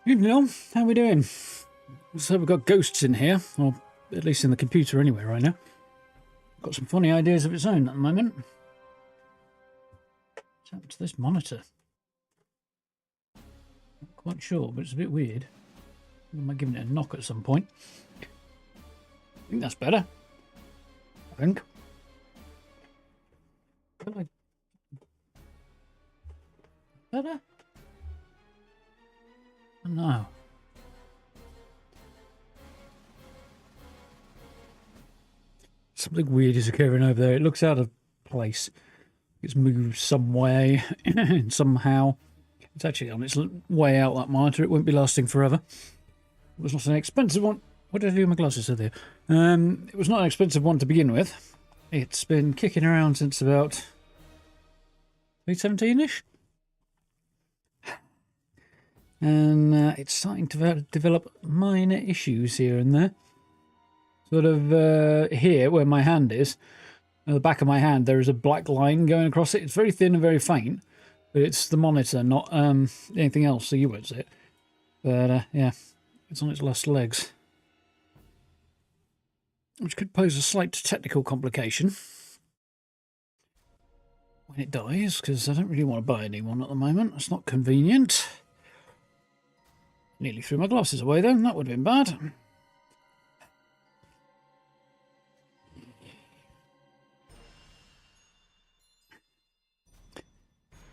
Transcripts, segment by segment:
Evening all, how we doing? So we've got ghosts in here, or at least in the computer anyway right now. Got some funny ideas of its own at the moment. What's happened to this monitor? Not quite sure, but it's a bit weird. I might give it a knock at some point. I think that's better. I think. Better? No. Something weird is occurring over there. It looks out of place. It's moved some way, somehow. It's actually on its way out, that monitor. It won't be lasting forever. It was not an expensive one. What did I do with my glasses? Are there? It was not an expensive one to begin with. It's been kicking around since about 2017-ish. And it's starting to develop minor issues here and there. Sort of here, where my hand is, at the back of my hand, there is a black line going across it. It's very thin and very faint, but it's the monitor, not anything else, so you won't see it. But yeah, it's on its last legs, which could pose a slight technical complication when it dies, because I don't really want to buy a new one at the moment. It's not convenient. Nearly threw my glasses away then. That would have been bad.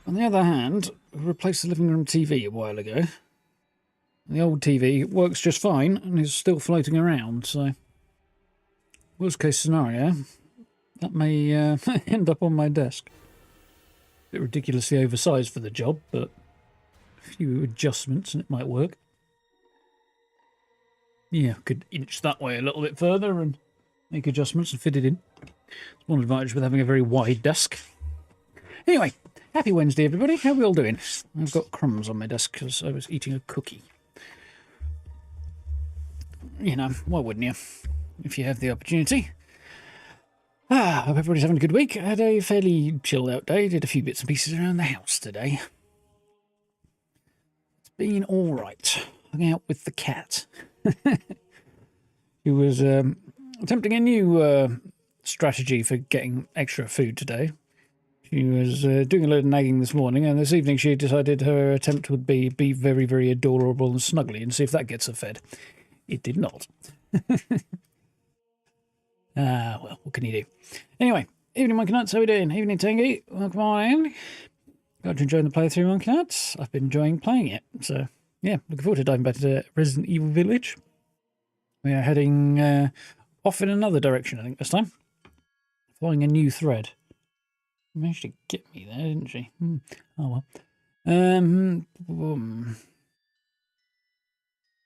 On the other hand, we replaced the living room TV a while ago. The old TV works just fine and is still floating around, so worst case scenario, that may end up on my desk. A bit ridiculously oversized for the job, but a few adjustments and it might work. Yeah, could inch that way a little bit further and make adjustments and fit it in. It's one advantage with having a very wide desk. Anyway, happy Wednesday, everybody. How are we all doing? I've got crumbs on my desk because I was eating a cookie. You know, why wouldn't you, if you have the opportunity? Hope everybody's having a good week. I had a fairly chilled out day. Did a few bits and pieces around the house today. It's been all right. Hung out with the cat. He was attempting a new strategy for getting extra food today. She was doing a load of nagging this morning, and this evening she decided her attempt would be very, very adorable and snuggly and see if that gets her fed. It did not. Well, what can you do? Anyway, evening Monkey Nuts, how we doing? Evening Tangy, welcome on in. Got to enjoy the playthrough, Monkey Nuts. I've been enjoying playing it, so yeah, looking forward to diving back to Resident Evil Village. We are heading off in another direction, I think, this time. Following a new thread. She managed to get me there, didn't she? Oh well.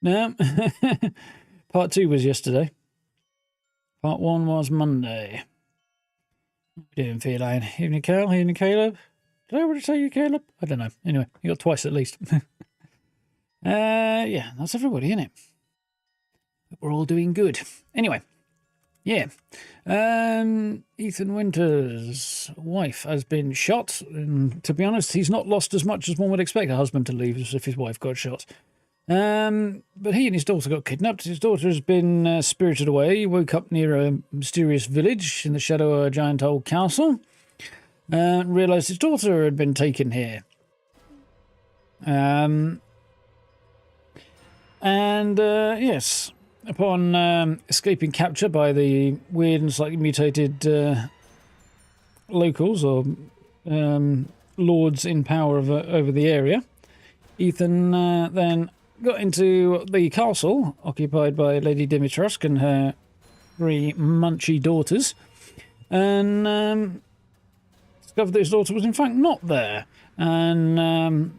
No. Part 2 was yesterday. Part 1 was Monday. What are you doing, Feline? Evening, Carl. Evening, Caleb. Did I already say you, Caleb? I don't know. Anyway, you got twice at least. Yeah, that's everybody, isn't it? We're all doing good. Anyway, yeah. Ethan Winter's wife has been shot, and to be honest, he's not lost as much as one would expect a husband to leave if his wife got shot. But he and his daughter got kidnapped. His daughter has been spirited away. He woke up near a mysterious village in the shadow of a giant old castle, and realised his daughter had been taken here. Yes, upon escaping capture by the weird and slightly mutated locals or lords in power over the area, Ethan then got into the castle occupied by Lady Dimitrescu and her 3 munchy daughters, and discovered that his daughter was in fact not there, and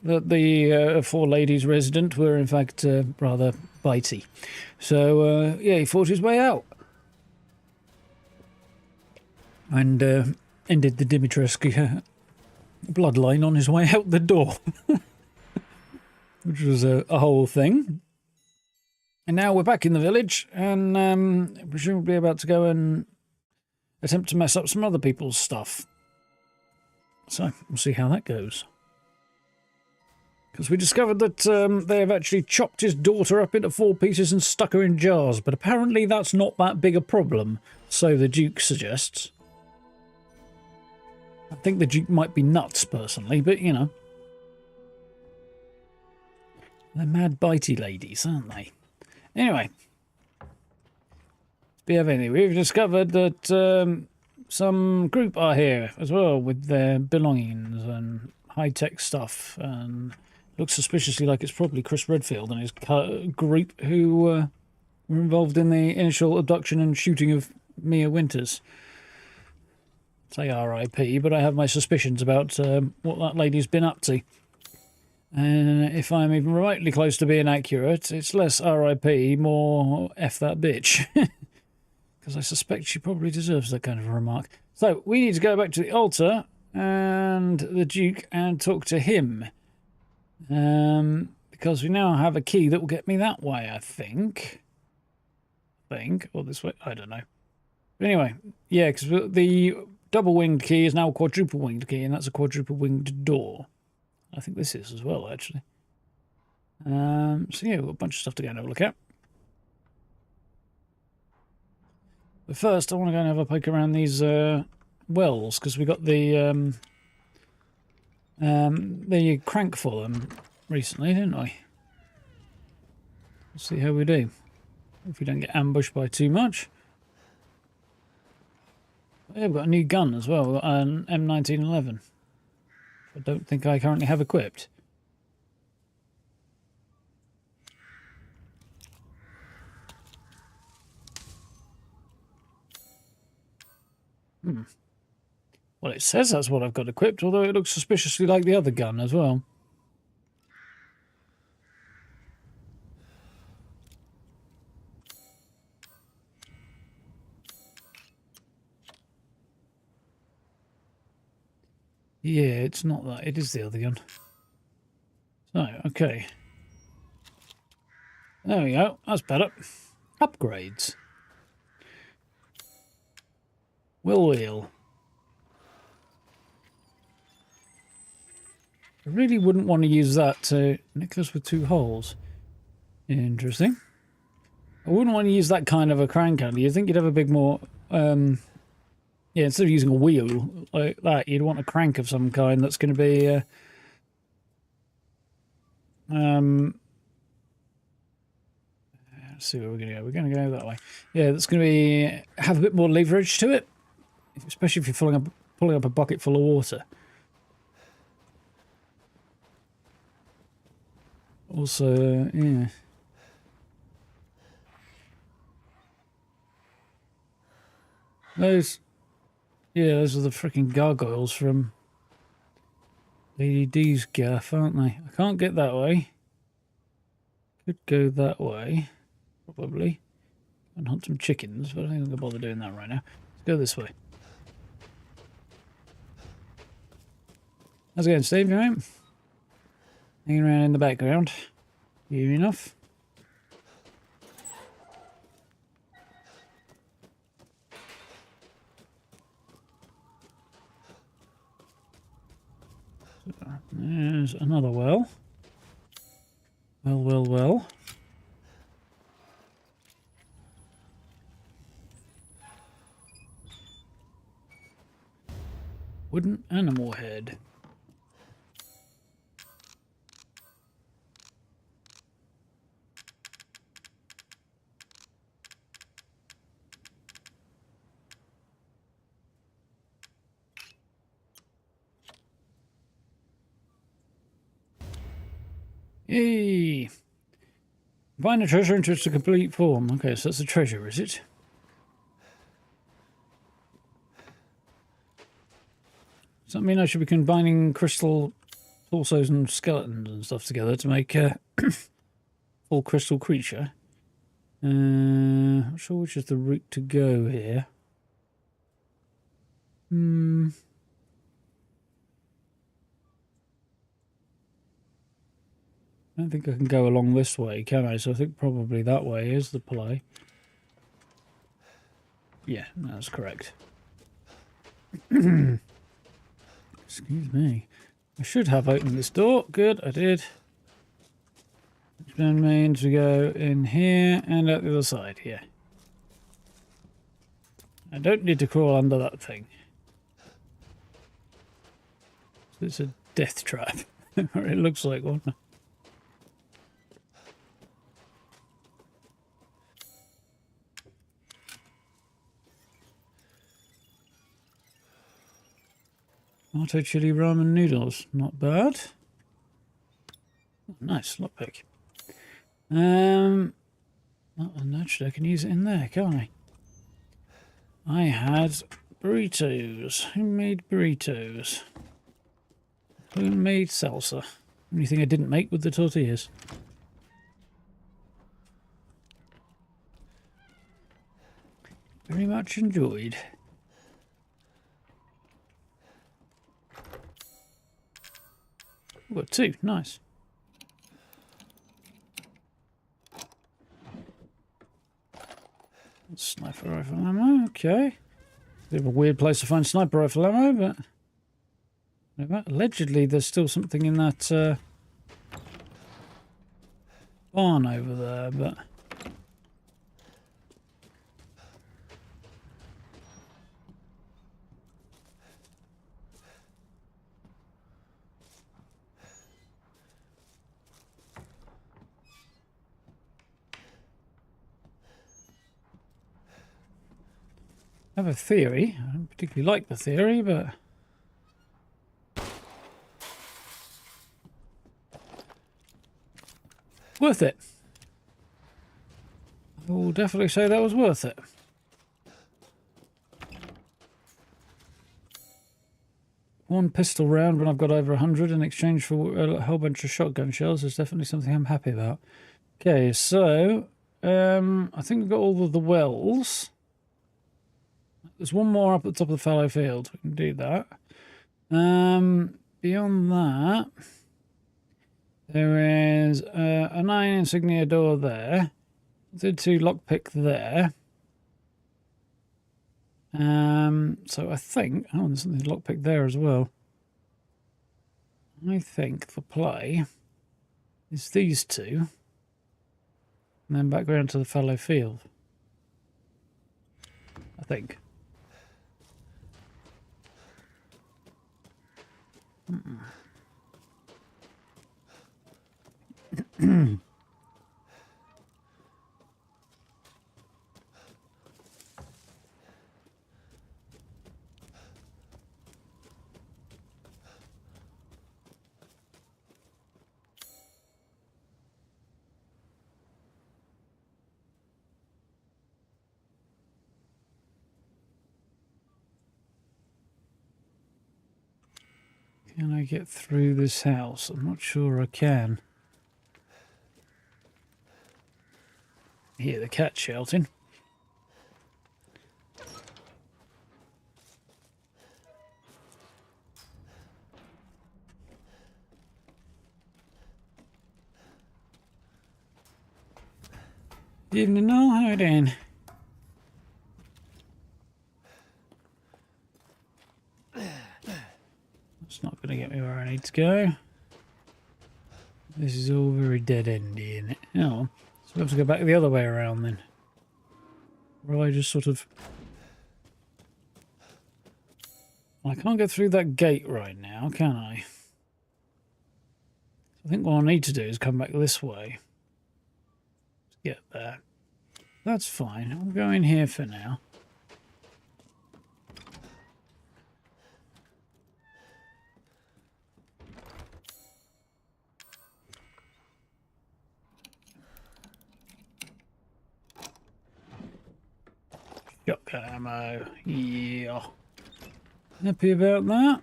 that the 4 ladies resident were in fact rather bitey. So yeah, he fought his way out and ended the Dimitrescu bloodline on his way out the door. Which was a whole thing. And now we're back in the village and presumably about to go and attempt to mess up some other people's stuff. So we'll see how that goes. Because we discovered that they have actually chopped his daughter up into 4 pieces and stuck her in jars, but apparently that's not that big a problem, so the Duke suggests. I think the Duke might be nuts, personally, but you know. They're mad bitey ladies, aren't they? Anyway. We've discovered that some group are here as well with their belongings and high-tech stuff, and looks suspiciously like it's probably Chris Redfield and his group who were involved in the initial abduction and shooting of Mia Winters. Say R.I.P., but I have my suspicions about what that lady's been up to. And if I'm even remotely close to being accurate, it's less R.I.P., more F that bitch. Because I suspect she probably deserves that kind of a remark. So, we need to go back to the altar and the Duke and talk to him. Because we now have a key that will get me that way, I think. Or this way, I don't know. But anyway, yeah, because the double-winged key is now a quadruple-winged key, and that's a quadruple-winged door. I think this is as well, actually. So yeah, we've got a bunch of stuff to go and have a look at. But first, I want to go and have a poke around these wells, because we got the crank for them recently, didn't we? Let's see how we do. If we don't get ambushed by too much. Yeah, we've got a new gun as well. We've got an M1911. I don't think I currently have equipped. Well, it says that's what I've got equipped, although it looks suspiciously like the other gun as well. Yeah, it's not that. It is the other gun. So, okay. There we go. That's better. Upgrades. Wheel. I really wouldn't want to use that to Nicholas with 2 holes. Interesting. I wouldn't want to use that kind of a crank handle. You'd think you'd have a big more... yeah, instead of using a wheel like that, you'd want a crank of some kind that's going to be... let's see where we're going to go. We're going to go that way. Yeah, that's going to be have a bit more leverage to it, especially if you're pulling up a bucket full of water. Also, yeah. Those are the freaking gargoyles from Lady D's gaff, aren't they? I can't get that way. Could go that way, probably. And hunt some chickens, but I don't think I'm going to bother doing that right now. Let's go this way. How's it going, Steve? You all right? Hanging around in the background. You enough? There's another well. Well. Wooden animal head. Yay! Find a treasure into its complete form. Okay, so that's a treasure, is it? Does that mean I should be combining crystal torsos and skeletons and stuff together to make a full crystal creature? Not sure which is the route to go here. I don't think I can go along this way, can I? So I think probably that way is the play. Yeah, that's correct. Excuse me. I should have opened this door. Good, I did. Which then means we go in here and out the other side here. I don't need to crawl under that thing. So it's a death trap. Or it looks like one. Tomato chili ramen noodles. Not bad. Oh, nice, lockpick. Oh, and actually I can use it in there, can't I? I had burritos. Who made burritos? Who made salsa? Only thing I didn't make with the tortillas. Very much enjoyed. Got 2, nice. Sniper rifle ammo, okay. Bit of a weird place to find sniper rifle ammo, but allegedly there's still something in that barn over there, but I have a theory. I don't particularly like the theory, but worth it. I will definitely say that was worth it. One pistol round when I've got over 100 in exchange for a whole bunch of shotgun shells is definitely something I'm happy about. Okay, so I think we've got all of the wells. There's one more up at the top of the fallow field. We can do that. Beyond that, there is a 9 insignia door there. Did 2 lockpick there. So I think... Oh, there's something lockpick there as well. I think the play is these 2. And then back around to the fallow field. I think. Can I get through this house? I'm not sure I can. I hear the cat shouting. Evening, Noel. How are you doing? It's not going to get me where I need to go. This is all very dead-endy, isn't it? Oh, so we have to go back the other way around then. Or will I just sort of... Well, I can't get through that gate right now, can I? I think what I need to do is come back this way to get there. That's fine. I'll go in here for now. Shotgun ammo. Yeah. Happy about that.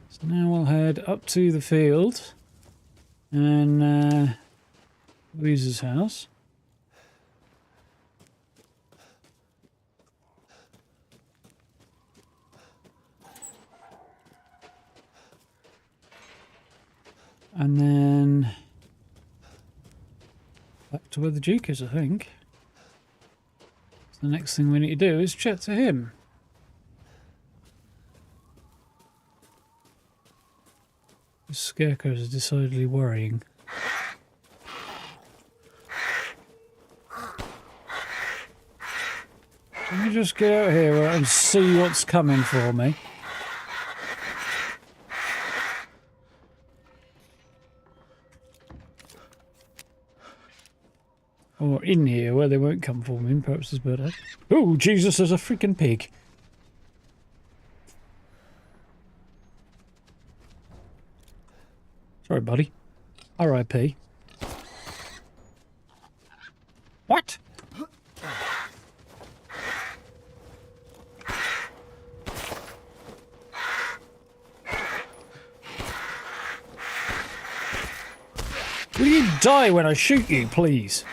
So now we'll head up to the field and Louise's house. And then back to where the Duke is, I think. So the next thing we need to do is chat to him. The scarecrows are decidedly worrying. Let me just get out here and see what's coming for me. Or in here where they won't come for me, perhaps it's better. Oh, Jesus, there's a freaking pig. Sorry, buddy. R.I.P. What? Will you die when I shoot you, please?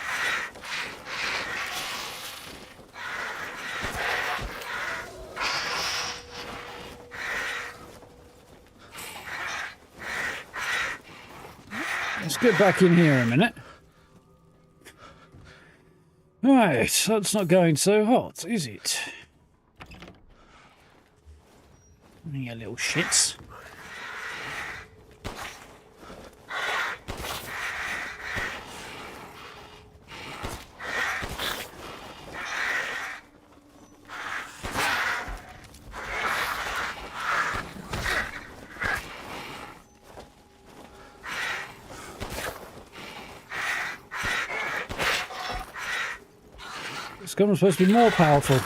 Let's get back in here a minute. Right, that's not going so hot, is it? You little shits. This gun was supposed to be more powerful.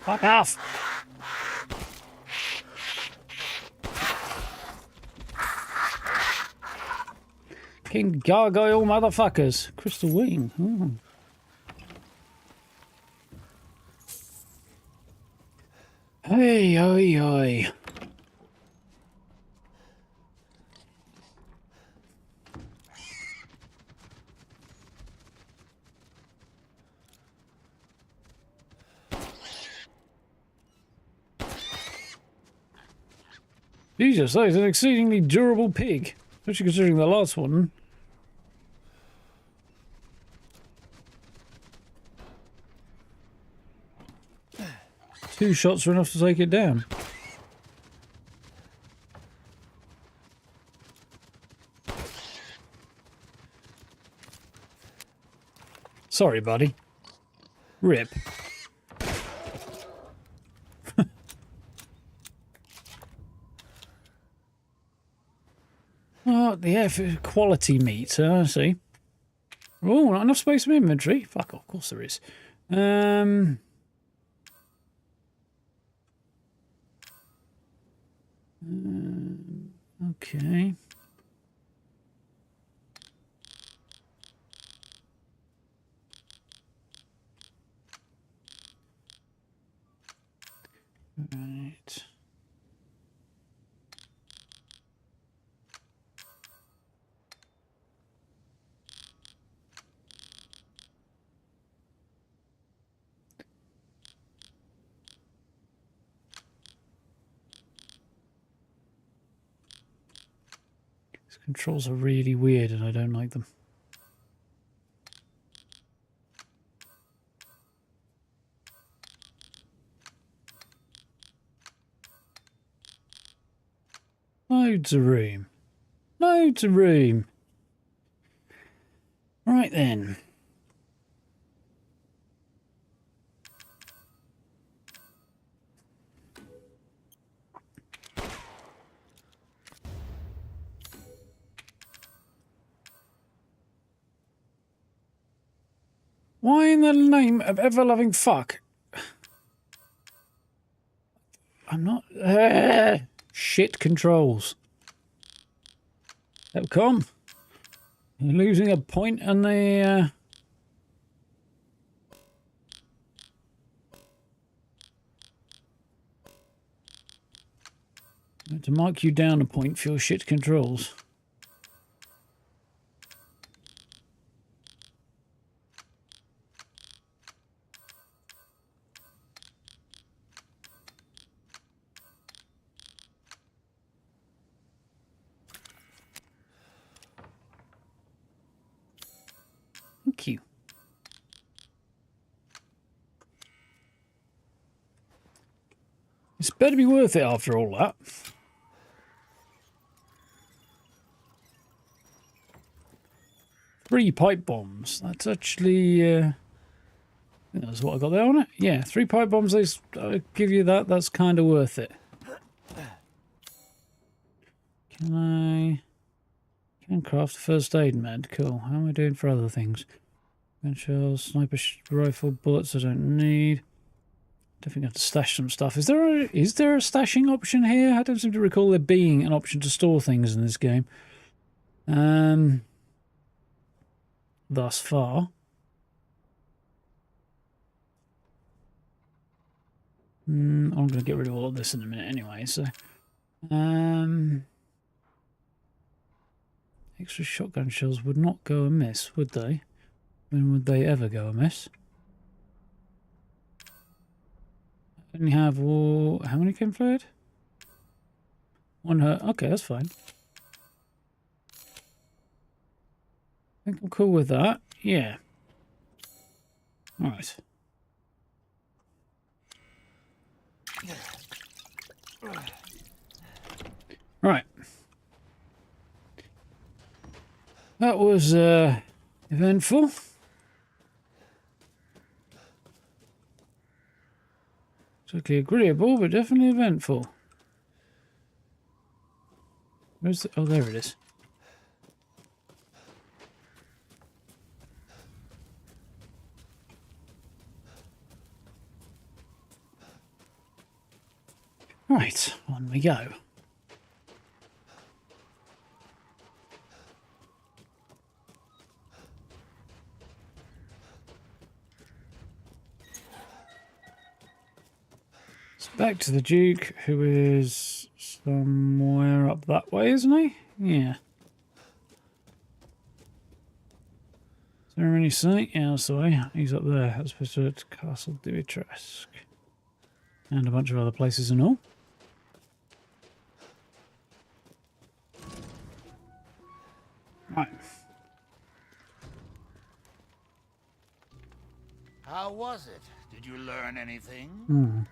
Fuck off! King Gargoyle motherfuckers. Crystal Wing. Ooh. Hey, oi, oi. Jesus, that is an exceedingly durable pig. Especially considering the last one. Two shots were enough to take it down. Sorry, buddy. Rip. Oh, the F quality meat, I see. Oh, not enough space in my inventory. Fuck, of course there is. Okay. Right. These controls are really weird and I don't like them. Loads of room. Loads of room. Right then. Why in the name of ever-loving fuck? I'm not... shit controls. Capcom. You're losing a point on the... to mark you down a point for your shit controls. Thank you. It's better be worth it after all that. Three pipe bombs. That's actually... I think that's what I got there on it. Yeah, 3 pipe bombs. I'll give you that. That's kind of worth it. Can craft a first aid med? Cool. How am I doing for other things? Gun shells, sniper rifle bullets I don't need. Definitely have to stash some stuff. Is there a stashing option here? I don't seem to recall there being an option to store things in this game. Thus far. I'm going to get rid of all of this in a minute anyway, so... extra shotgun shells would not go amiss, would they? When would they ever go amiss? I only have... how many chem fluid? One hurt. Okay, that's fine. I think I'm cool with that. Yeah. Alright. Right. That was eventful. Totally agreeable, but definitely eventful. Where's the... oh, there it is. Right, on we go. So back to the Duke, who is somewhere up that way, isn't he? Yeah. Is there any sight? Yeah, that's the way. He's up there. That's supposed to be Castle Dimitrescu. And a bunch of other places and all. Right. How was it? Did you learn anything?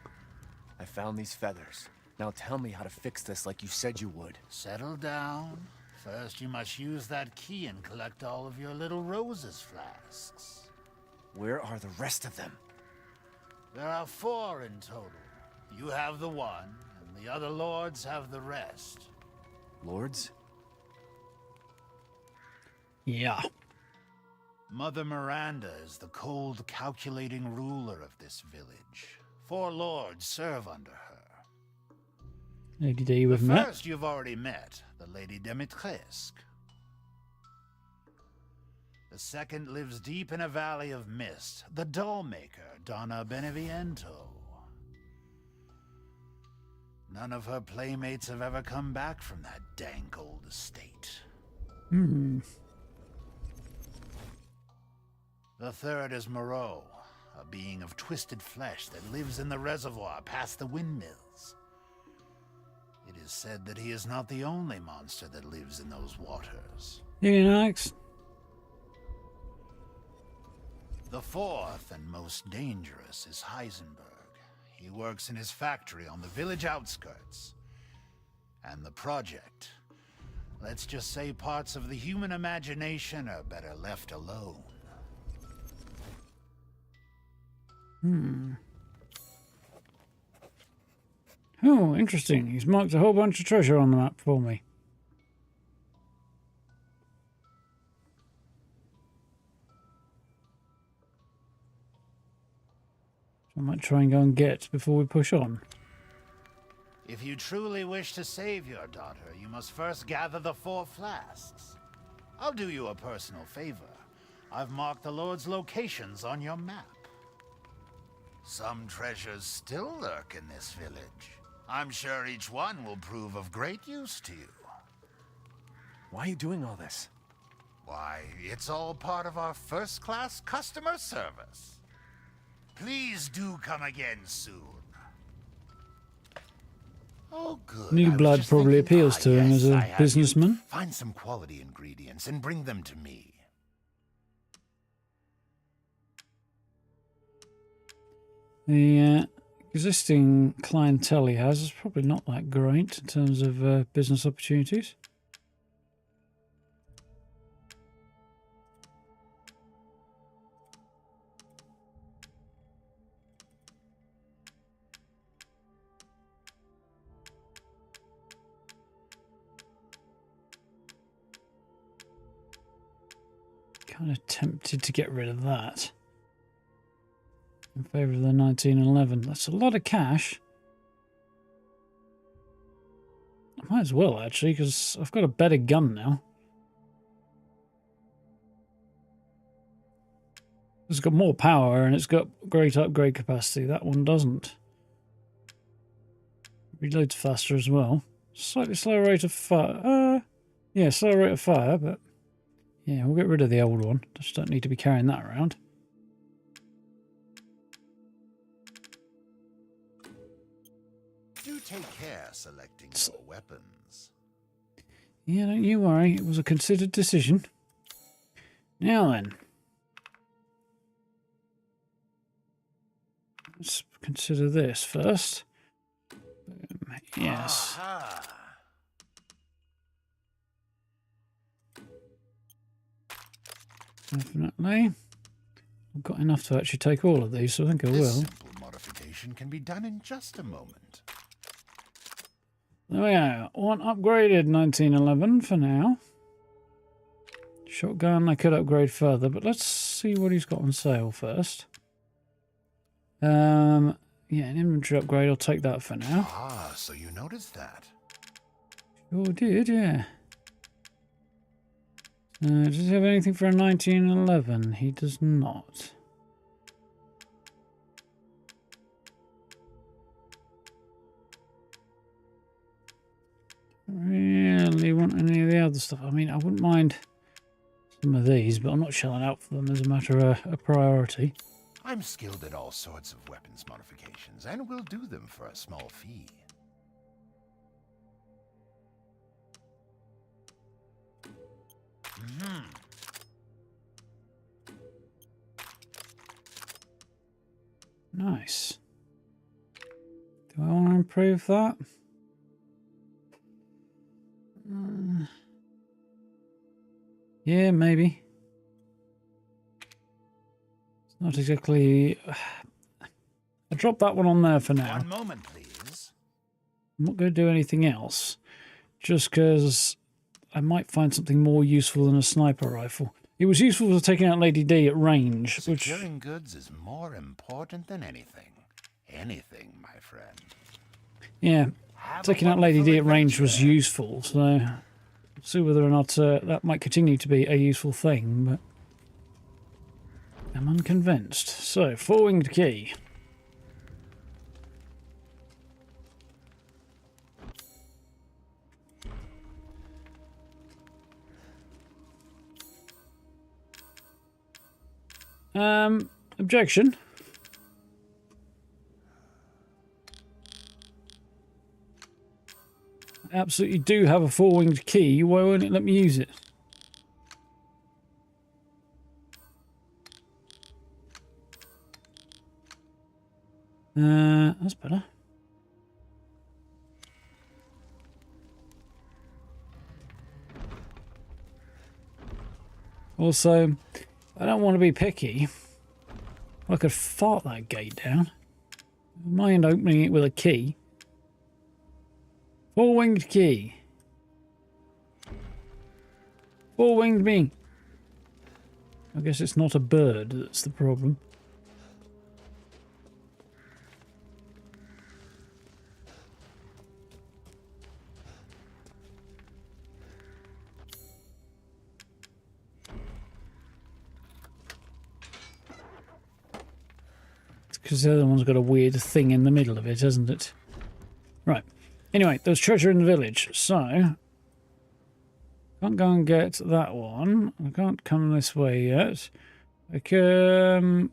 I found these feathers. Now tell me how to fix this like you said you would. Settle down. First, you must use that key and collect all of your little roses flasks. Where are the rest of them? There are 4 in total. You have the one, and the other lords have the rest. Lords? Yeah. Mother Miranda is the cold, calculating ruler of this village. 4 lords serve under her. Lady D The we've met. first you've already met, the Lady Dimitrescu. The second lives deep in a valley of mist, the doll maker, Donna Beneviento. None of her playmates have ever come back from that dank old estate. The third is Moreau, a being of twisted flesh that lives in the reservoir past the windmills. It is said that he is not the only monster that lives in those waters. Alex. The fourth and most dangerous is Heisenberg. He works in his factory on the village outskirts. And the project. Let's just say parts of the human imagination are better left alone. Oh, interesting. He's marked a whole bunch of treasure on the map for me. I might try and go and get before we push on. If you truly wish to save your daughter, you must first gather the 4 flasks. I'll do you a personal favor. I've marked the Lord's locations on your map. Some treasures still lurk in this village. I'm sure each one will prove of great use to you. Why are you doing all this? Why, it's all part of our first-class customer service. Please do come again soon. Oh, good. New I was blood just probably thinking, appeals to him yes, as I a have you. businessman. Find some quality ingredients and bring them to me. The existing clientele he has is probably not that great in terms of business opportunities. Kind of tempted to get rid of that in favour of the 1911. That's a lot of cash. I might as well, actually, because I've got a better gun now. It's got more power and it's got great upgrade capacity. That one doesn't. Reloads faster as well. Slightly slower rate of fire. Yeah, slower rate of fire, but yeah, we'll get rid of the old one. Just don't need to be carrying that around. Do take care selecting your weapons. Yeah, don't you worry. It was a considered decision. Now then. Let's consider this first. Yes. Aha. Definitely. I've got enough to actually take all of these, so I think I will. This simple modification can be done in just a moment. There we go. One upgraded 1911 for now. Shotgun I could upgrade further, but let's see what he's got on sale first. Yeah, an inventory upgrade, I'll take that for now. Ah, so you noticed that. Sure did, yeah. Does he have anything for a 1911? He does not. Really want any of the other stuff. I mean, I wouldn't mind some of these, but I'm not shelling out for them as a matter of a priority. I'm skilled at all sorts of weapons modifications, and will do them for a small fee. Nice. Do I want to improve that? Yeah, maybe. It's not exactly... I dropped that one on there for now. 1 moment, please. I'm not going to do anything else. Just because I might find something more useful than a sniper rifle. It was useful for taking out Lady D at range, which... Securing goods is more important than anything. Anything, my friend. Yeah, Have taking a out Lady D at wonderful range was adventure. useful, so... We'll see whether or not that might continue to be a useful thing, but... I'm unconvinced. So, four-winged key. Objection. I absolutely do have a four-winged key. Why won't it let me use it? That's better. Also, I don't want to be picky. I could fart that gate down. Mind opening it with a key. Four-winged key. Four-winged me. I guess it's not a bird that's the problem. Because the other one's got a weird thing in the middle of it, hasn't it? Right. Anyway, there's treasure in the village, so... Can't go and get that one. I can't come this way yet. I can...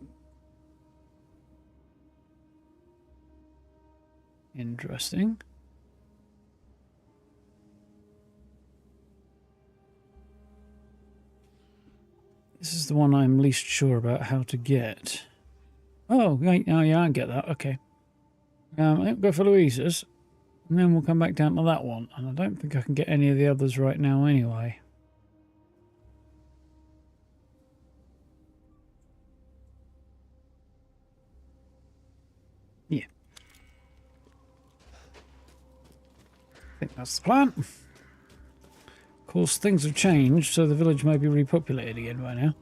Interesting. This is the one I'm least sure about how to get. Oh, right. Oh, yeah, I get that. Okay. I'll go for Louisa's, and then we'll come back down to that one. And I don't think I can get any of the others right now anyway. Yeah. I think that's the plan. Of course, things have changed, so the village may be repopulated again by now.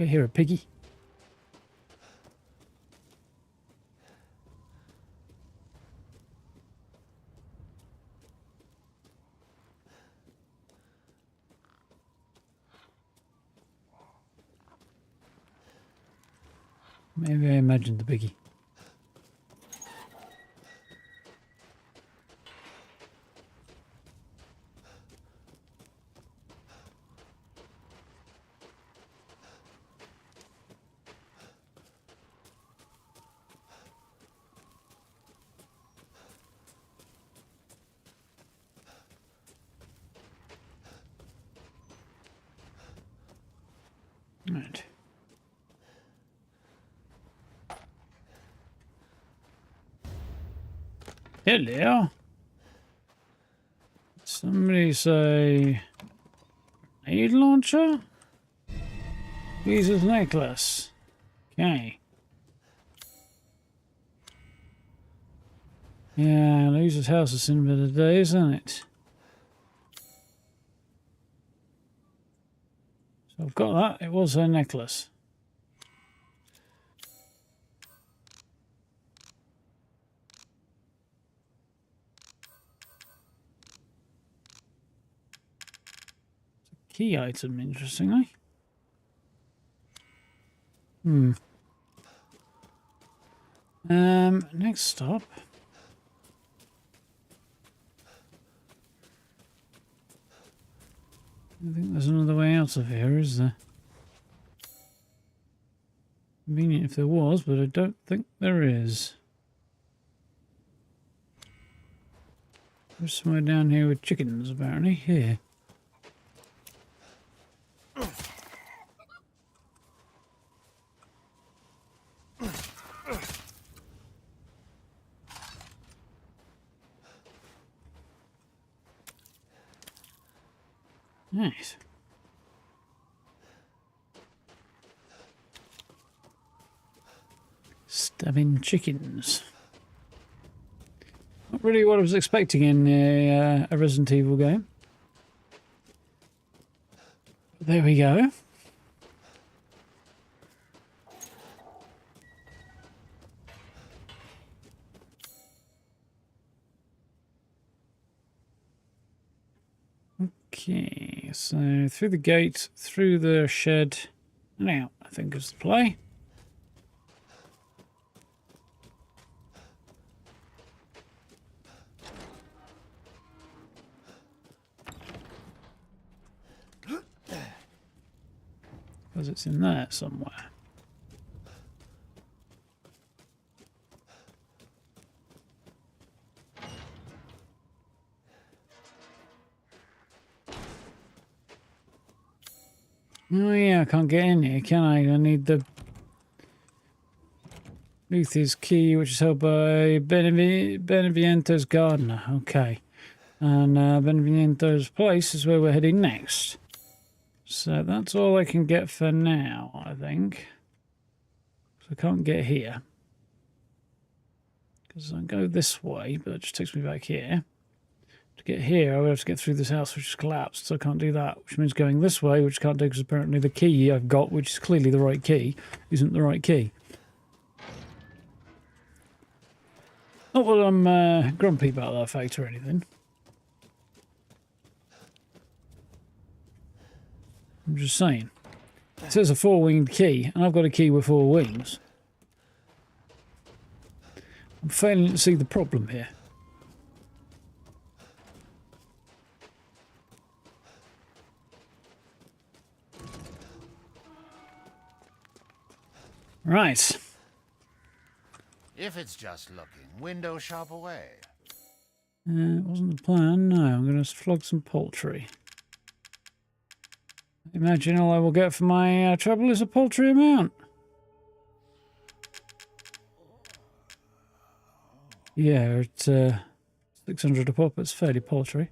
I hear a piggy. Maybe I imagined the piggy. Right. Hello. Somebody say grenade launcher? Jesus necklace. Okay. Yeah, Louisa's house is in a bit of days, isn't it? So I've got that. It was her necklace. It's a key item, interestingly. Next stop. I think there's another way out of here, is there? Convenient if there was, but I don't think there is. There's somewhere down here with chickens, apparently. Here. Nice. Stabbing chickens. Not really what I was expecting in a Resident Evil game. But there we go. Okay, so through the gate, through the shed, and out, I think is the play. Because it's in there somewhere. Oh yeah, I can't get in here, can I? I need the Luthier's key, which is held by Beneviento's gardener. Okay. And Beneviento's place is where we're heading next. So that's all I can get for now, I think. So I can't get here. Because I go this way, but it just takes me back here. To get here, I would have to get through this house, which is collapsed, so I can't do that. Which means going this way, which I can't do because apparently the key I've got, which is clearly the right key, isn't the right key. Not that I'm grumpy about that fact or anything. I'm just saying. It says a four-winged key, and I've got a key with four wings. I'm failing to see the problem here. Right. If it's just looking, window shop away. It wasn't the plan. No, I'm going to flog some poultry. Imagine all I will get for my trouble is a paltry amount. Yeah, it's 600 a pop. It's fairly paltry.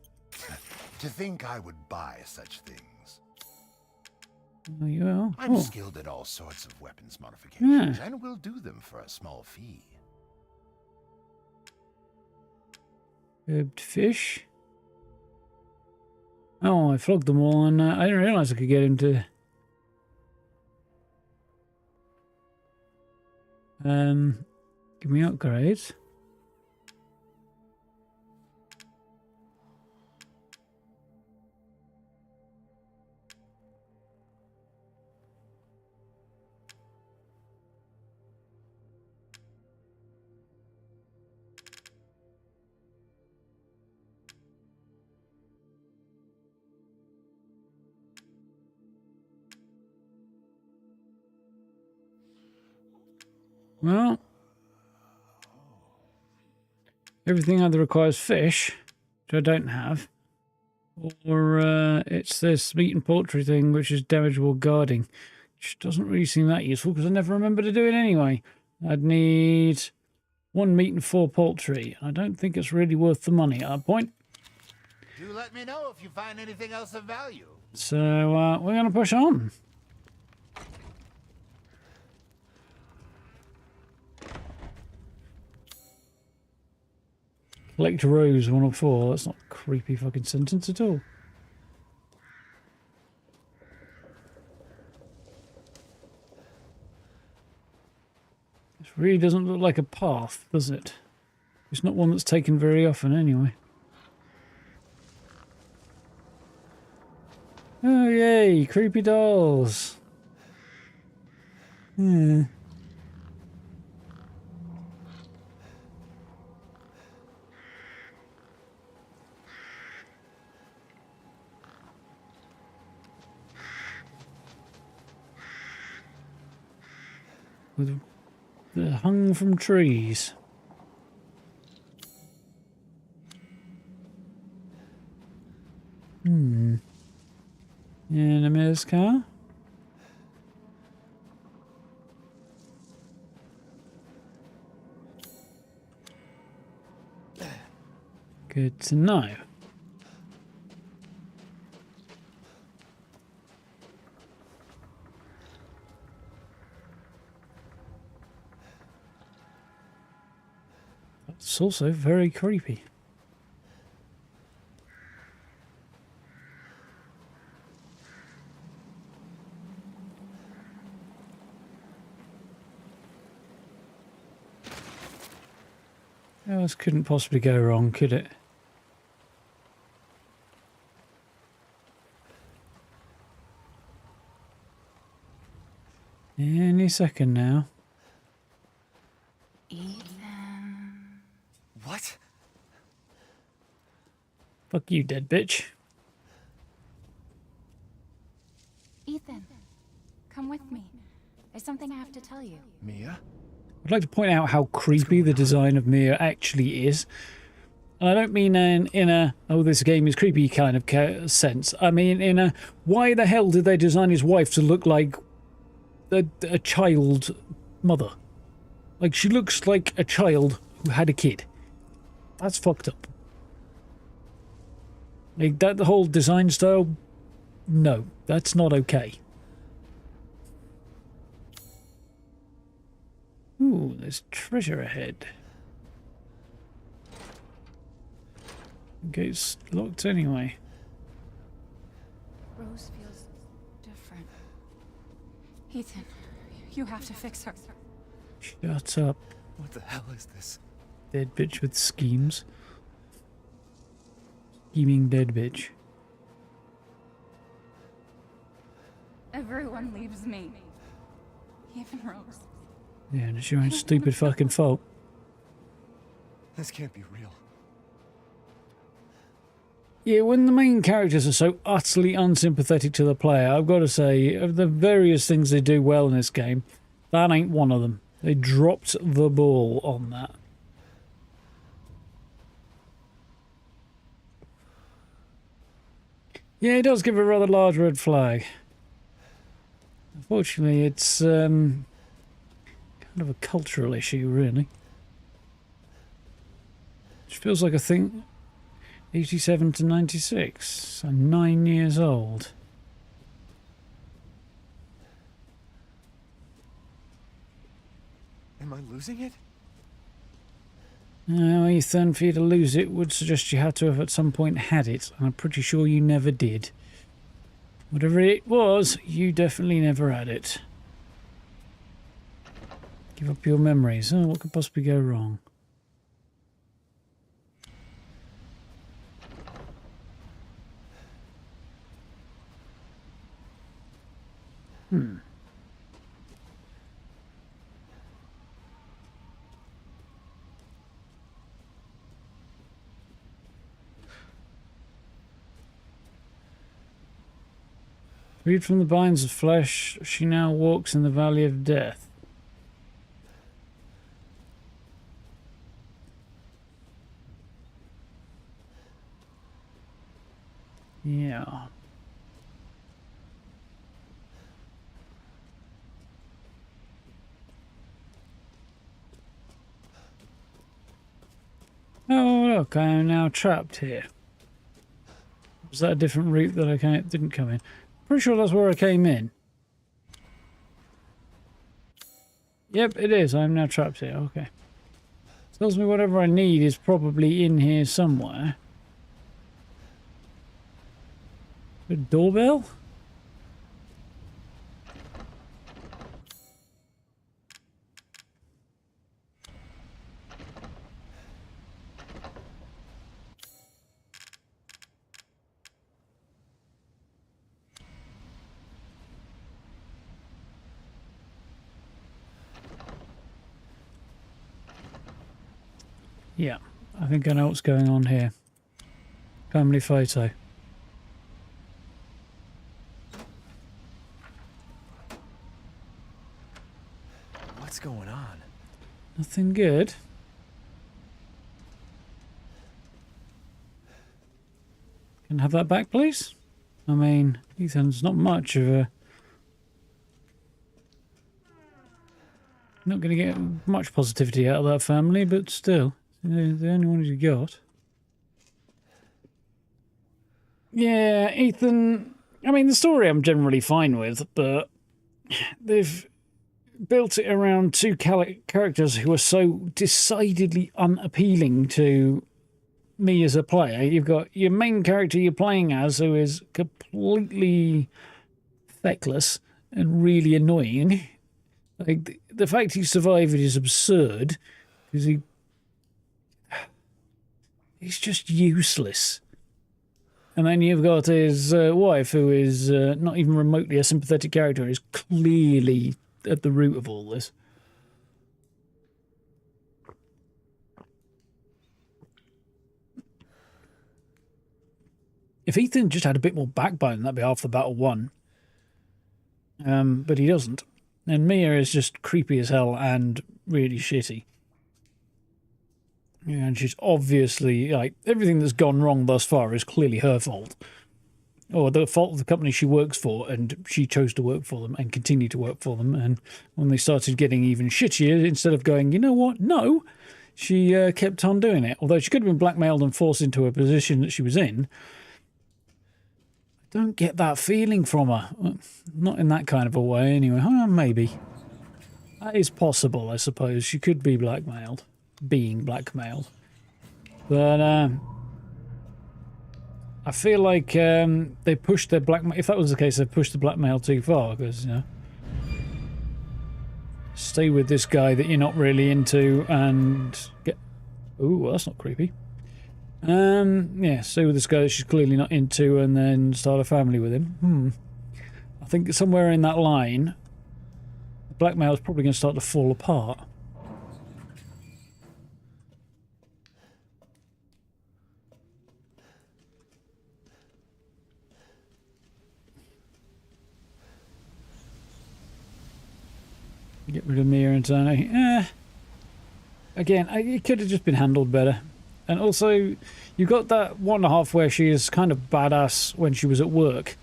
To think I would buy such things. Oh, you will? I'm Oh. skilled at all sorts of weapons modifications, Yeah. and will do them for a small fee. Herbed fish. Oh, I flogged them all, and I didn't realise I could get him to Give me upgrades. Well, everything either requires fish, which I don't have, or it's this meat and poultry thing, which is damageable guarding, which doesn't really seem that useful because I never remember to do it anyway. I'd need 1 meat and 4 poultry. I don't think it's really worth the money at that point. Do let me know if you find anything else of value. So we're going to push on. Collect rose 104. That's not a creepy fucking sentence at all. This really doesn't look like a path, does it? It's not one that's taken very often anyway. Oh yay, creepy dolls. Yeah. They're hung from trees. Enemy's car. Good to know. It's also very creepy. Oh, this couldn't possibly go wrong, could it? Any second now. Ethan. What? Fuck you, dead bitch. Ethan, come with me. There's something I have to tell you. Mia? I'd like to point out how creepy the design of Mia actually is. And I don't mean in a, oh, this game is creepy kind of sense. I mean in a, why the hell did they design his wife to look like a child mother? Like, she looks like a child who had a kid. That's fucked up. Like, that the whole design style, no, that's not okay. Ooh, there's treasure ahead. Gate's locked anyway. Rose feels different. Ethan, you have to fix her. Shut up, What the hell is this? dead bitch with schemes. Scheming dead bitch. Everyone leaves me. Even Rose. Yeah, and it's your own stupid fucking fault. This can't be real. Yeah, when the main characters are so utterly unsympathetic to the player, I've got to say, of the various things they do well in this game, that ain't one of them. They dropped the ball on that. Yeah, it does give a rather large red flag. Unfortunately, it's kind of a cultural issue, really. Which feels like a thing... 87 to 96, so 9 years old. Am I losing it? Now, Ethan, for you to lose it would suggest you had to have at some point had it, and I'm pretty sure you never did. Whatever it was, you definitely never had it. Give up your memories. Oh, what could possibly go wrong? Freed from the binds of flesh, she now walks in the valley of death. Yeah. Oh, look, I am now trapped here. Was that a different route that I didn't come in? Pretty sure that's where I came in. Yep, it is. I'm now trapped here. Okay. Tells me whatever I need is probably in here somewhere. A doorbell? Yeah, I think I know what's going on here. Family photo. What's going on? Nothing good. Can I have that back, please? I mean, Ethan's not much of a... Not going to get much positivity out of that family, but still, they're the only one you got. Yeah, Ethan... I mean, the story I'm generally fine with, but they've built it around two characters who are so decidedly unappealing to me as a player. You've got your main character you're playing as, who is completely feckless and really annoying. Like, the fact he survived is absurd, because he's just useless. And then you've got his wife, who is not even remotely a sympathetic character, is clearly at the root of all this. If Ethan just had a bit more backbone, that'd be half the battle won. But he doesn't. And Mia is just creepy as hell and really shitty. And she's obviously, like, everything that's gone wrong thus far is clearly her fault. Or the fault of the company she works for, and she chose to work for them and continue to work for them. And when they started getting even shittier, instead of going, you know what, no, she kept on doing it. Although she could have been blackmailed and forced into a position that she was in. I don't get that feeling from her. Not in that kind of a way, anyway. Maybe. That is possible, I suppose. She could be blackmailed. Being blackmailed. But, I feel like they pushed their blackmail... If that was the case, they pushed the blackmail too far, because, you know... Stay with this guy that you're not really into and get... Ooh, well, that's not creepy. Yeah, stay with this guy that she's clearly not into and then start a family with him. I think somewhere in that line, blackmail is probably going to start to fall apart. Get rid of Mia and Tony. Again, it could have just been handled better. And also, you've got that 1.5 where she is kind of badass when she was at work.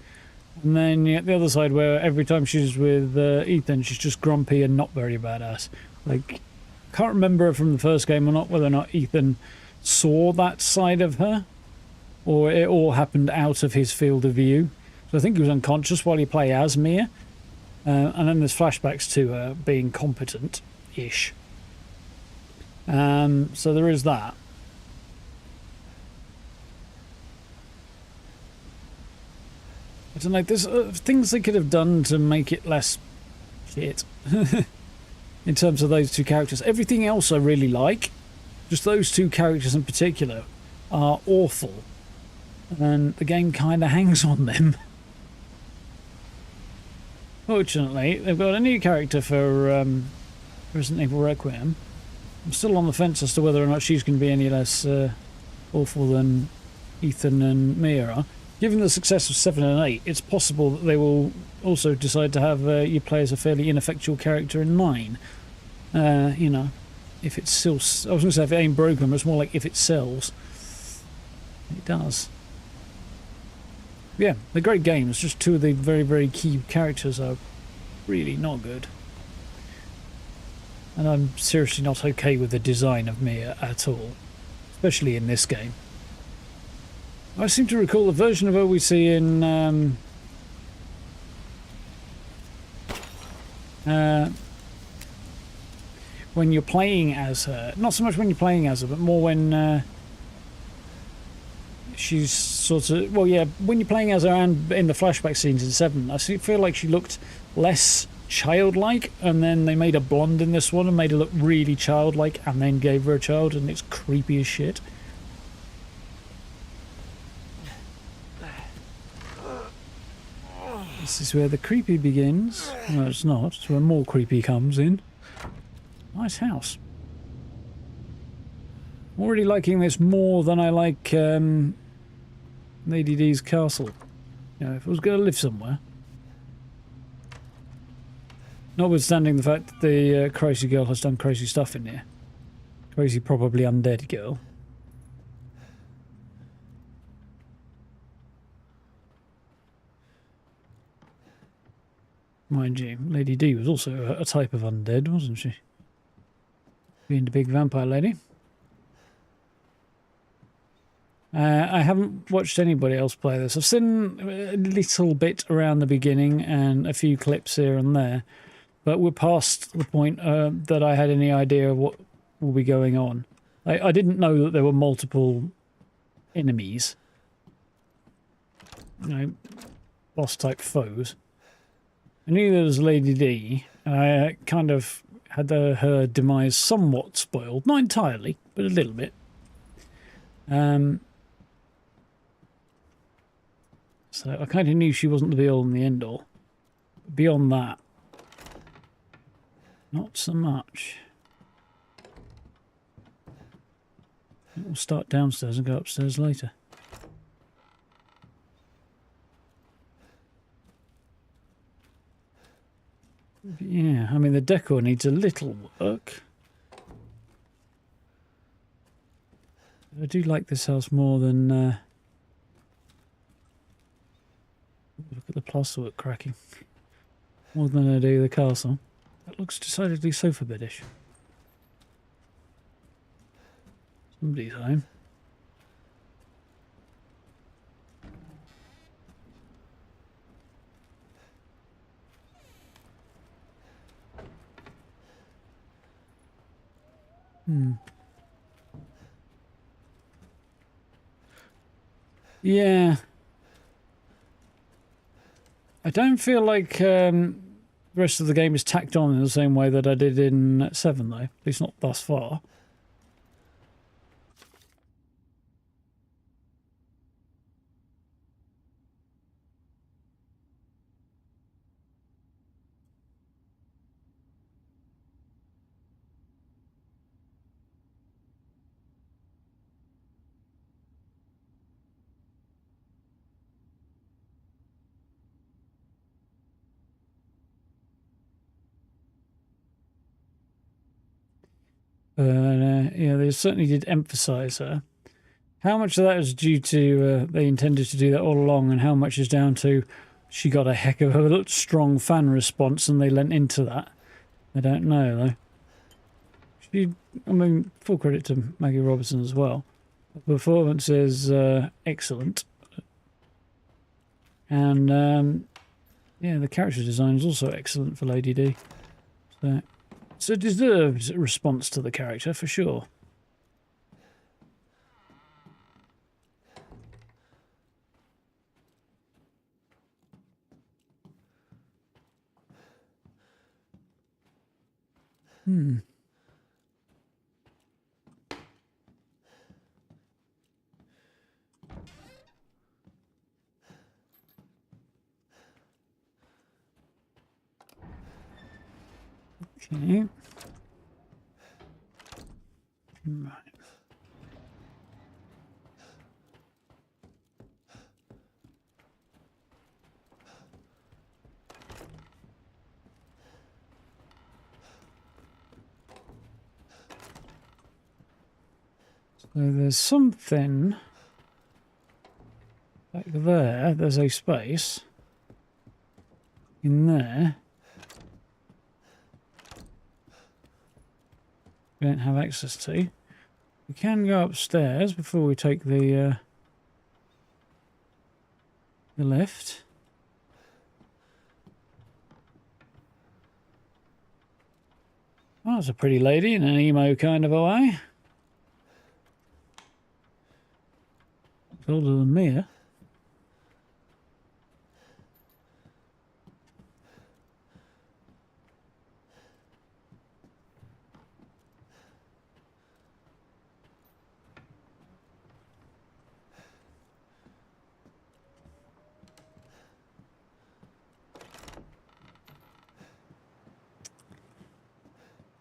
And then you get the other side where every time she's with Ethan, she's just grumpy and not very badass. Like, can't remember from the first game or not whether or not Ethan saw that side of her. Or it all happened out of his field of view. So I think he was unconscious while he played as Mia. And then there's flashbacks to her being competent-ish. So there is that. I don't know, there's things they could have done to make it less shit. in terms of those two characters. Everything else I really like. Just those two characters in particular are awful. And the game kind of hangs on them. Fortunately, they've got a new character for Resident Evil Requiem. I'm still on the fence as to whether or not she's going to be any less awful than Ethan and Mia are. Given the success of 7 and 8, it's possible that they will also decide to have you play as a fairly ineffectual character in 9. You know, if it still... I was going to say if it ain't broken, but it's more like if it sells. It does. Yeah, they're great games. Just two of the very, very key characters are really not good. And I'm seriously not okay with the design of Mia at all. Especially in this game. I seem to recall the version of her we see in when you're playing as her. Not so much when you're playing as her, but more when she's sort of... Well, yeah, when you're playing as her and in the flashback scenes in 7, I feel like she looked less childlike, and then they made her blonde in this one and made her look really childlike and then gave her a child, and it's creepy as shit. This is where the creepy begins. No, it's not. It's where more creepy comes in. Nice house. Already liking this more than I like Lady D's castle. You know, if I was going to live somewhere. Notwithstanding the fact that the crazy girl has done crazy stuff in here. Crazy, probably undead girl. Mind you, Lady D was also a type of undead, wasn't she? Being the big vampire lady. I haven't watched anybody else play this. I've seen a little bit around the beginning and a few clips here and there. But we're past the point that I had any idea of what will be going on. I didn't know that there were multiple enemies. You know, boss-type foes. I knew there was Lady D. I kind of had her demise somewhat spoiled. Not entirely, but a little bit. So I kind of knew she wasn't the be-all and the end-all. Beyond that, not so much. We'll start downstairs and go upstairs later. Yeah, I mean the decor needs a little work. I do like this house more than... look at the plasterwork cracking. More than I do the castle. That looks decidedly sofa bedish. Somebody's home. Yeah. I don't feel like the rest of the game is tacked on in the same way that I did in 7, though. At least not thus far. Yeah, they certainly did emphasise her. How much of that is due to they intended to do that all along, and how much is down to she got a heck of a strong fan response and they lent into that? I don't know, though. I mean, full credit to Maggie Robertson as well. The performance is excellent. And, yeah, the character design is also excellent for Lady D. So it deserves a response to the character, for sure. Hmm. Okay. Right. So there's something back there. There's a space in there. We don't have access to. We can go upstairs before we take the lift. Oh, that's a pretty lady in an emo kind of a way. It's older than me.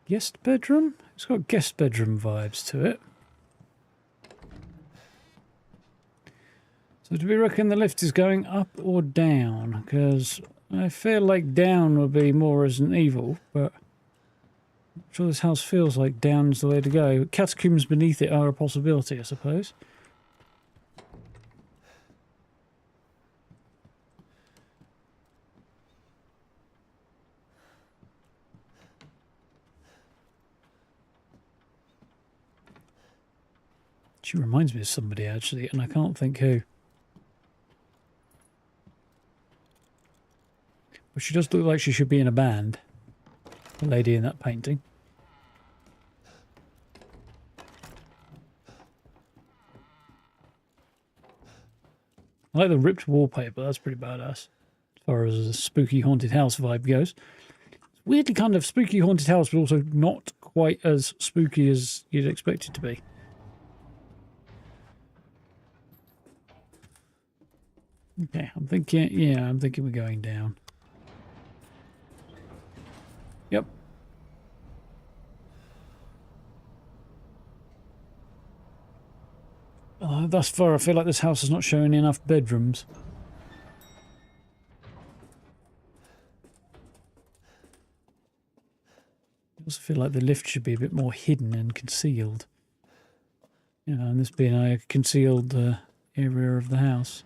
Guest bedroom? It's got guest bedroom vibes to it. So do we reckon the lift is going up or down? Because I feel like down would be more Resident Evil, but I'm sure this house feels like down's the way to go. Catacombs beneath it are a possibility, I suppose. She reminds me of somebody, actually, and I can't think who. But she does look like she should be in a band. The lady in that painting. I like the ripped wallpaper, that's pretty badass. As far as a spooky haunted house vibe goes. It's weirdly kind of spooky haunted house, but also not quite as spooky as you'd expect it to be. Okay, I'm thinking we're going down. Yep. Thus far, I feel like this house is not showing enough bedrooms. I also feel like the lift should be a bit more hidden and concealed. You know, and this being a concealed area of the house.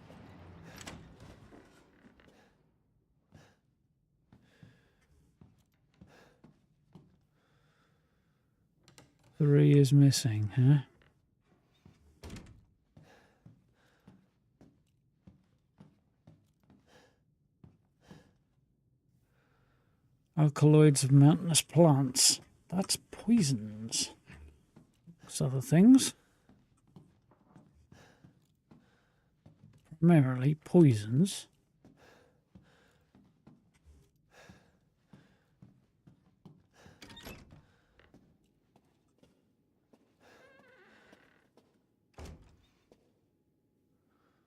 3 is missing, huh? Alkaloids of mountainous plants. That's poisons. What's other things? Primarily poisons.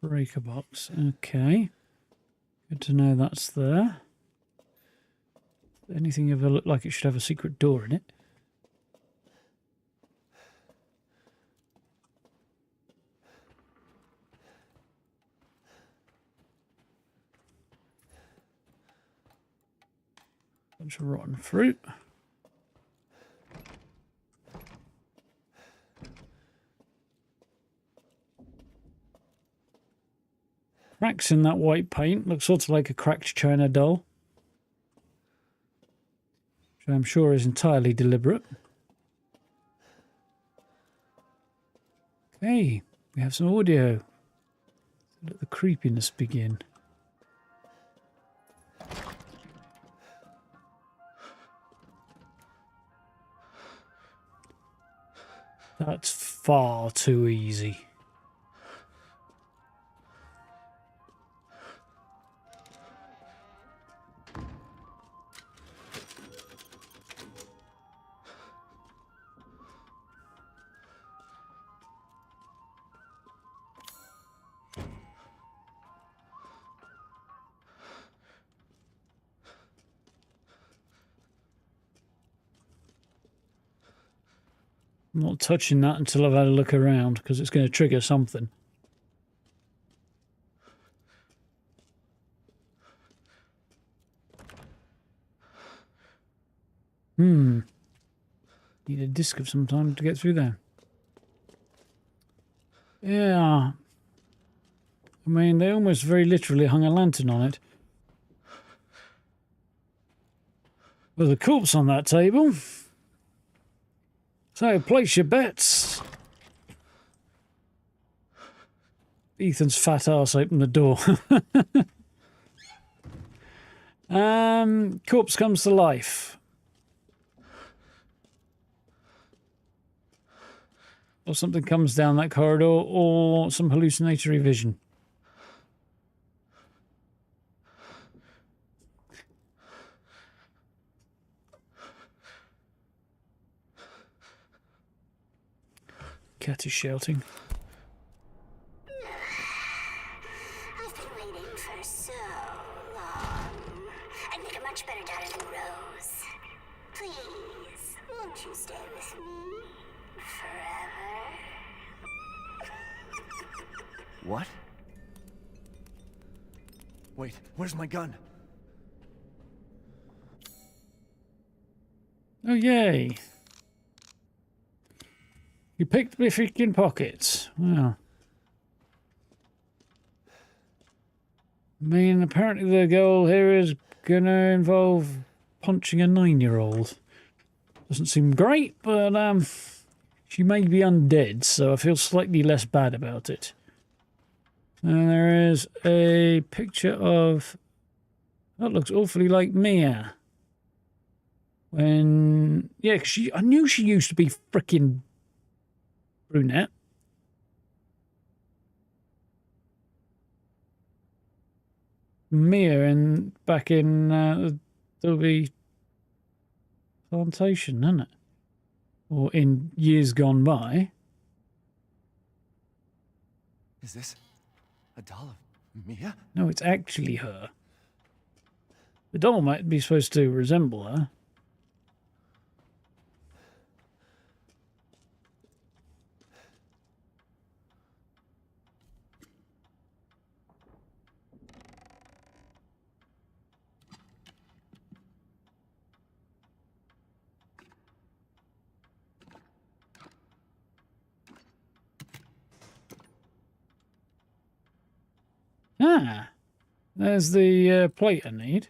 Breaker box. Okay. Good to know that's there. Anything ever look like it should have a secret door in it? Bunch of rotten fruit. Cracks in that white paint. Looks sort of like a cracked china doll. Which I'm sure is entirely deliberate. Okay, we have some audio. Let the creepiness begin. That's far too easy. I'm not touching that until I've had a look around, because it's going to trigger something. Need a disc of some time to get through there. Yeah. I mean, they almost very literally hung a lantern on it. With a corpse on that table. So, place your bets. Ethan's fat ass opened the door. Corpse comes to life. Or something comes down that corridor, or some hallucinatory vision. Cat is shouting. I've been waiting for so long. I'd make a much better daughter than Rose. Please, won't you stay with me forever? What? Wait, where's my gun? Oh, yay. You picked my freaking pockets. Wow. I mean, apparently the goal here is going to involve punching a 9-year-old. Doesn't seem great, but she may be undead, so I feel slightly less bad about it. And there is a picture of... That looks awfully like Mia. When... Yeah, 'cause I knew she used to be frickin' brunette. Mia back in the Dulvey plantation, isn't it? Or in years gone by. Is this a doll of Mia? No, it's actually her. The doll might be supposed to resemble her. Ah, there's the plate I need.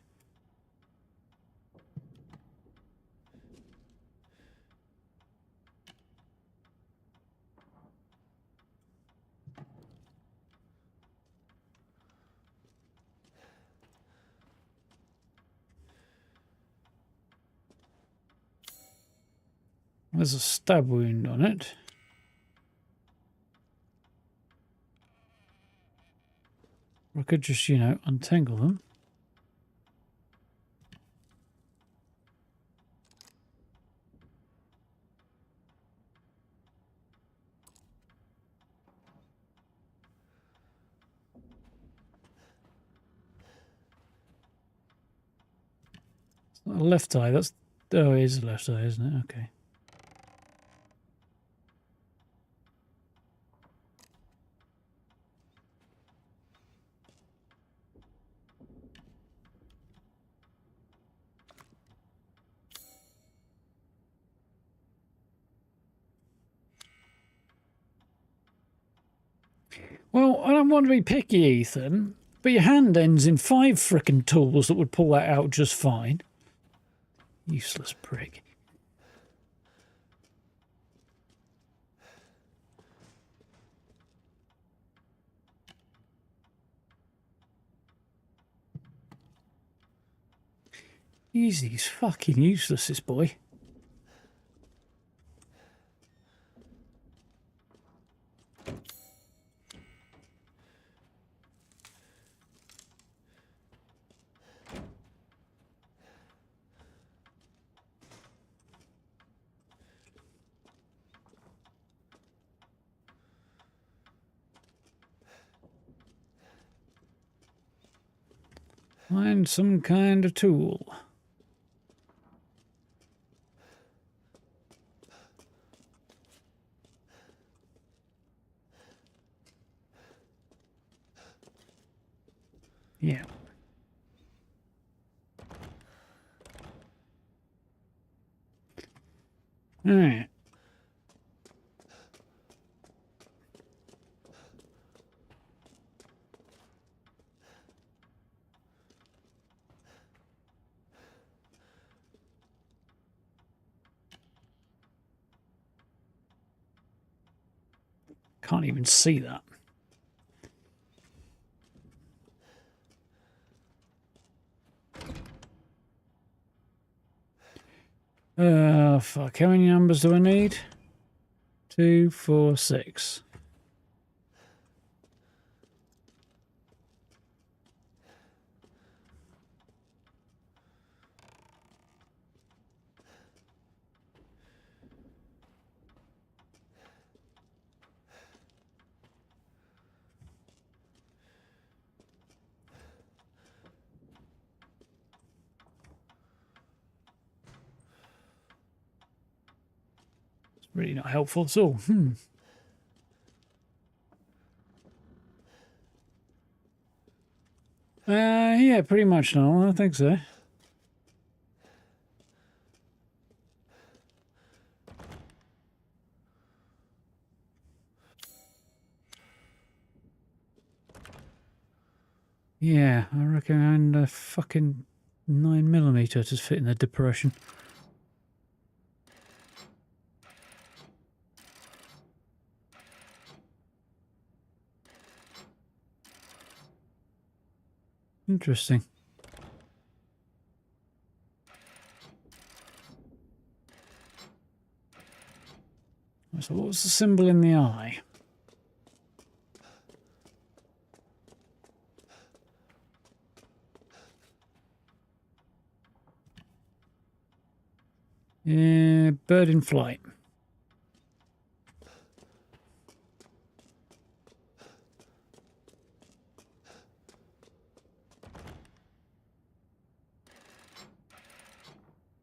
There's a stab wound on it. I could just, you know, untangle them. It's not a left eye, that's... Oh, it is a left eye, isn't it? Okay. Well, I don't want to be picky, Ethan, but your hand ends in 5 frickin' tools that would pull that out just fine. Useless prick. He's fucking useless, this boy. Find some kind of tool. Yeah. All right. Can't even see that. Fuck. How many numbers do I need? 2, 4, 6. It's really not helpful at all. Yeah, pretty much no. I think so. Yeah, I recommend a fucking 9mm to fit in the depression. Interesting. So what was the symbol in the eye? Yeah, bird in flight.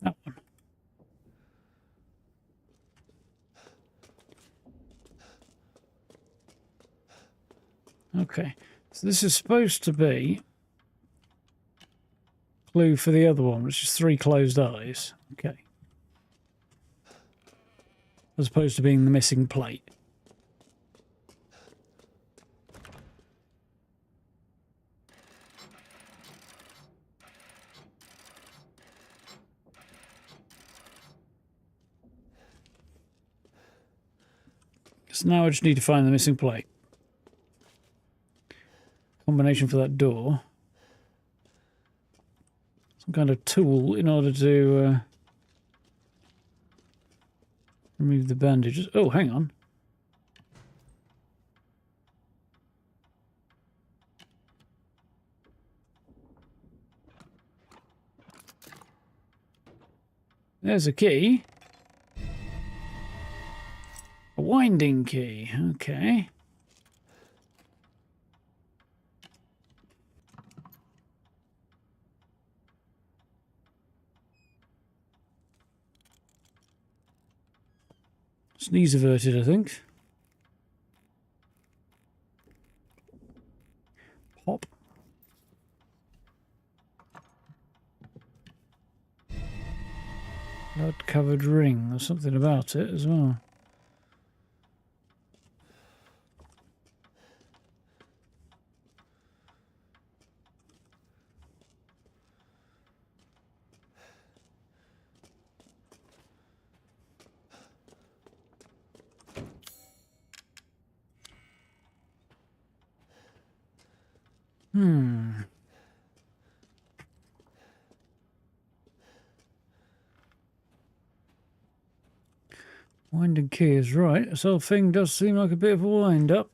That one. Okay, so this is supposed to be clue for the other one, which is 3 closed eyes. Okay. As opposed to being the missing plate. So now I just need to find the missing plate. Combination for that door. Some kind of tool in order to remove the bandages. Oh, hang on. There's a key. A winding key. Okay. Sneeze averted, I think. Pop. Blood-covered ring. There's something about it as well. Winding key is right. This whole thing does seem like a bit of a wind-up.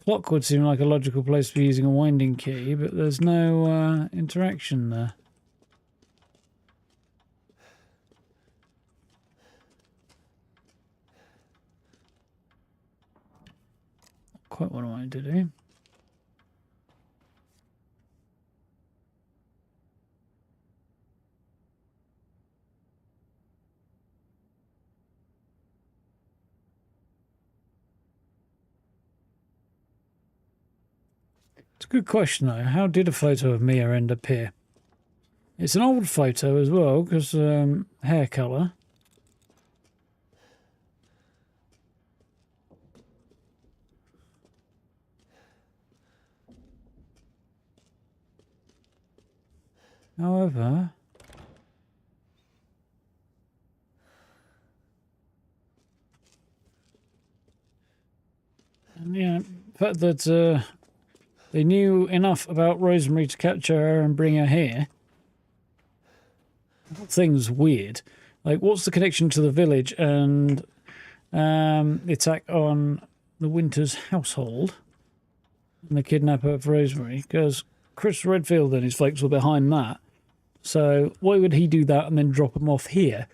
Clock would seem like a logical place for using a winding key, but there's no interaction there. Not quite what I wanted to do. It's a good question, though. How did a photo of Mia end up here? It's an old photo as well, because hair colour. However, yeah, the fact that they knew enough about Rosemary to capture her and bring her here. The whole thing's weird. Like, what's the connection to the village and the attack on the Winters household and the kidnapper of Rosemary? Because Chris Redfield and his folks were behind that. So why would he do that and then drop them off here?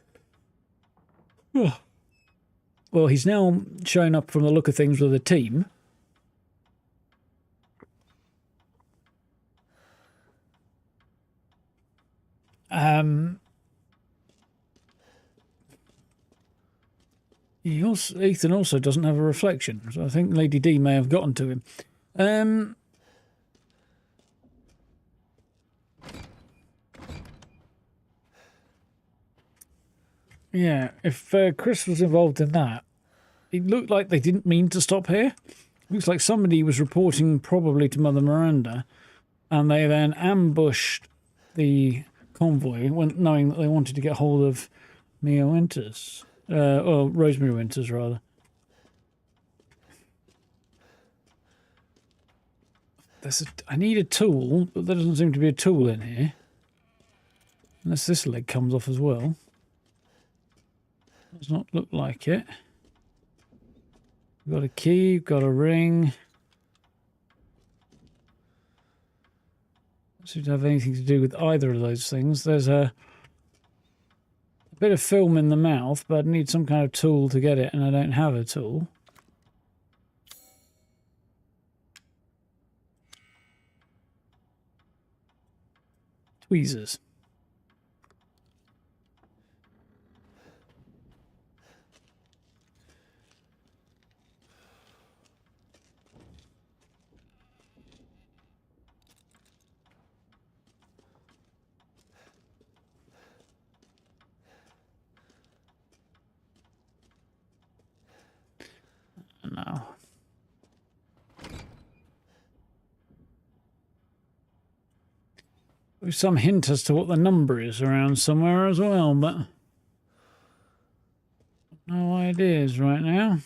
Well, he's now shown up from the look of things with a team. Ethan also doesn't have a reflection, so I think Lady D may have gotten to him. Yeah, if Chris was involved in that, it looked like they didn't mean to stop here. Looks like somebody was reporting probably to Mother Miranda, and they then ambushed the convoy, knowing that they wanted to get hold of Mia Winters. Or Rosemary Winters, rather. I need a tool, but there doesn't seem to be a tool in here. Unless this leg comes off as well. Does not look like it. We've got a key, got a ring. Doesn't seem to have anything to do with either of those things. There's a bit of film in the mouth, but I need some kind of tool to get it, and I don't have a tool. Tweezers. No. There's some hint as to what the number is around somewhere as well, but no ideas right now.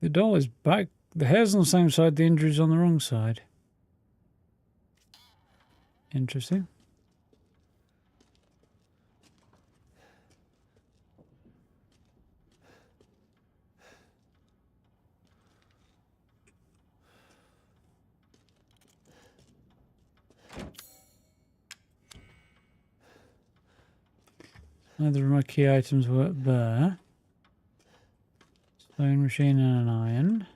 The doll is back. The hair's on the same side, the injury's on the wrong side. Interesting. Neither of my key items work there. Sewing machine and an iron.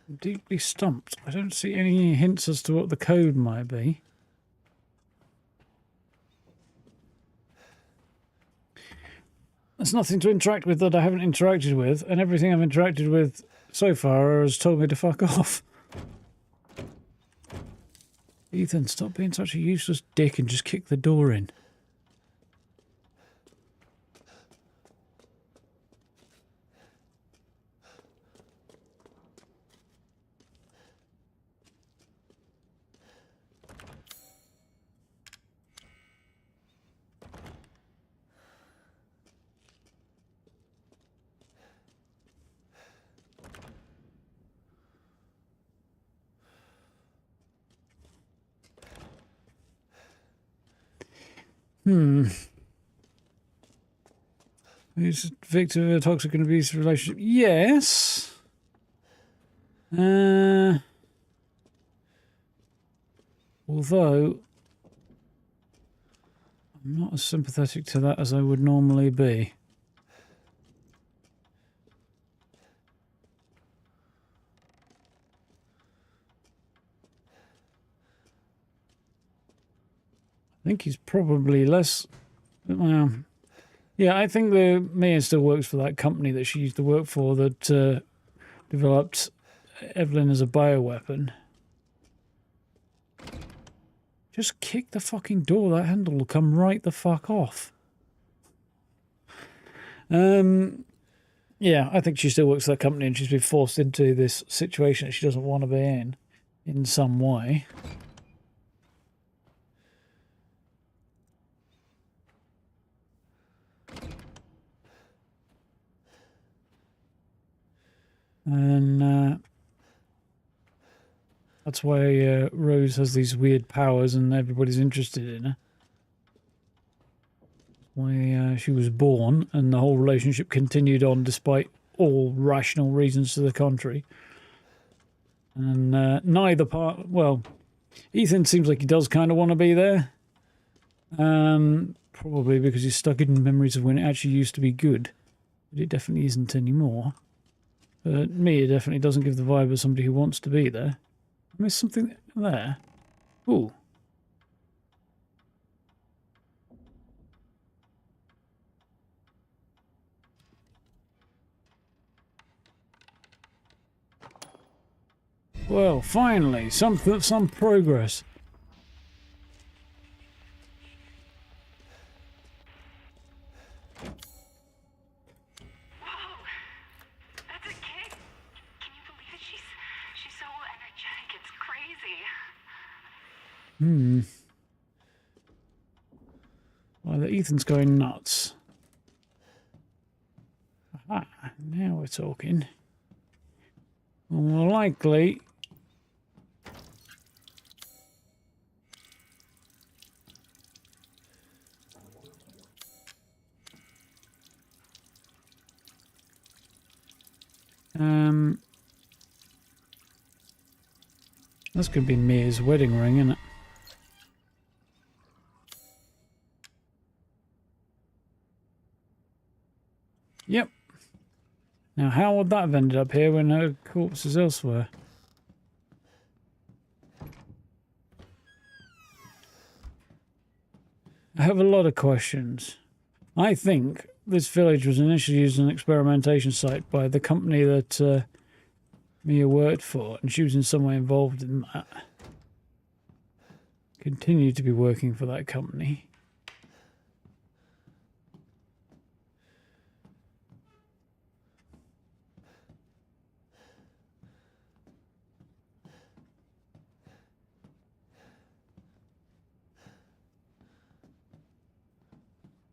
I'm deeply stumped. I don't see any hints as to what the code might be. There's nothing to interact with that I haven't interacted with, and everything I've interacted with so far has told me to fuck off. Ethan, stop being such a useless dick and just kick the door in. He's victim of a toxic and abusive relationship. Yes. Although I'm not as sympathetic to that as I would normally be. I think he's probably less. Well, yeah, I think the Mia still works for that company that she used to work for that developed Evelyn as a bioweapon. Just kick the fucking door. That handle will come right the fuck off. Yeah, I think she still works for that company and she's been forced into this situation that she doesn't want to be in some way. And that's why Rose has these weird powers and everybody's interested in her. Why she was born and the whole relationship continued on despite all rational reasons to the contrary. And neither part... Well, Ethan seems like he does kind of want to be there. Probably because he's stuck in memories of when it actually used to be good. But it definitely isn't anymore. But Mia definitely doesn't give the vibe of somebody who wants to be there. I missed something there. Ooh. Well, finally, some progress. Well, Ethan's going nuts. Aha, now we're talking. More likely... That's going to be Mia's wedding ring, isn't it? Yep. Now, how would that have ended up here when her corpse is elsewhere? I have a lot of questions. I think this village was initially used as an experimentation site by the company that Mia worked for, and she was in some way involved in that. Continued to be working for that company.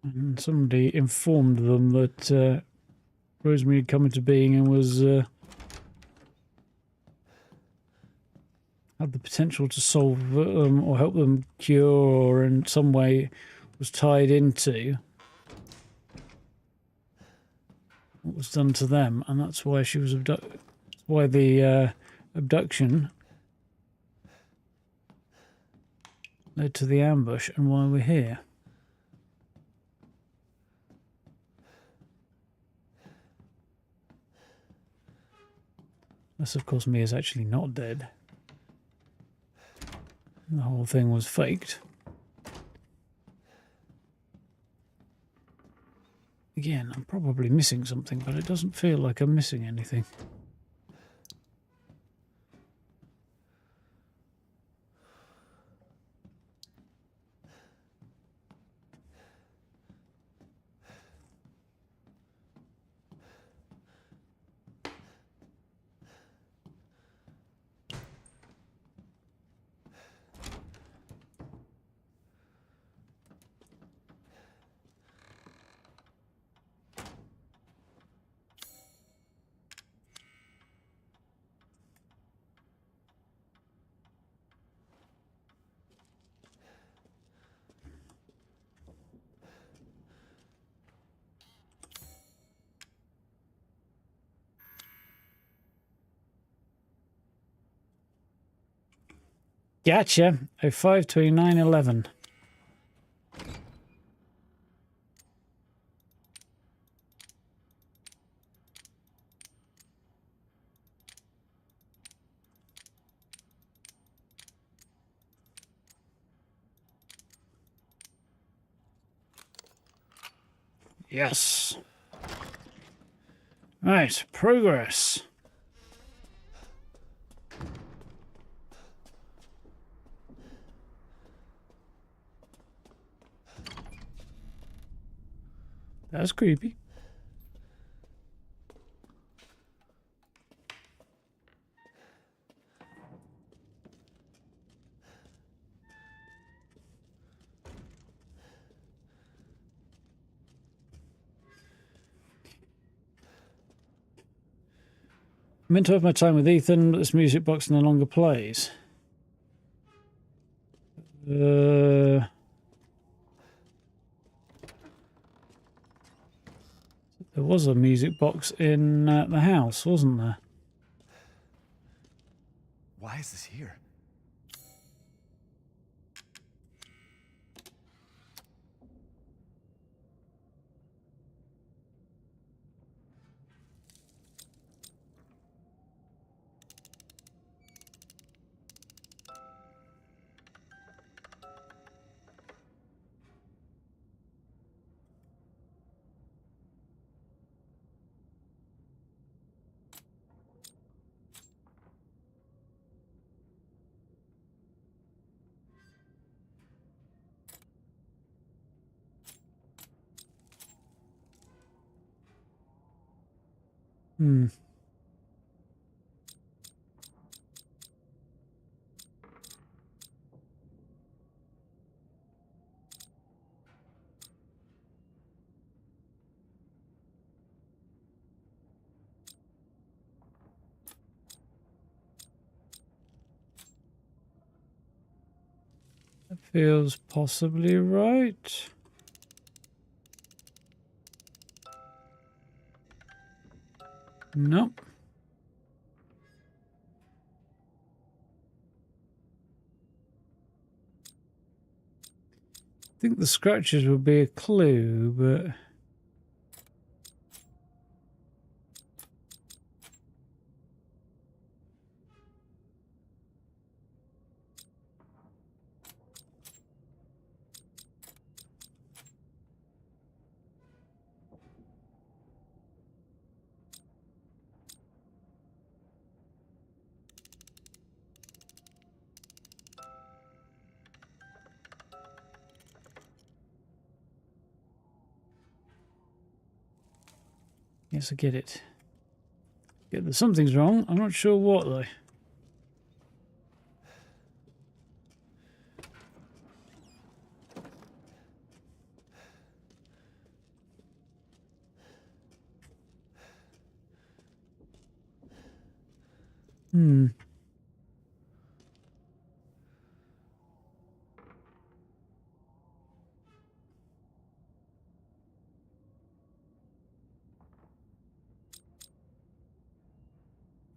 And somebody informed them that Rosemary had come into being and was had the potential to solve or help them cure, or in some way was tied into what was done to them, and that's why she was abducted. Why the abduction led to the ambush, and why we're here. Unless, of course, Mia's actually not dead. The whole thing was faked. Again, I'm probably missing something, but it doesn't feel like I'm missing anything. Gotcha. 052911. Yes. Right, progress. That's creepy. I'm meant to have my time with Ethan, but this music box no longer plays. There was a music box in the house, wasn't there? Why is this here? Hmm. That feels possibly right. Nope. I think the scratches would be a clue, but... Yes, I get it. Get that something's wrong. I'm not sure what, though. Hmm.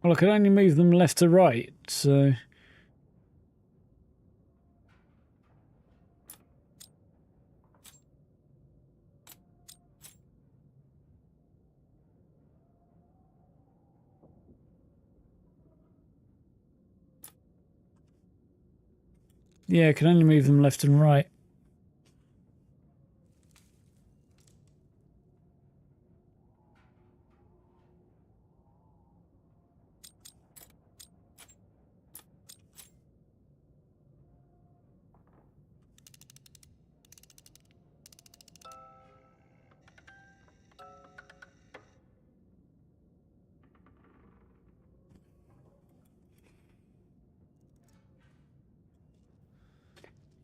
Well, I can only move them left to right, so... Yeah, I can only move them left and right.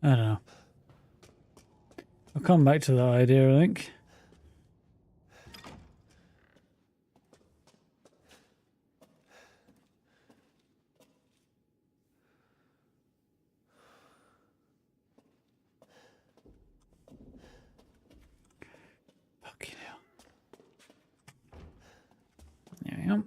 I don't know. I'll come back to that idea, I think. Fucking hell. There we go.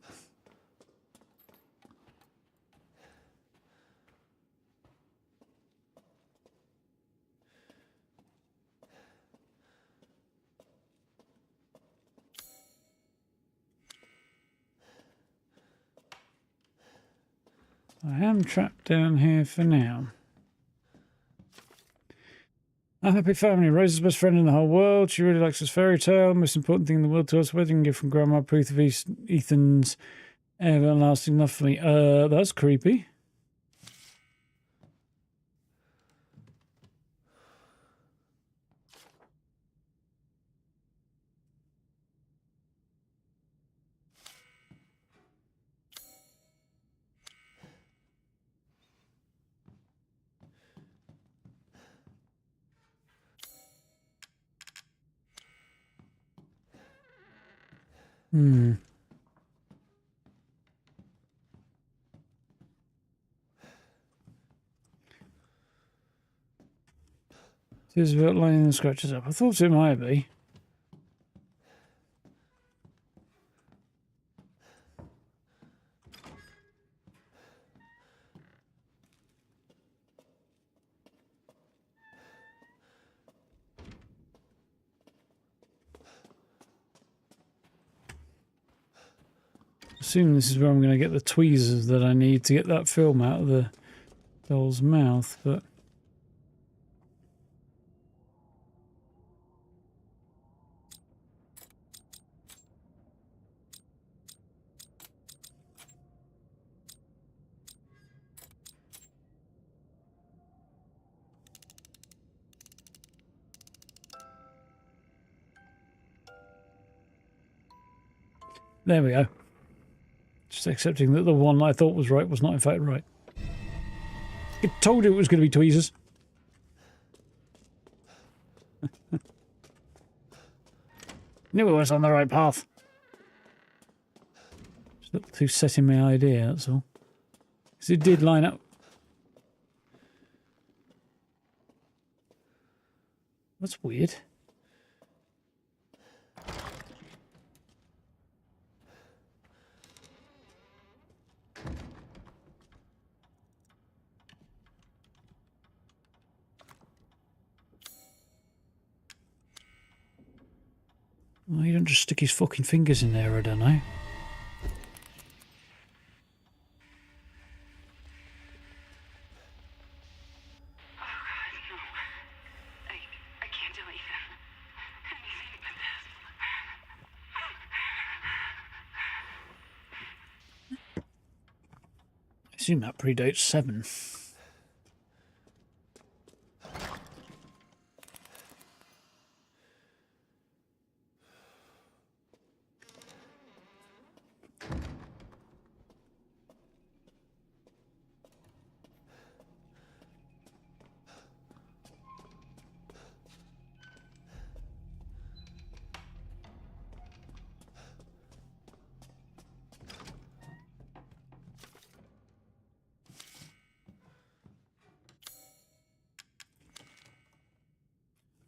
I am trapped down here for now. A happy family. Rose's best friend in the whole world. She really likes this fairy tale. Most important thing in the world to us. Wedding gift from Grandma. Proof of Ethan's everlasting love for me. That's creepy. Hmm. It's about lining the scratches up. I thought it might be. Assume this is where I'm going to get the tweezers that I need to get that film out of the doll's mouth, but there we go. Just accepting that the one I thought was right was not in fact right. I told you it was going to be tweezers. Knew I was on the right path. Just a little too set in my idea, that's all. Because it did line up. That's weird. Well, he don't just stick his fucking fingers in there, I don't know. Oh God, no. I can't do anything. Anything but this. I assume that predates 7.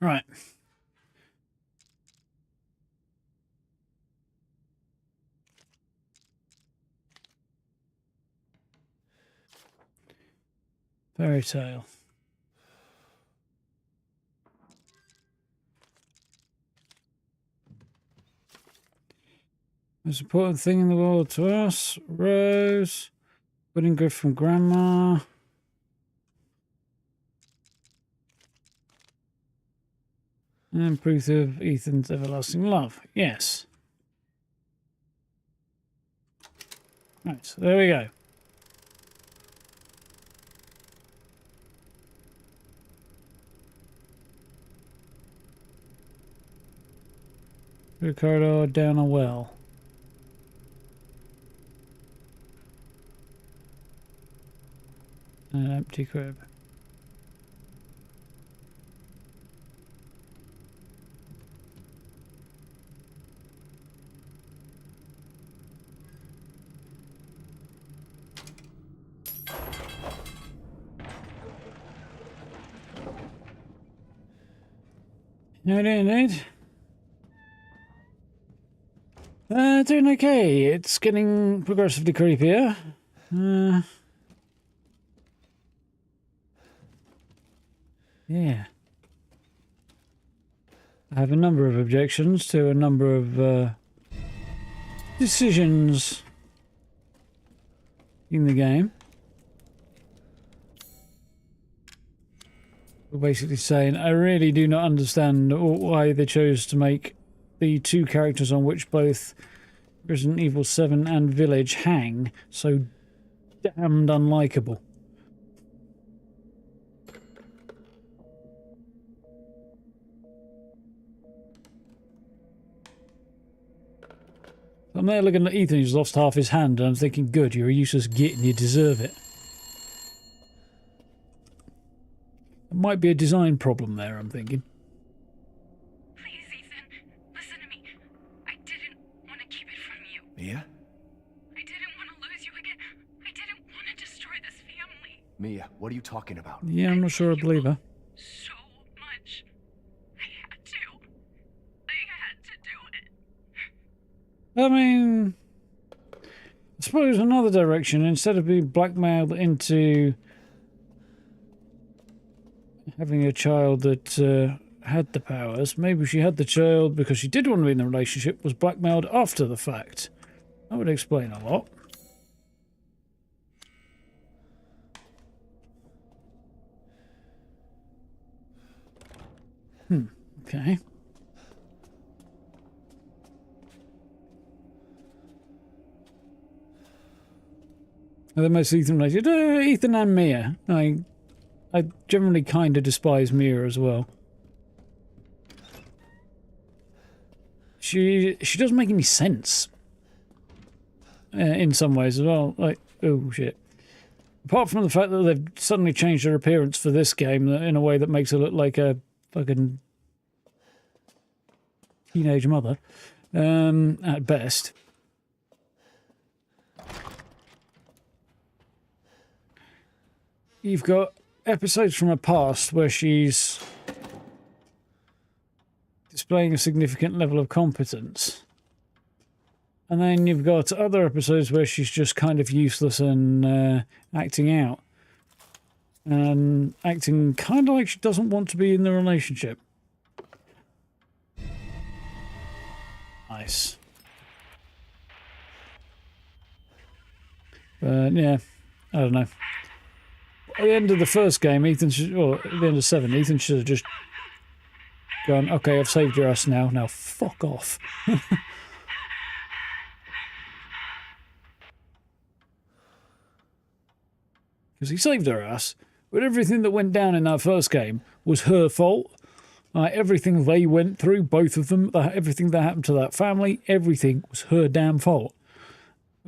Right. Fairy tale. Most important thing in the world to us. Rose. Wedding gift from Grandma. And proof of Ethan's everlasting love. Yes. Right, so there we go. Through a corridor, down a well. An empty crib. No, indeed. Doing okay. It's getting progressively creepier. Yeah. I have a number of objections to a number of decisions in the game. We're basically saying, I really do not understand why they chose to make the two characters on which both Resident Evil 7 and Village hang so damned unlikable. I'm there looking at Ethan who's lost half his hand, and I'm thinking, good, you're a useless git and you deserve it. There might be a design problem there, I'm thinking. Please, Ethan, listen to me. I didn't want to keep it from you. Mia? I didn't want to lose you again. I didn't want to destroy this family. Mia, what are you talking about? Yeah, I'm not sure I believe her. So much. I had to. I had to do it. I mean, I suppose another direction, instead of being blackmailed into having a child that had the powers, maybe she had the child because she did want to be in the relationship, was blackmailed after the fact. That would explain a lot. Okay. Are they most Ethan related? Ethan and Mia. I generally kind of despise Mia as well. She doesn't make any sense in some ways as well. Like, oh shit. Apart from the fact that they've suddenly changed her appearance for this game in a way that makes her look like a fucking teenage mother, at best. You've got episodes from her past where she's displaying a significant level of competence. And then you've got other episodes where she's just kind of useless and acting out. And acting kind of like she doesn't want to be in the relationship. Nice. But yeah, I don't know. At the end of the first game, Ethan should, or at the end of 7, Ethan should have just gone, okay, I've saved your ass now. Now fuck off. Because he saved her ass, but everything that went down in that first game was her fault. Everything they went through, both of them, everything that happened to that family, everything was her damn fault.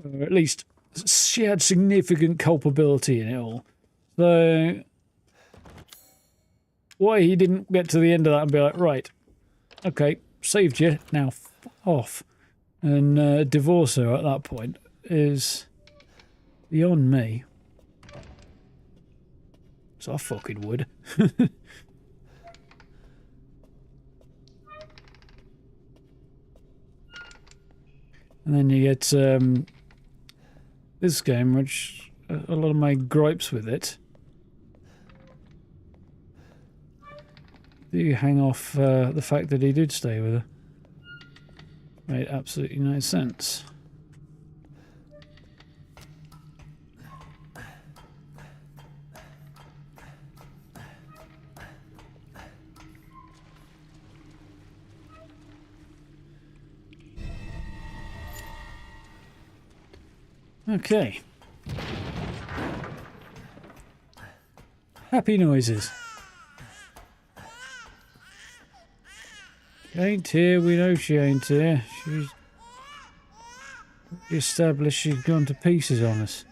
Or at least she had significant culpability in it all. So, why he didn't get to the end of that and be like, right, okay, saved you, now f off, and divorce her at that point is beyond me. So I fucking would. And then you get this game, which a lot of my gripes with it do hang off the fact that he did stay with her. Made absolutely no sense. Okay. Happy noises. She ain't here, we know she ain't here. She's established she's gone to pieces on us.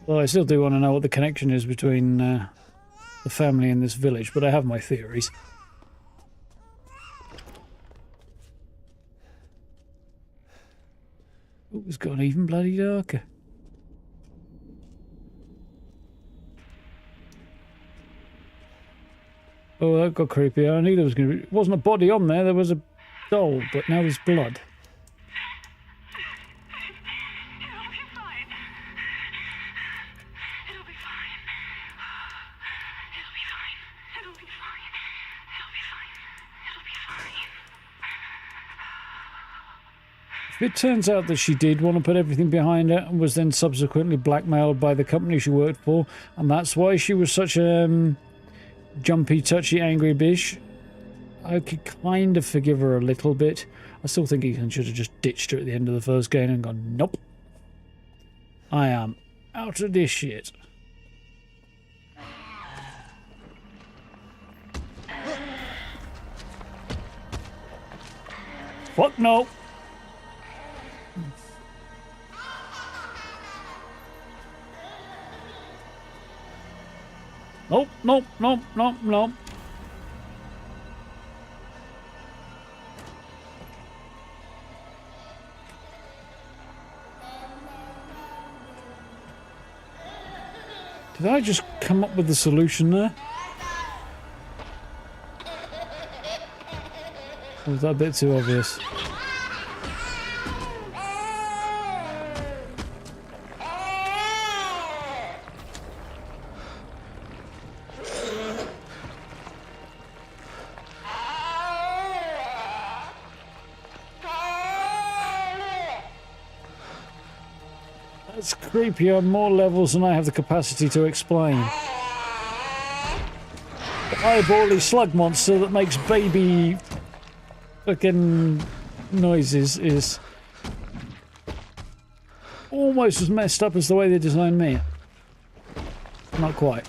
Well, I still do want to know what the connection is between the family and this village, but I have my theories. Oh, it's gone even bloody darker. Oh, that got creepy. I knew there was going to be... It wasn't a body on there, there was a doll, but now there's blood. It'll be fine. It'll be fine. It'll be fine. It'll be fine. It'll be fine. It'll be fine. If it turns out that she did want to put everything behind her and was then subsequently blackmailed by the company she worked for, and that's why she was such a jumpy, touchy, angry bitch, I could kind of forgive her a little bit. I still think Ethan should have just ditched her at the end of the first game and gone, nope. I am out of this shit. Fuck no. Nope, nope, nope, nope, nope. Did I just come up with the solution there? Or was that a bit too obvious? That's creepy on more levels than I have the capacity to explain. The eyebally slug monster that makes baby fucking noises is almost as messed up as the way they designed me. Not quite.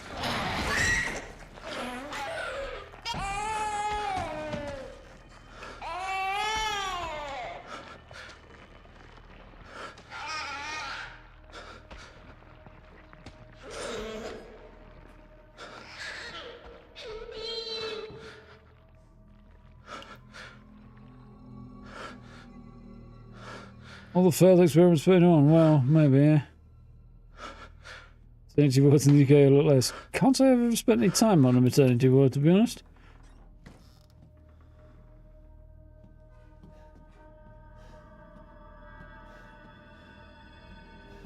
All the further experiments put on, well, maybe, yeah. Maternity wards in the UK a lot less. Can't say I've ever spent any time on a maternity ward, to be honest.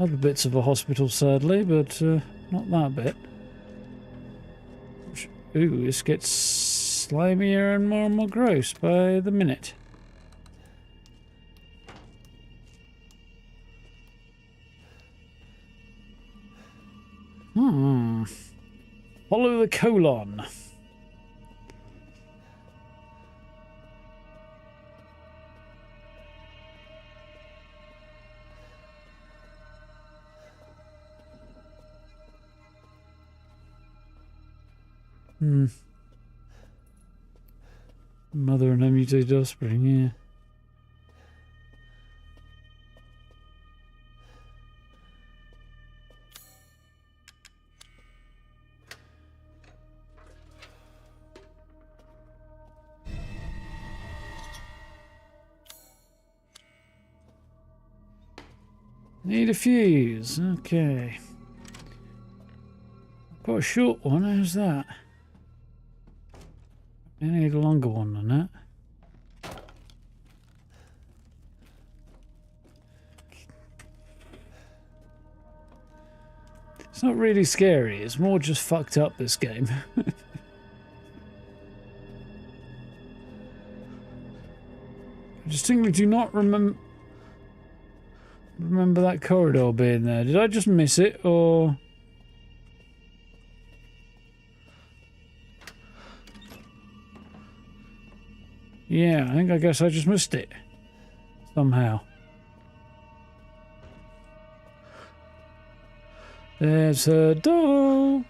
Other bits of a hospital, sadly, but not that bit. Ooh, this gets slimier and more gross by the minute. Follow the colon. Mother and a mutated offspring, yeah. Need a fuse, okay. I've got a short one, how's that? I need a longer one than that. It's not really scary, it's more just fucked up, this game. I distinctly do not remember that corridor being there. Did I just miss it, or... Yeah, I guess I just missed it. Somehow. There's her door,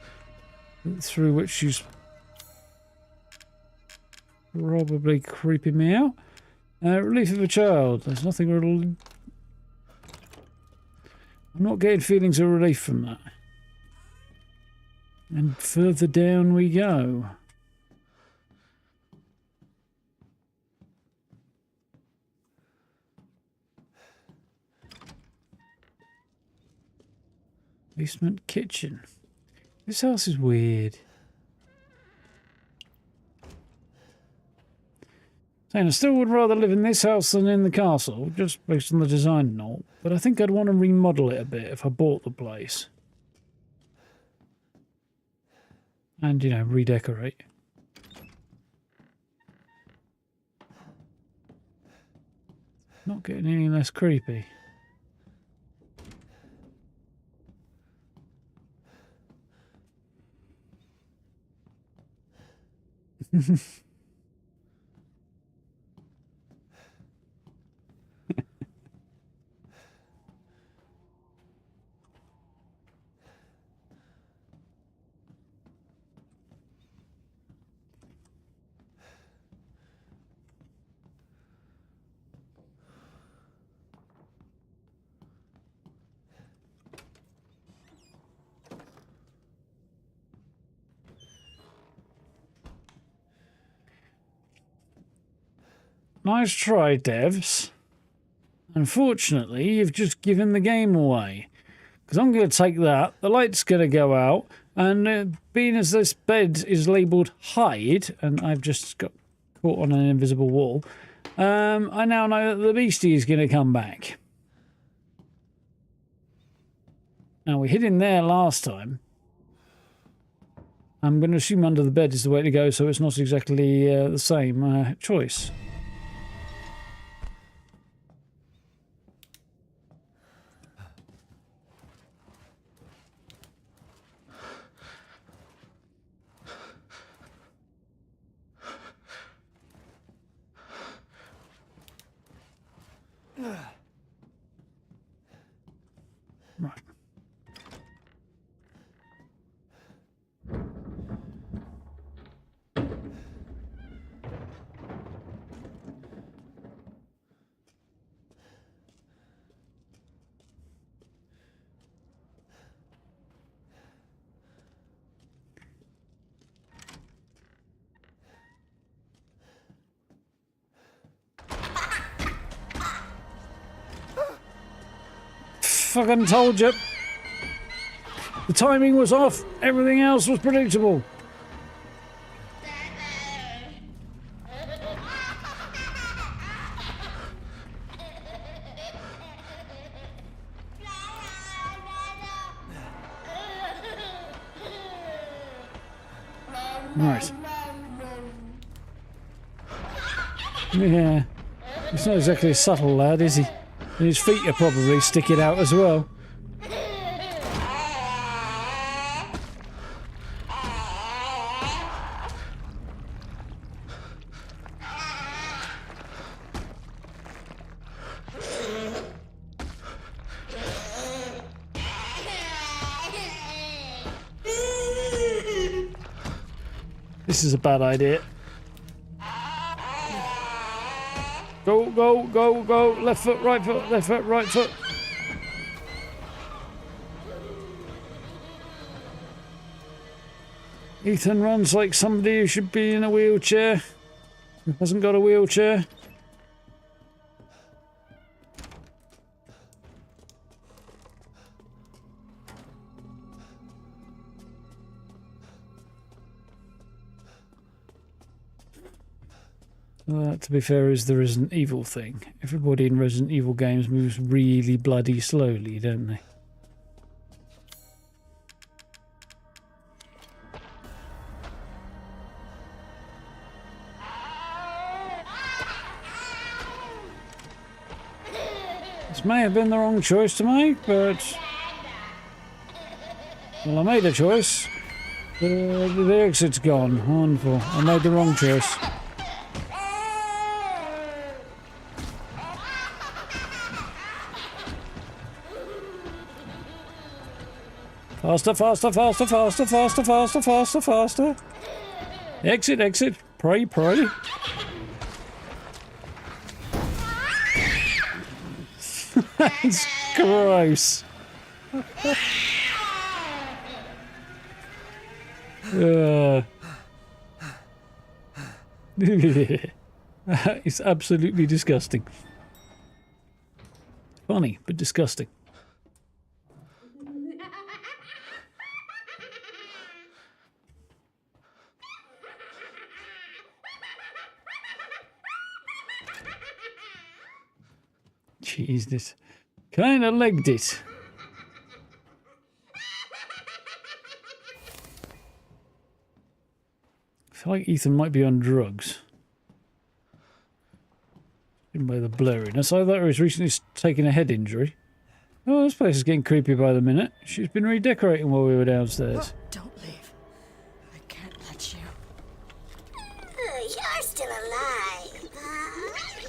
through which she's probably creeping me out. Relief of a child. There's nothing real... I'm not getting feelings of relief from that. And further down we go. Basement kitchen. This house is weird. Saying I still would rather live in this house than in the castle, just based on the design and all. But I think I'd want to remodel it a bit if I bought the place. And, you know, redecorate. Not not getting any less creepy. Nice try, devs. Unfortunately, you've just given the game away. Because I'm going to take that, the light's going to go out, and being as this bed is labelled hide, and I've just got caught on an invisible wall, I now know that the beastie is going to come back. Now, we hid in there last time. I'm going to assume under the bed is the way to go, so it's not exactly the same choice. Right. Fucking told you. The timing was off. Everything else was predictable. Right. Yeah. He's not exactly a subtle lad, is he? And his feet are probably sticking out as well. This is a bad idea. Go, go, go, go. Left foot, right foot, left foot, right foot. Ethan runs like somebody who should be in a wheelchair. Who hasn't got a wheelchair. To be fair, is the Resident Evil thing. Everybody in Resident Evil games moves really bloody slowly, don't they? This may have been the wrong choice to make, but... well, I made a choice. The exit's gone. Wonderful. I made the wrong choice. Faster, faster, faster, faster, faster, faster, faster, faster. Exit, exit. Pray, pray. That's gross. It's absolutely disgusting. Funny, but disgusting. Jesus. Kind of legged it. I feel like Ethan might be on drugs. by the blurriness. I thought he was recently taking a head injury. Oh, this place is getting creepy by the minute. She's been redecorating while we were downstairs. Don't leave. I can't let you. You're still alive, huh? You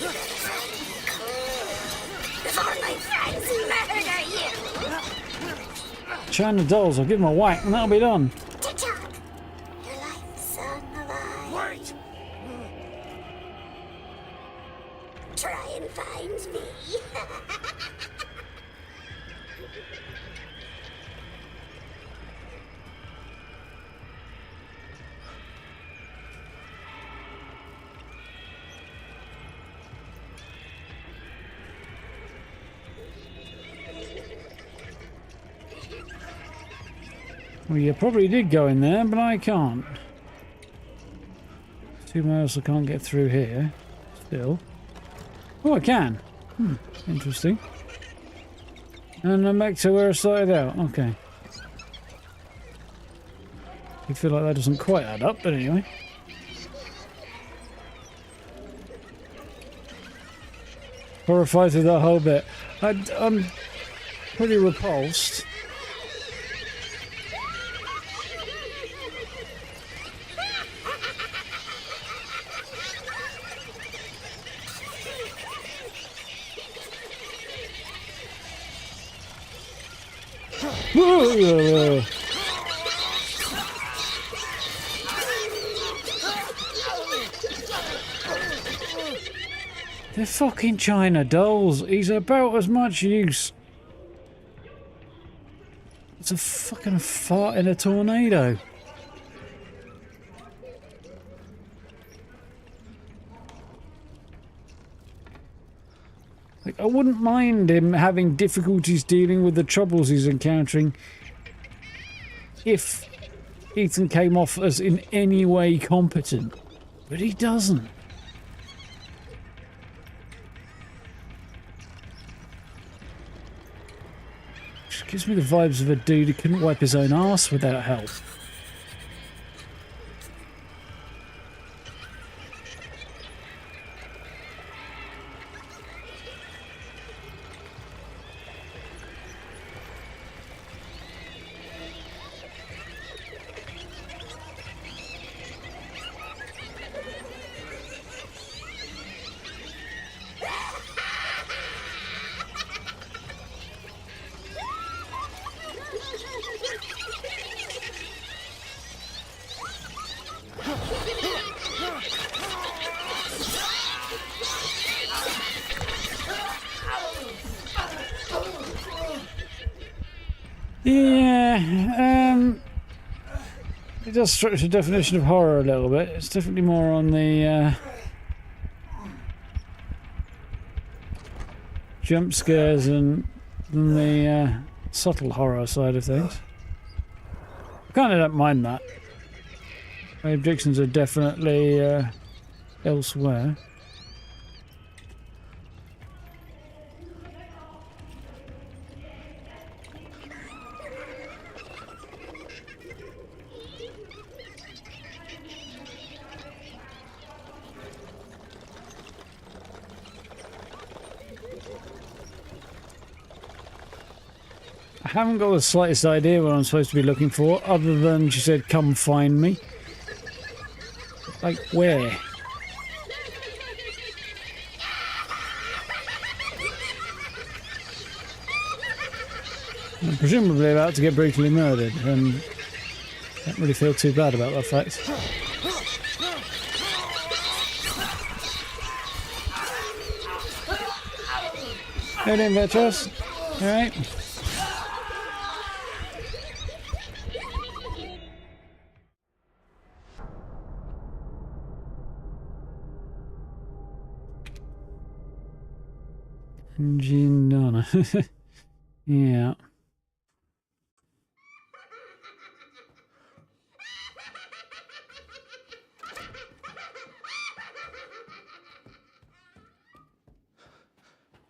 better find me a clue before my friends murder you. China dolls, I'll give them a whack and that'll be done. Tick-tock. Your life's on the line. Wait! Try and find me. Well, you probably did go in there, but I can't. 2 miles I can't get through here. Still. Oh, I can. Interesting. And I'm back to where I started out. Okay. I feel like that doesn't quite add up, but anyway. Horrified through that whole bit. I'm pretty repulsed. Whoa. They're fucking China dolls. He's about as much use. It's a fucking fart in a tornado. Like, I wouldn't mind him having difficulties dealing with the troubles he's encountering if Ethan came off as in any way competent. But he doesn't. Just gives me the vibes of a dude who couldn't wipe his own arse without help. Yeah, it does stretch the definition of horror a little bit. It's definitely more on the jump scares and than the subtle horror side of things. I kind of don't mind that. My objections are definitely elsewhere. I haven't got the slightest idea what I'm supposed to be looking for, other than she said, "Come find me." Like, where? I'm presumably about to get brutally murdered, and I don't really feel too bad about that fact. How you doing, Beatrice? Alright? Ginona. Yeah.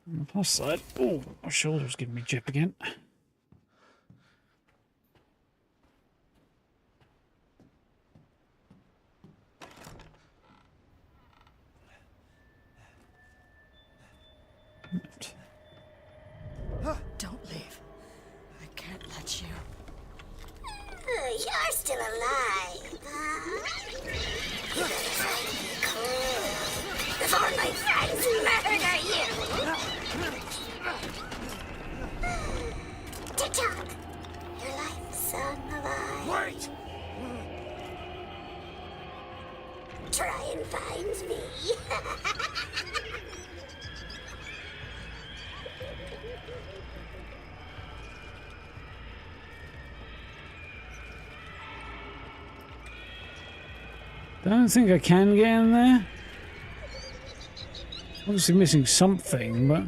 On the plus side, oh, my shoulder's giving me jip again. still alive, huh? You better find me a clue before my friends murder you! TikTok! Your life's on the line. Wait! Try and find me. I don't think I can get in there. Obviously missing something, but...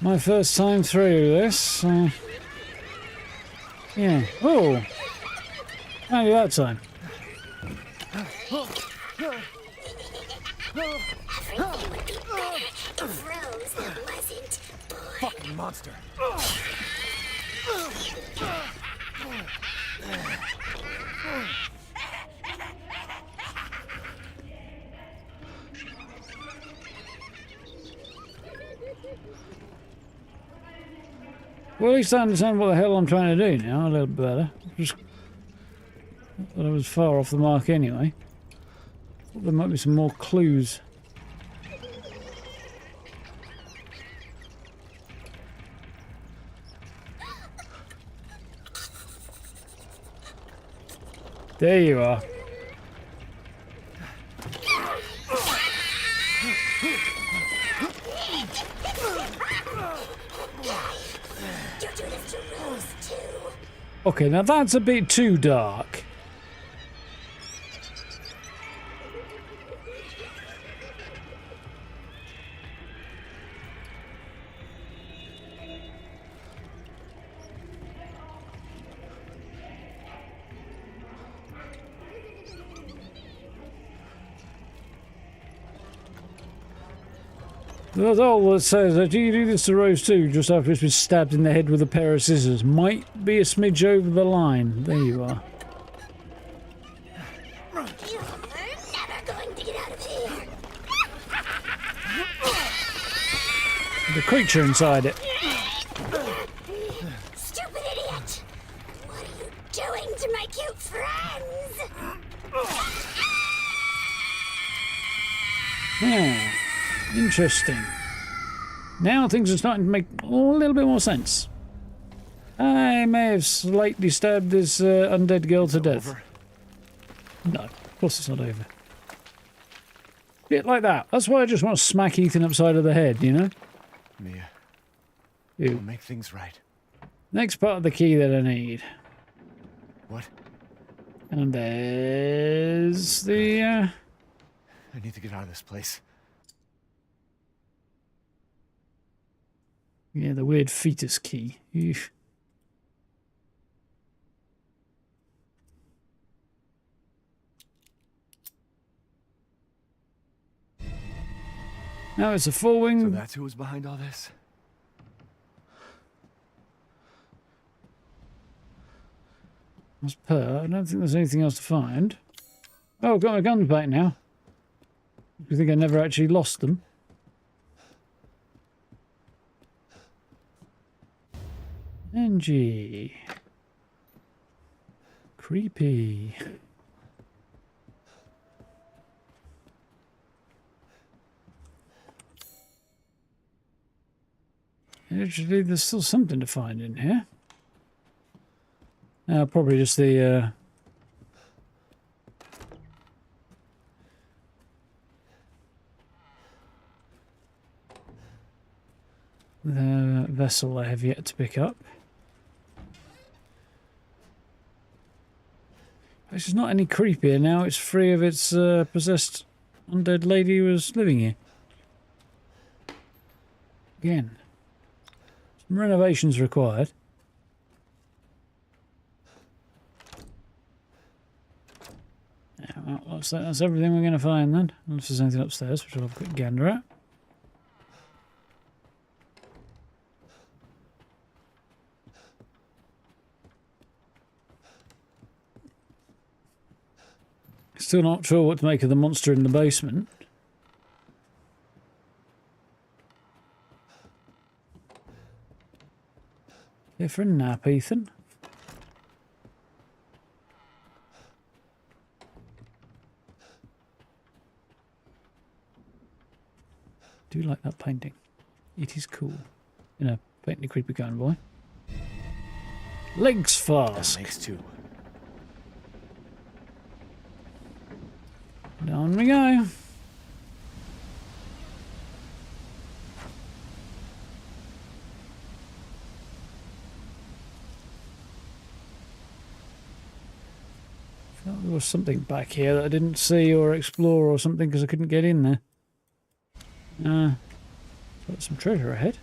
My first time through this. Yeah. Oh! Only that time. Everything would be better if Rose wasn't born. Fucking monster. Well, at least I understand what the hell I'm trying to do now, a little bit better. Just thought I was far off the mark anyway. Thought there might be some more clues. There you are. Okay, now that's a bit too dark. That's all that says that you do this to Rose too, just after it's been stabbed in the head with a pair of scissors. Might be a smidge over the line. There you are. You're never going to get out of here. The creature inside it. Stupid idiot! What are you doing to my cute friends? Yeah. Interesting. Now things are starting to make a little bit more sense. I may have slightly stabbed this undead girl to death. Over. No, of course it's not over. Bit like that. That's why I just want to smack Ethan upside of the head, you know? Mia, Ew. we'll make things right. Next part of the key that I need. What? And there's the... I need to get out of this place. Yeah, the weird fetus key. Eesh. Now it's a So four-wing. that's who was behind all this? That's per. I don't think there's anything else to find. Oh, I've got my guns back now. You think I never actually lost them? NG. Creepy. Actually, there's still something to find in here. Probably just the vessel I have yet to pick up. It's not any creepier now. It's free of its possessed undead lady who was living here. Again, some renovations required. Well, that's everything we're going to find then. Unless there's anything upstairs, which I'll have a quick gander at. Still not sure what to make of the monster in the basement. Here for a nap, Ethan? Do like that painting. It is cool. In a faintly creepy kind of boy. Legs fast. That makes two. Down we go. Felt there was something back here that I didn't see or explore or something because I couldn't get in there. Got some treasure ahead.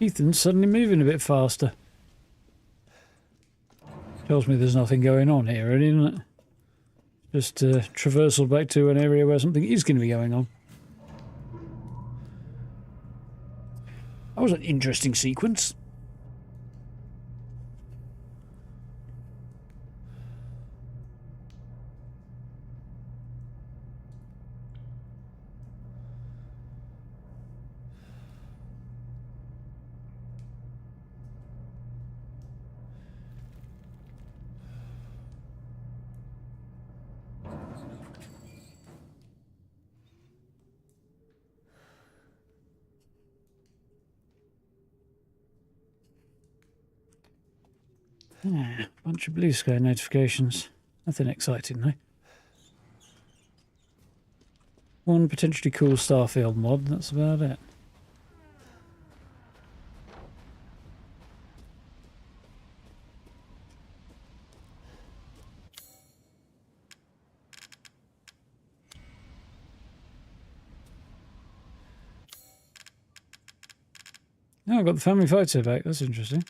Ethan's suddenly moving a bit faster. Tells me there's nothing going on here, really, isn't it? Just traversal back to an area where something is going to be going on. That was an interesting sequence. Bunch of blue sky notifications. Nothing exciting, though. One potentially cool Starfield mod, that's about it. Oh, I've got the family photo back. That's interesting.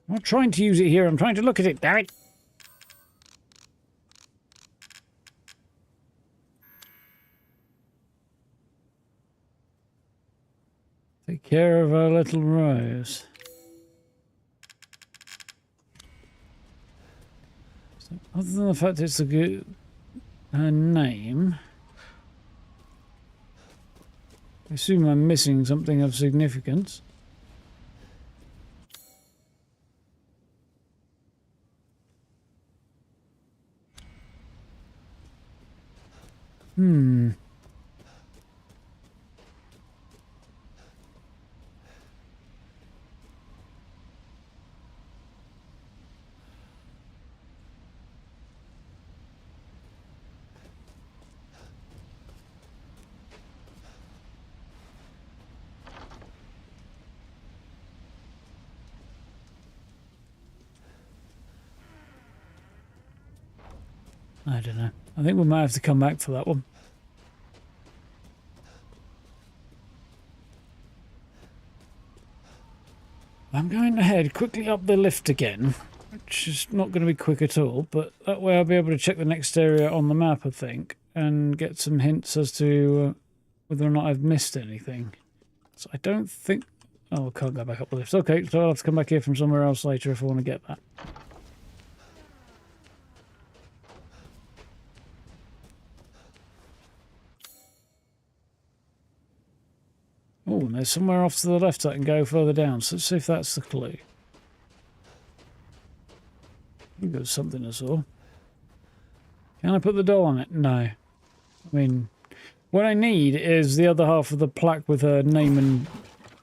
I'm not trying to use it here, I'm trying to look at it, damn it! Take care of our little Rose. So, other than the fact it's her name, I assume I'm missing something of significance. I don't know. I think we might have to come back for that one. I'm going to head quickly up the lift again, which is not going to be quick at all, but that way I'll be able to check the next area on the map, I think, and get some hints as to whether or not I've missed anything. So I don't think... Oh, I can't go back up the lift. Okay, so I'll have to come back here from somewhere else later if I want to get that. Oh, and there's somewhere off to the left I can go further down, so let's see if that's the clue. I think there's something I saw. Can I put the doll on it? No. I mean, What I need is the other half of the plaque with her name and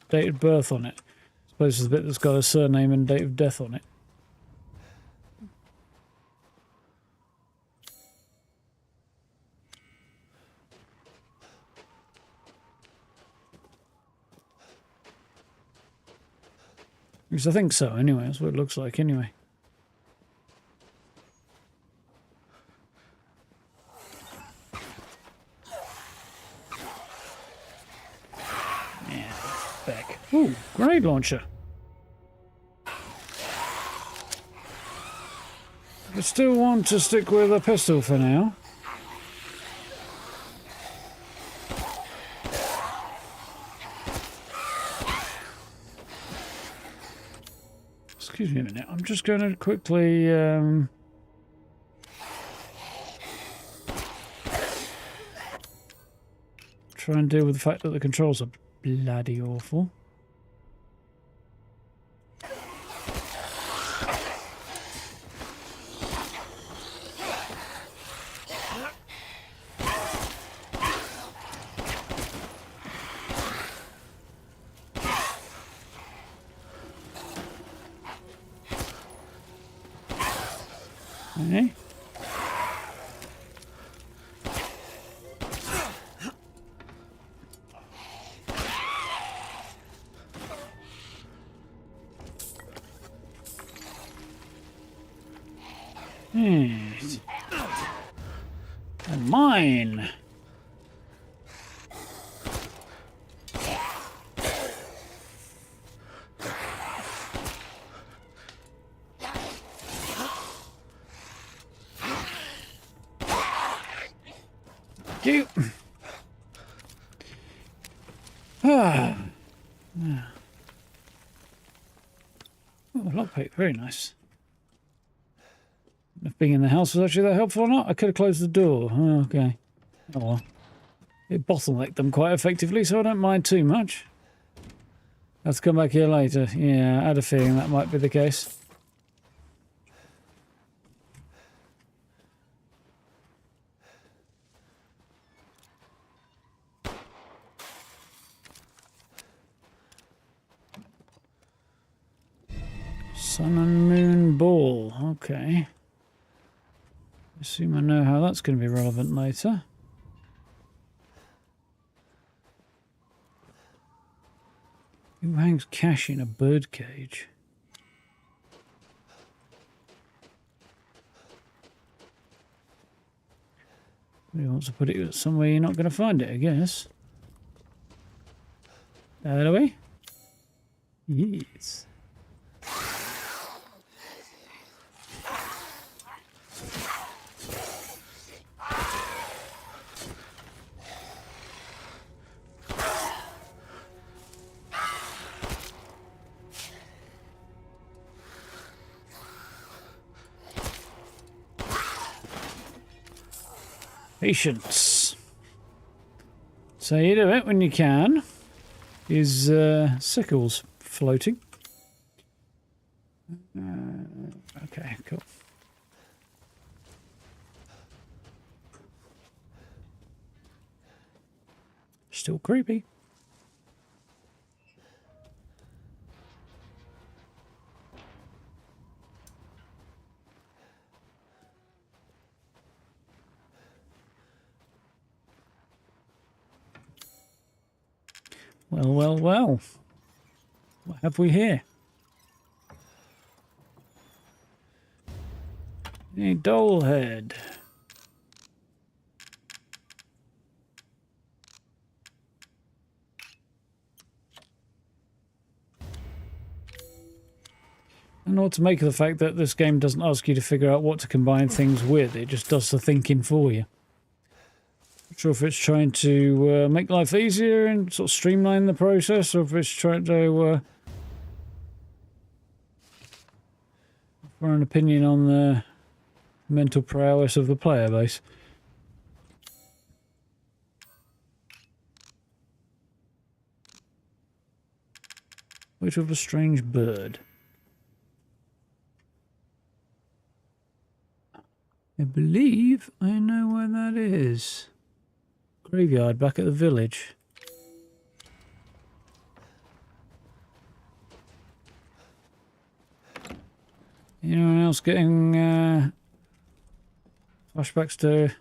date of birth on it. I suppose it's the bit that's got her surname and date of death on it. Because I think so, anyway. That's what it looks like, anyway. Yeah, back. Ooh, grenade launcher. I still want to stick with a pistol for now. Excuse me a minute. I'm just going to quickly try and deal with the fact that the controls are bloody awful. Okay. Yes. And mine. You. Ah. Oh, lockpick, very nice. If being in the house was actually that helpful or not, I could have closed the door. Oh, okay. Oh well. It bottlenecked them quite effectively, so I don't mind too much. Let's come back here later. Yeah, I had a feeling that might be the case. Sun and Moon Ball. Okay. Assume I know how that's going to be relevant later. Who hangs cash in a bird cage? He wants to put it somewhere you're not going to find it, I guess. That away? Yes. Patience. So you do it when you can. Is sickles floating? Okay, cool. Still creepy. Well, well, well. What have we here? A doll head. I don't know what to make of the fact that this game doesn't ask you to figure out what to combine things with. It just does the thinking for you. Not sure if it's trying to make life easier and sort of streamline the process, or if it's trying to for an opinion on the mental prowess of the player base. Which of a strange bird? I believe I know where that is. Graveyard back at the village. Anyone else getting flashbacks to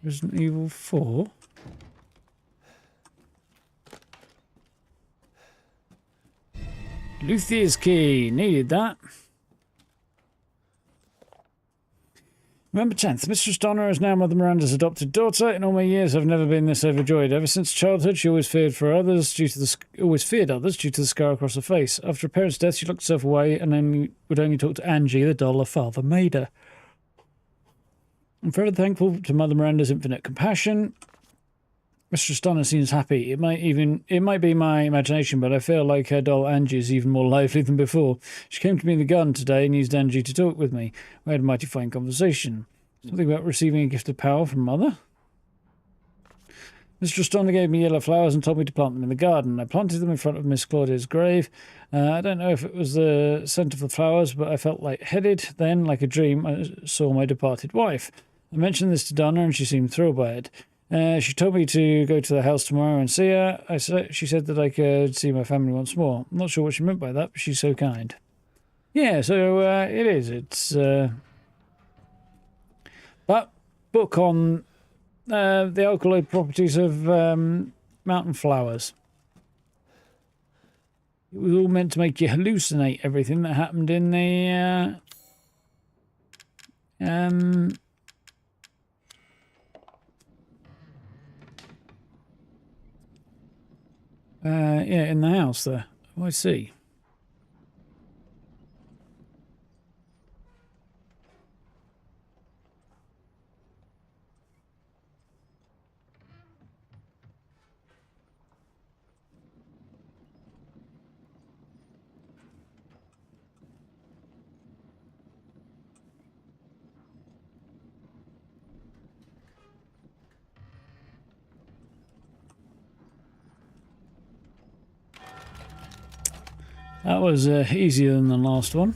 Resident Evil 4? Luthier's key. Needed that. November 10th. Mistress Donna is now Mother Miranda's adopted daughter. In all my years, I've never been this overjoyed. Ever since childhood, she always feared others due to the scar across her face. After her parents' death, she locked herself away and would only talk to Angie, the doll her father made her. I'm forever thankful to Mother Miranda's infinite compassion. Mistress Donna seems happy. It might be my imagination, but I feel like her doll Angie is even more lively than before. She came to me in the garden today and used Angie to talk with me. We had a mighty fine conversation. Something about receiving a gift of power from Mother. Mistress Donna gave me yellow flowers and told me to plant them in the garden. I planted them in front of Miss Claudia's grave. I don't know if it was the scent of the flowers, but I felt light-headed. Then, like a dream, I saw my departed wife. I mentioned this to Donna and she seemed thrilled by it. She told me to go to the house tomorrow and see her. She said that I could see my family once more. I'm not sure what she meant by that, but she's so kind. Yeah, so it is. It's but book on the alkaloid properties of mountain flowers. It was all meant to make you hallucinate everything that happened in the yeah, in the house there. Oh, I see. That was easier than the last one.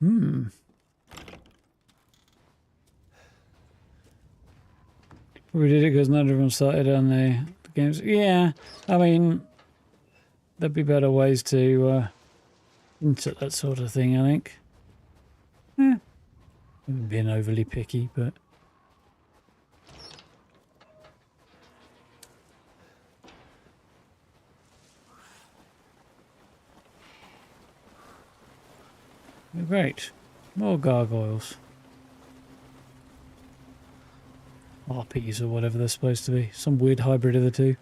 We did it because not everyone started on the games. Yeah, I mean, there'd be better ways to hint at that sort of thing, I think. Yeah. I'm being overly picky, but... Great. More gargoyles. RPs or whatever they're supposed to be. Some weird hybrid of the two.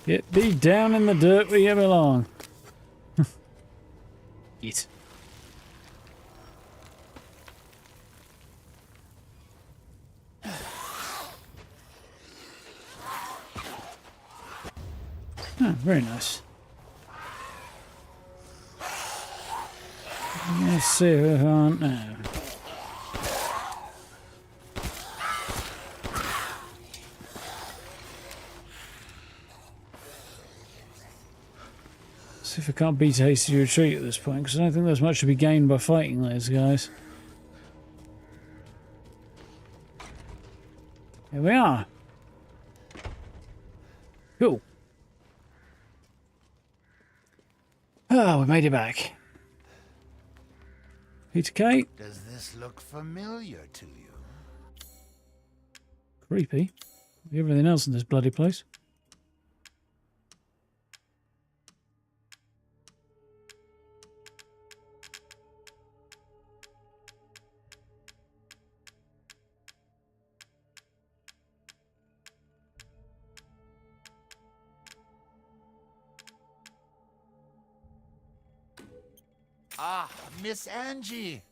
Get thee down in the dirt where you belong. Eat. Oh, very nice. Let's see if I can't now. See if I can't beat a hasty retreat at this point, because I don't think there's much to be gained by fighting those guys. Here we are. Cool. Oh, we made it back. Peter Kate. Does this look familiar to you? Creepy. Everything else in this bloody place. Ah, Miss Angie.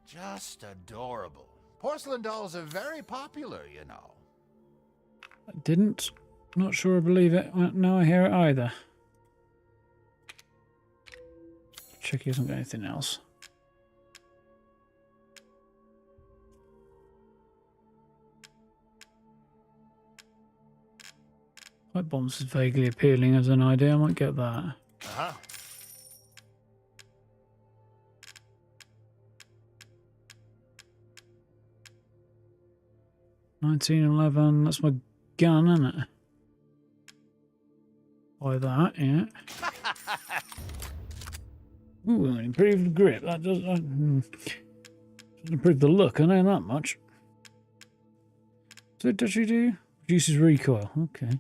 Just adorable. Porcelain dolls are very popular, you know. I didn't. Not sure I believe it. Now I hear it either. Check he hasn't got anything else. Pipe bombs is vaguely appealing as an idea. I might get that. Uh-huh. $19.11. That's my gun, isn't it? Buy that, yeah. Ooh, improved grip. That does doesn't improve the look. I know that much. So, does she do? Reduces recoil. Okay,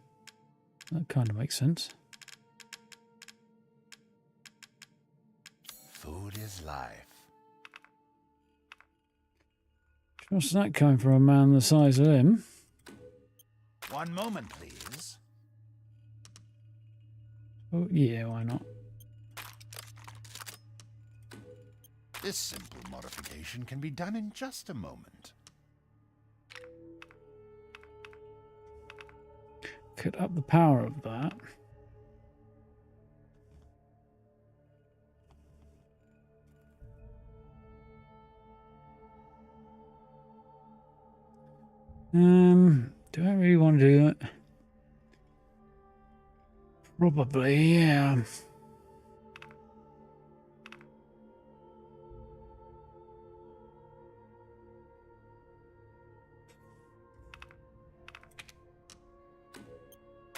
that kind of makes sense. Food is life. What's that coming from a man the size of him? One moment, please. Oh, yeah, why not? This simple modification can be done in just a moment. Could up the power of that. Do I really want to do it? Probably, yeah.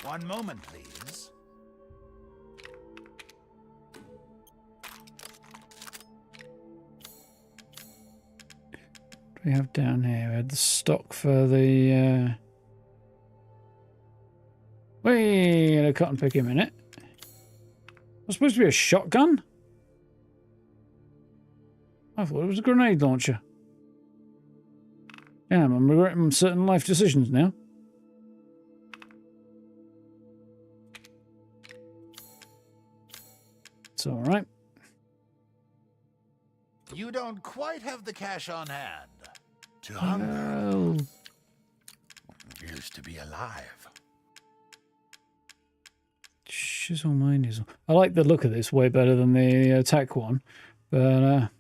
One moment, please. What do we have down here? We had the stock for the wait, a cotton pick a minute. Was supposed to be a shotgun? I thought it was a grenade launcher. Damn, I'm regretting certain life decisions now. It's all right. You don't quite have the cash on hand. To hunger Oh, appears to be alive. shizzle my nizzle. I like the look of this way better than the attack one, but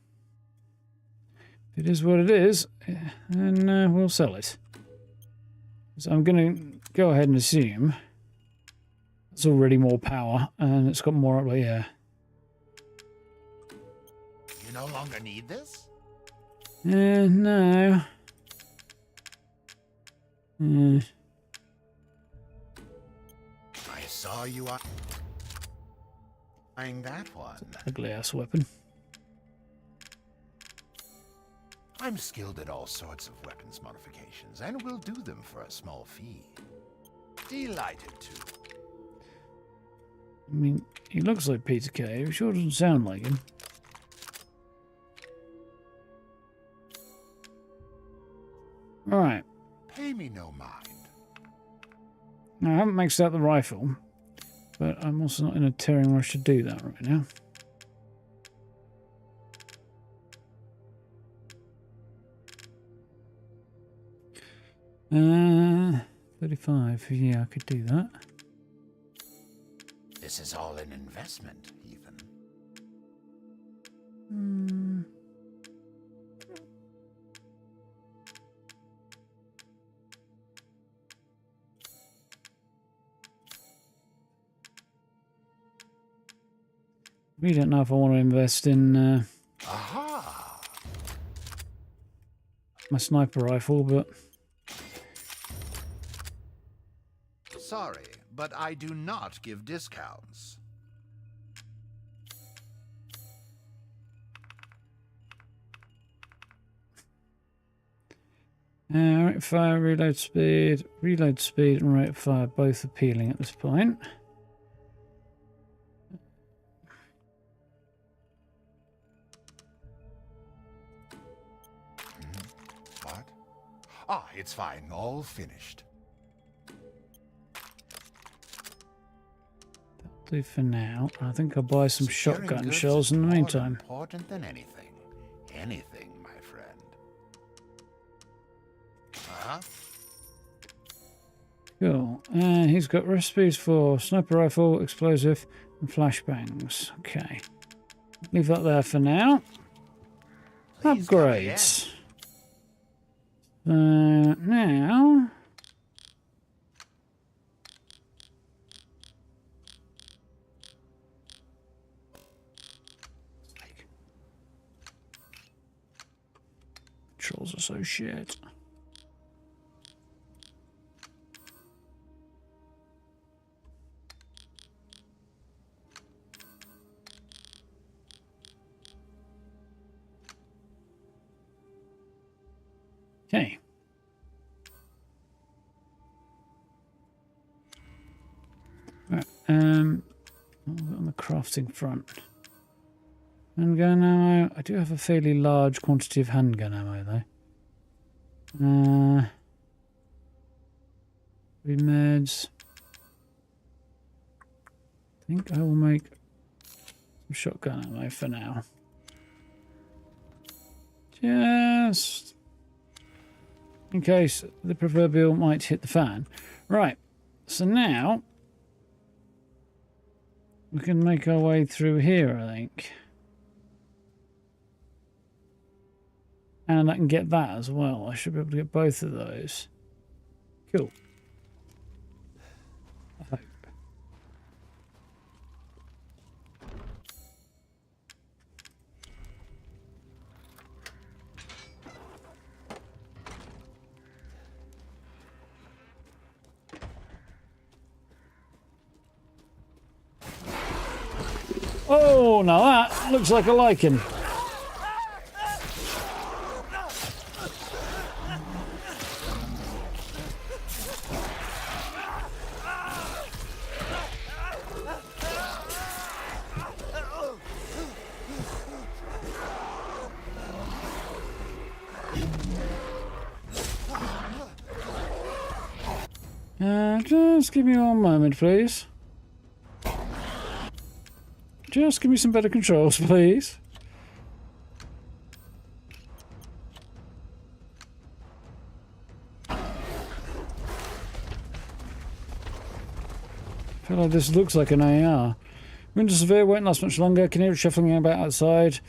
it is what it is, and we'll sell it. So I'm going to go ahead and assume it's already more power, and it's got more up here. You no longer need this? No. I saw you buying that one. Ugly ass weapon. I'm skilled at all sorts of weapons modifications, and will do them for a small fee. Delighted to. I mean, he looks like Peter Kay. He sure doesn't sound like him. Alright. Pay me no mind. Now, I haven't maxed out the rifle, but I'm also not in a tearing rush to do that right now. 35. Yeah, I could do that. This is all an investment, Ethan. We don't know if I want to invest in Aha! my sniper rifle, but Sorry, but I do not give discounts. rate of fire, reload speed, and rate of fire both appealing at this point. What? Ah, it's fine. All finished. do for now. I think I'll buy some Securing shotgun goods shells is in the more meantime. Important than anything. Anything, my friend. Uh-huh. Cool. He's got recipes for sniper rifle, explosive, and flashbangs. Okay. Leave that there for now. Please come Upgrades. Now... Controls are so shit. Okay. Right, on the crafting front. Handgun ammo. I do have a fairly large quantity of handgun ammo though. 3 meds. I think I will make some shotgun ammo for now. Just in case the proverbial might hit the fan. Right, so now we can make our way through here, I think. And I can get that as well. I should be able to get both of those. Cool. I hope. Oh, now that looks like a lichen. Just give me 1 moment, please. Just give me some better controls, please. I feel like this looks like an AR. Winter Severe won't last much longer. Can hear it shuffling about outside.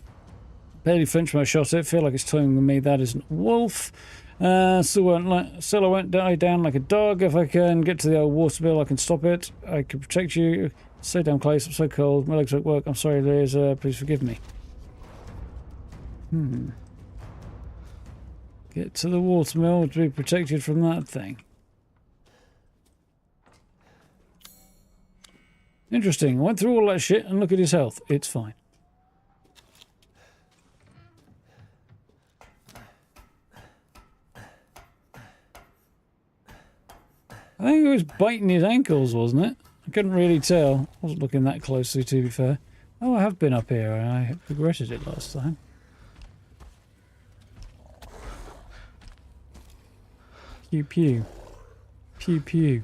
Barely flinched when I shot it. Feel like it's toying with me. That isn't a wolf. Still I won't die down like a dog. If I can get to the old water bill, I can stop it. I can protect you. So damn close. I'm so cold. My legs won't work. I'm sorry, Liz. Please forgive me. Get to the water mill to be protected from that thing. Interesting. I went through all that shit and look at his health. It's fine. I think it was biting his ankles, wasn't it? I couldn't really tell. I wasn't looking that closely, to be fair. Oh, I have been up here, and I regretted it last time. Pew pew. Pew pew.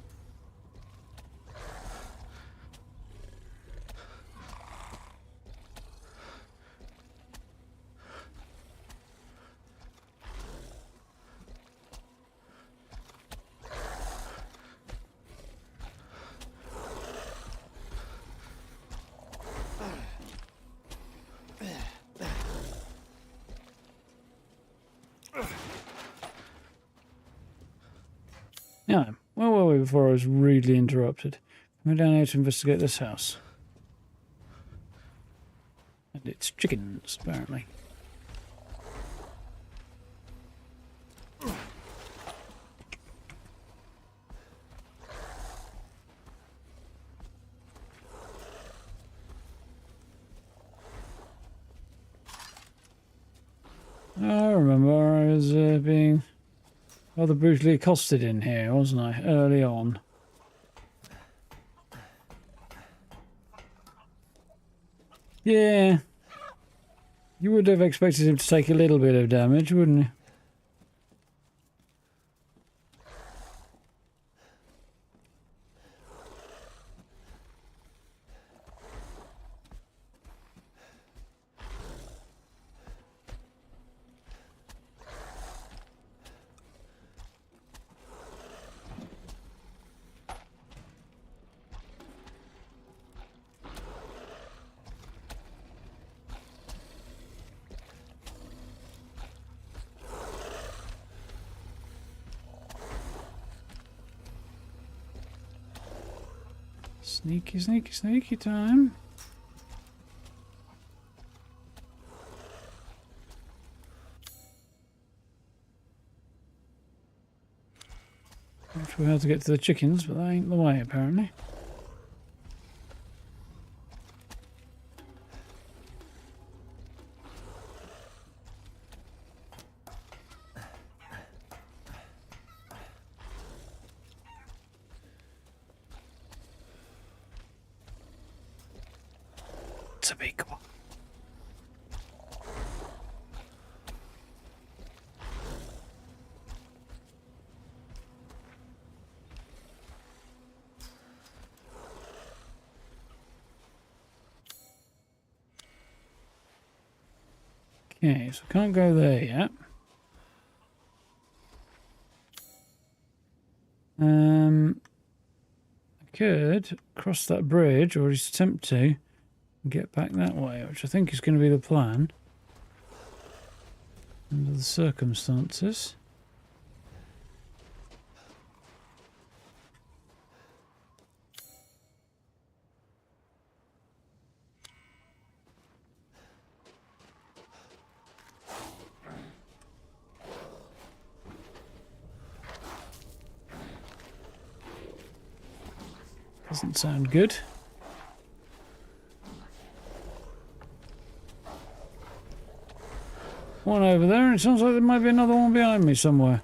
Yeah, where were we before I was rudely interrupted? Coming down here to investigate this house. And it's chickens, apparently. I remember I was being rather brutally accosted in here, wasn't I, early on? Yeah. You would have expected him to take a little bit of damage, wouldn't you? Sneaky, sneaky, sneaky time. Not sure how to get to the chickens, but that ain't the way, apparently. It's a big one. Okay, so I can't go there yet. I could cross that bridge, or at least attempt to, and get back that way, which I think is going to be the plan under the circumstances. Doesn't sound good. One over there, and it sounds like there might be another one behind me somewhere.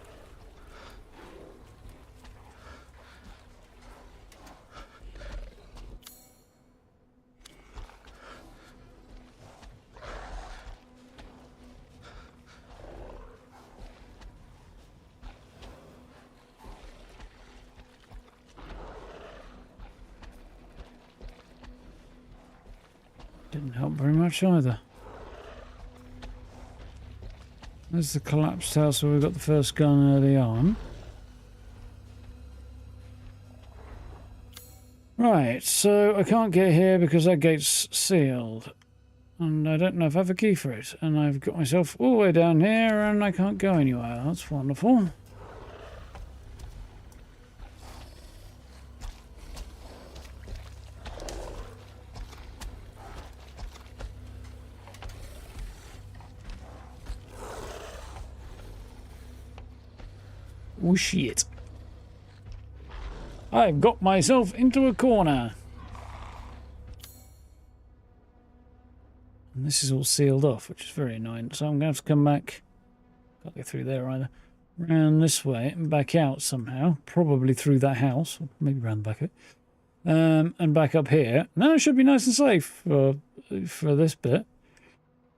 Didn't help very much either. There's the collapsed house where we got the first gun early on. Right, so I can't get here because that gate's sealed. And I don't know if I have a key for it. And I've got myself all the way down here and I can't go anywhere. That's wonderful. Oh shit. I've got myself into a corner. And this is all sealed off, which is very annoying. So I'm going to have to come back. Can't get through there either. Round this way and back out somehow. Probably through that house. Or maybe round the back of it. And back up here. Now it should be nice and safe for this bit.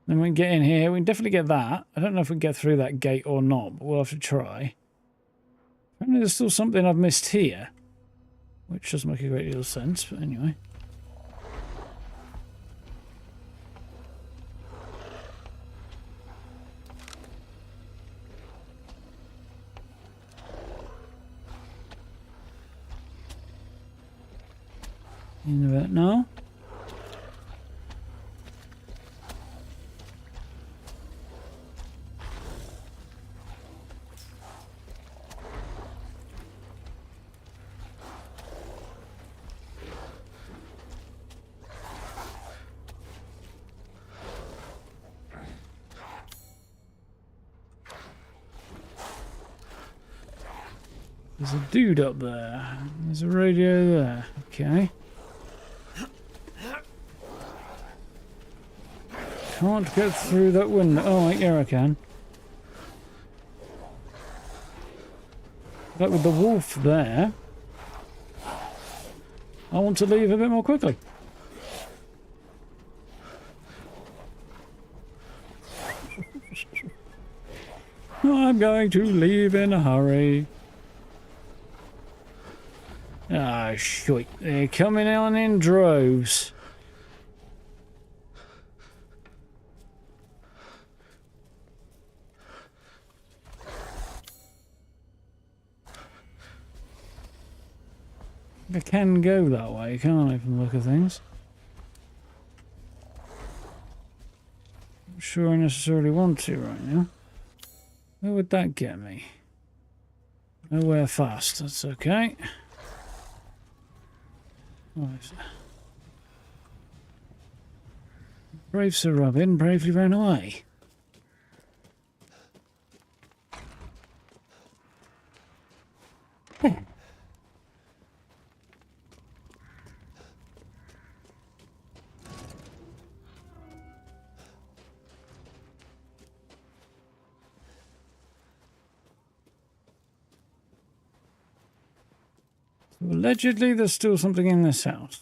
Then we can get in here. We can definitely get that. I don't know if we can get through that gate or not, but we'll have to try. Apparently there's still something I've missed here, which doesn't make a great deal of sense, but anyway. In a bit now. There's a dude up there. There's a radio there. Okay. Can't get through that window. Oh, wait, yeah, I can. Like with the wolf there. I want to leave a bit more quickly. I'm going to leave in a hurry. Ah, shite. They're coming on in droves. I can go that way, can't I, from the look of things? Not sure I necessarily want to right now. Where would that get me? Nowhere fast, that's okay. Right. Brave Sir Robin bravely ran away. So allegedly, there's still something in this house.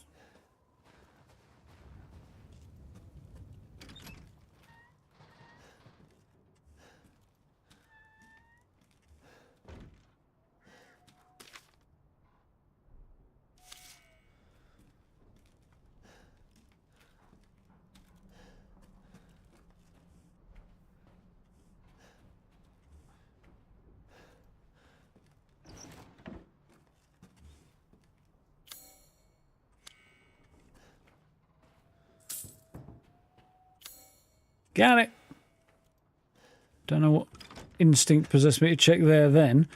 Got it. Don't know what instinct possessed me to check there then.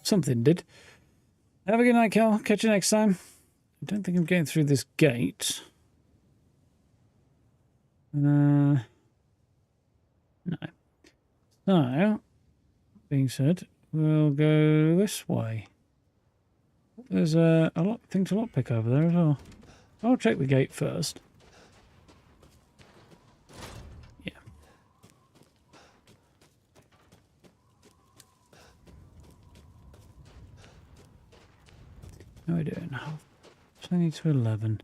Something did. Have a good night, Cal. Catch you next time. I don't think I'm getting through this gate. No. So, being said, we'll go this way. There's a lot thing to lockpick over there as well. I'll check the gate first. Yeah. How are we doing? 20 to 11.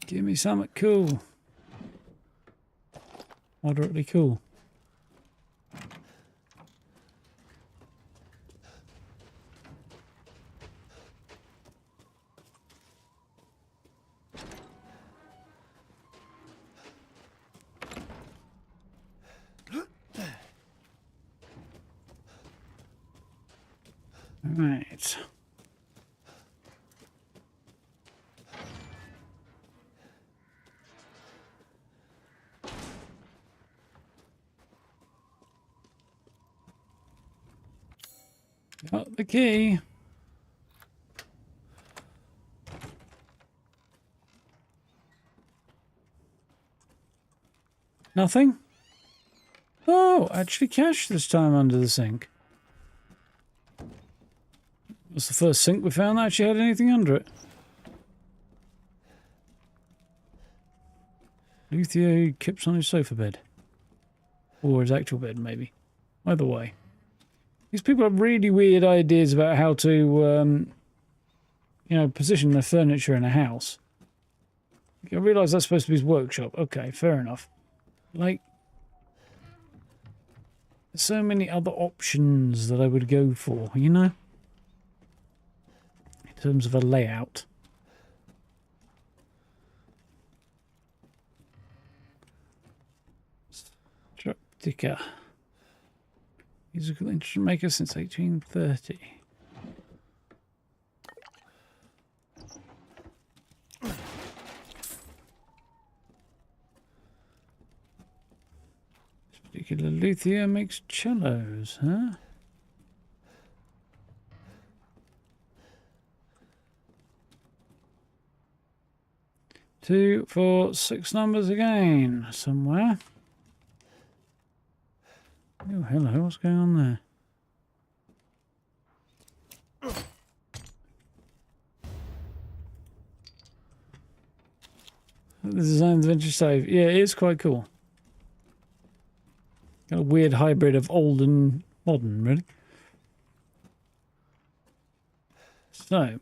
Give me something cool. Moderately cool. Right. Got the key. Nothing? Oh, actually cash this time under the sink. That's the first sink we found that actually had anything under it. Luthier keeps on his sofa bed. Or his actual bed, maybe. Either way. These people have really weird ideas about how to, you know, position their furniture in a house. I realise that's supposed to be his workshop. Okay, fair enough. Like, there's so many other options that I would go for, you know? In terms of a layout. Structica. Musical instrument maker since 1830. This particular luthier makes cellos, huh? Two, four, six numbers again, somewhere. Oh, hello, what's going on there? The design of the vintage stove. Yeah, it is quite cool. Got a weird hybrid of old and modern, really. So,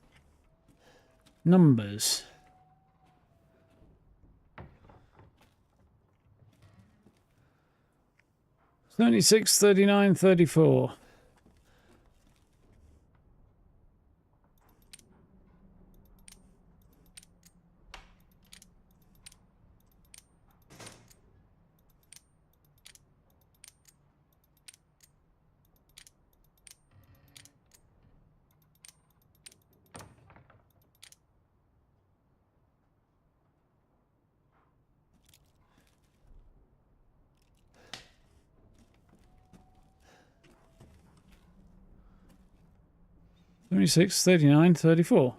numbers. 36, 39, 34. 26, 39, 34.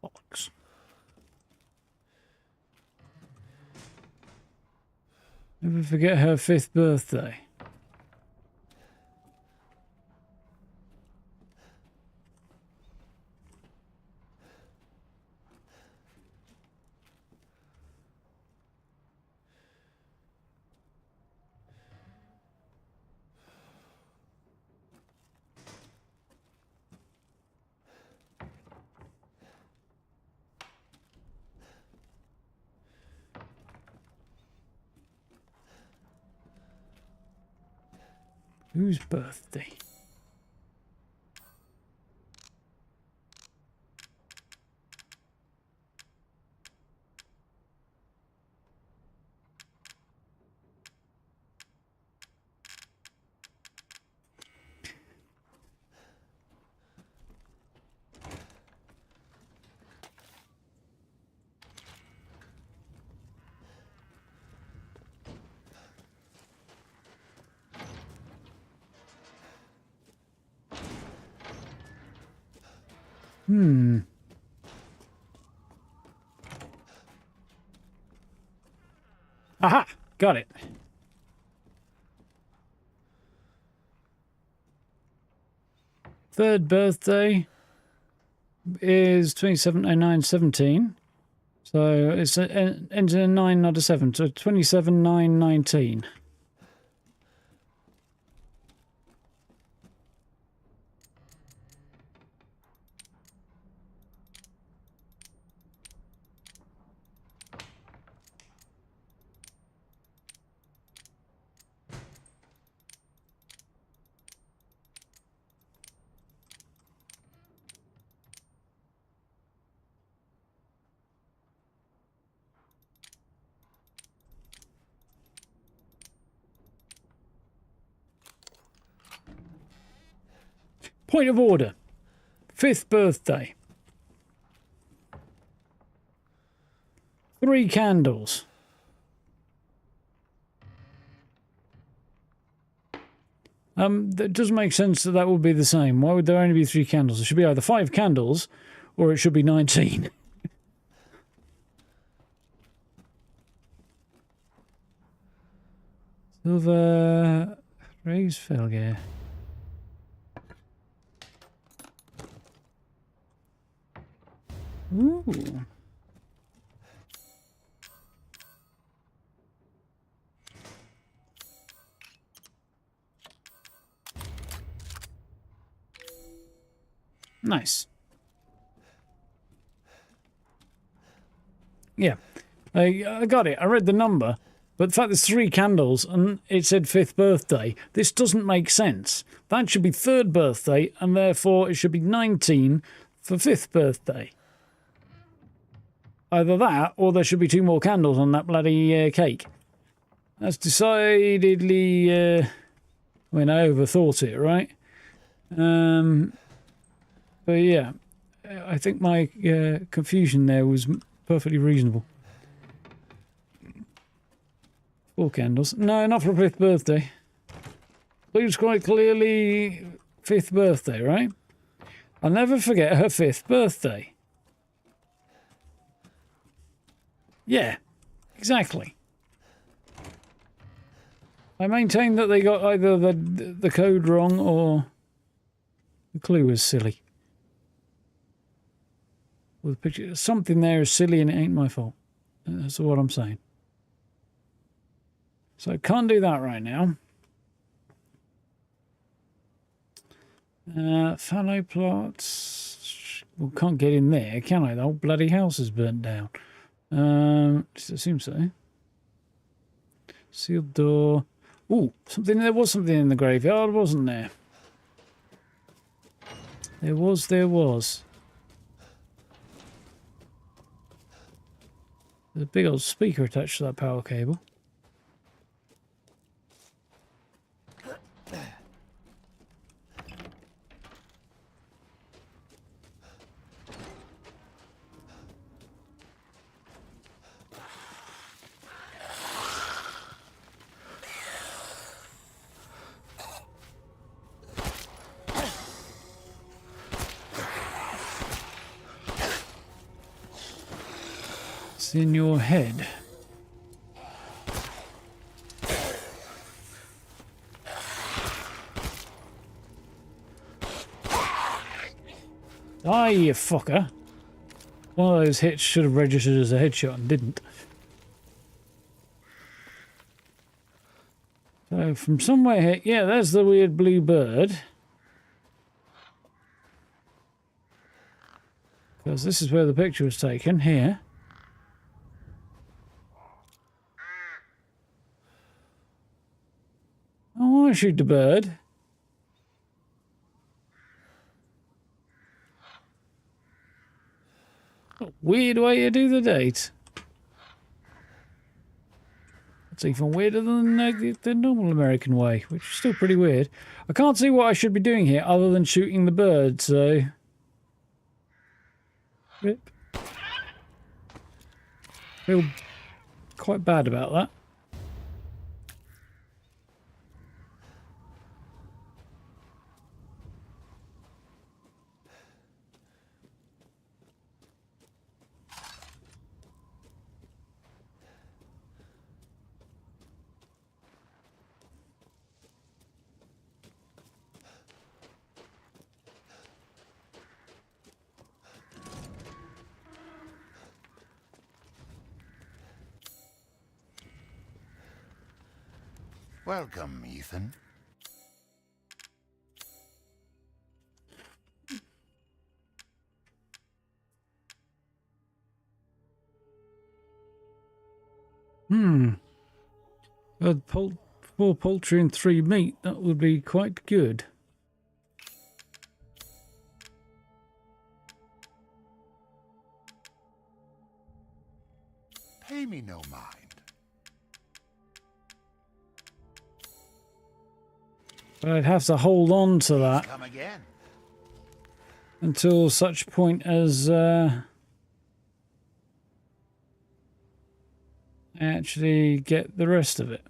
Bollocks. Never forget her 5th birthday. Whose birthday? Aha! Got it. Third birthday is 270917. So it's ends in a 9, not a 7. So 27919. Point of order. 5th birthday. 3 candles. That does make sense that that would be the same. Why would there only be 3 candles? It should be either 5 candles or it should be 19. Silver raise failure. Ooh. Nice. Yeah, I got it. I read the number, but the fact there's 3 candles and it said 5th birthday, this doesn't make sense. That should be 3rd birthday, and therefore it should be 19 for 5th birthday. Either that, or there should be 2 more candles on that bloody cake. That's decidedly... I mean, I overthought it, right? But yeah, I think my confusion there was perfectly reasonable. 4 candles. No, not for 5th birthday. It was quite clearly 5th birthday, right? I'll never forget her 5th birthday. Yeah, exactly. I maintain that they got either the code wrong or the clue was silly. Or the picture, something there is silly and it ain't my fault. That's what I'm saying. So I can't do that right now. Fallow plots. Well, can't get in there, can I? The whole bloody house is burnt down. It seems so. Sealed door. Ooh, something. There was something in the graveyard, wasn't there? There was. There's a big old speaker attached to that power cable. It's in your head. Die, you fucker. One of those hits should have registered as a headshot and didn't. So from somewhere here, yeah, there's the weird blue bird. Because this is where the picture was taken, here. I want to shoot the bird. Weird way to do the date. It's even weirder than the normal American way, which is still pretty weird. I can't see what I should be doing here other than shooting the bird, so... Rip. Feel quite bad about that. Welcome, Ethan. Four poultry and 3 meat. That would be quite good. Pay me no mind. But I'd have to hold on to that Come again. until such point as I actually get the rest of it.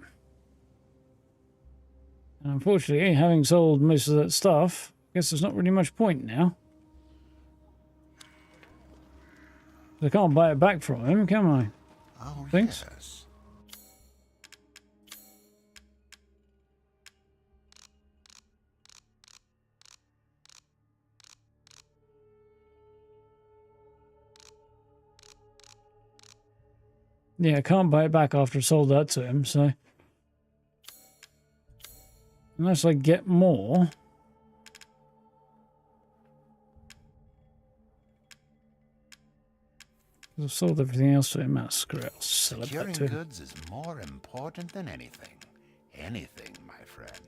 And unfortunately, having sold most of that stuff, I guess there's not really much point now. I can't buy it back from him, can I? Oh, Thanks. yes. Yeah, I can't buy it back after I sold that to him, so... Unless I get more... I've sold everything else to him. Screw it, I'll sell it back Securing to him. goods is more important than anything. Anything, my friend.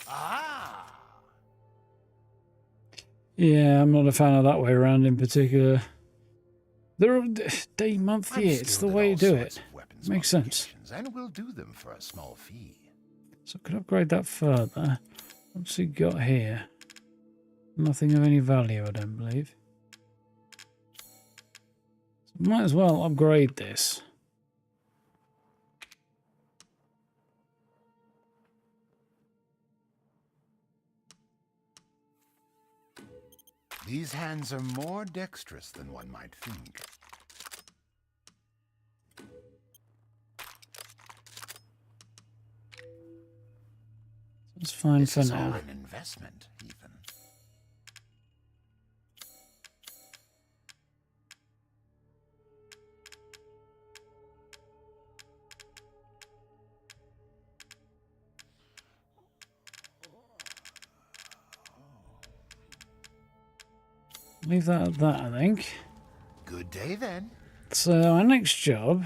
Ah! Yeah, I'm not a fan of that way around in particular. They're day, month, I'm year. It's the skilled at way all to do sorts it. of weapons Makes sense. modifications, and we'll do them for a small fee. So I could upgrade that further. What's he got here? Nothing of any value, I don't believe. So might as well upgrade this. These hands are more dexterous than one might think. It's fine This for is all now. an investment, Ethan. Leave that at that, I think. Good day, then. So our next job...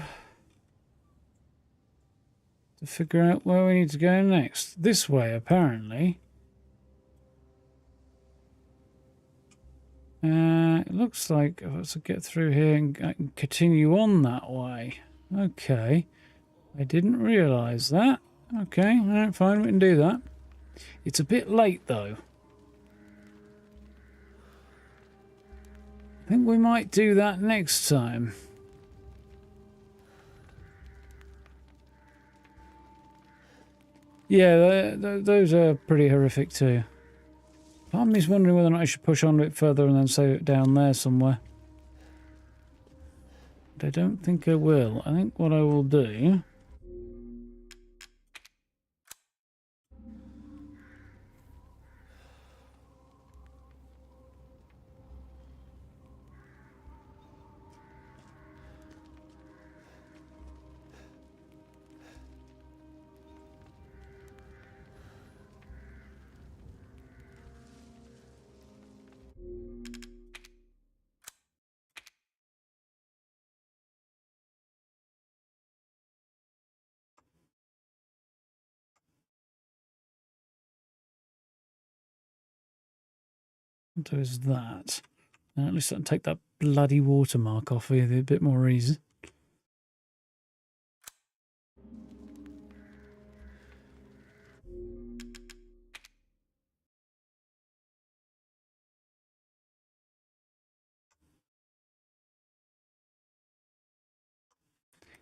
to figure out where we need to go next. This way, apparently. It looks like if I was to get through here and I can continue on that way. Okay. I didn't realise that. Okay, alright, fine, we can do that. It's a bit late, though. think we might do that next time. Yeah, those are pretty horrific too. Part of me's wondering whether or not I should push on a bit further and then save it down there somewhere. But I don't think I will. I think what I will do... Does that. At least I can take that bloody watermark off here a bit more easy.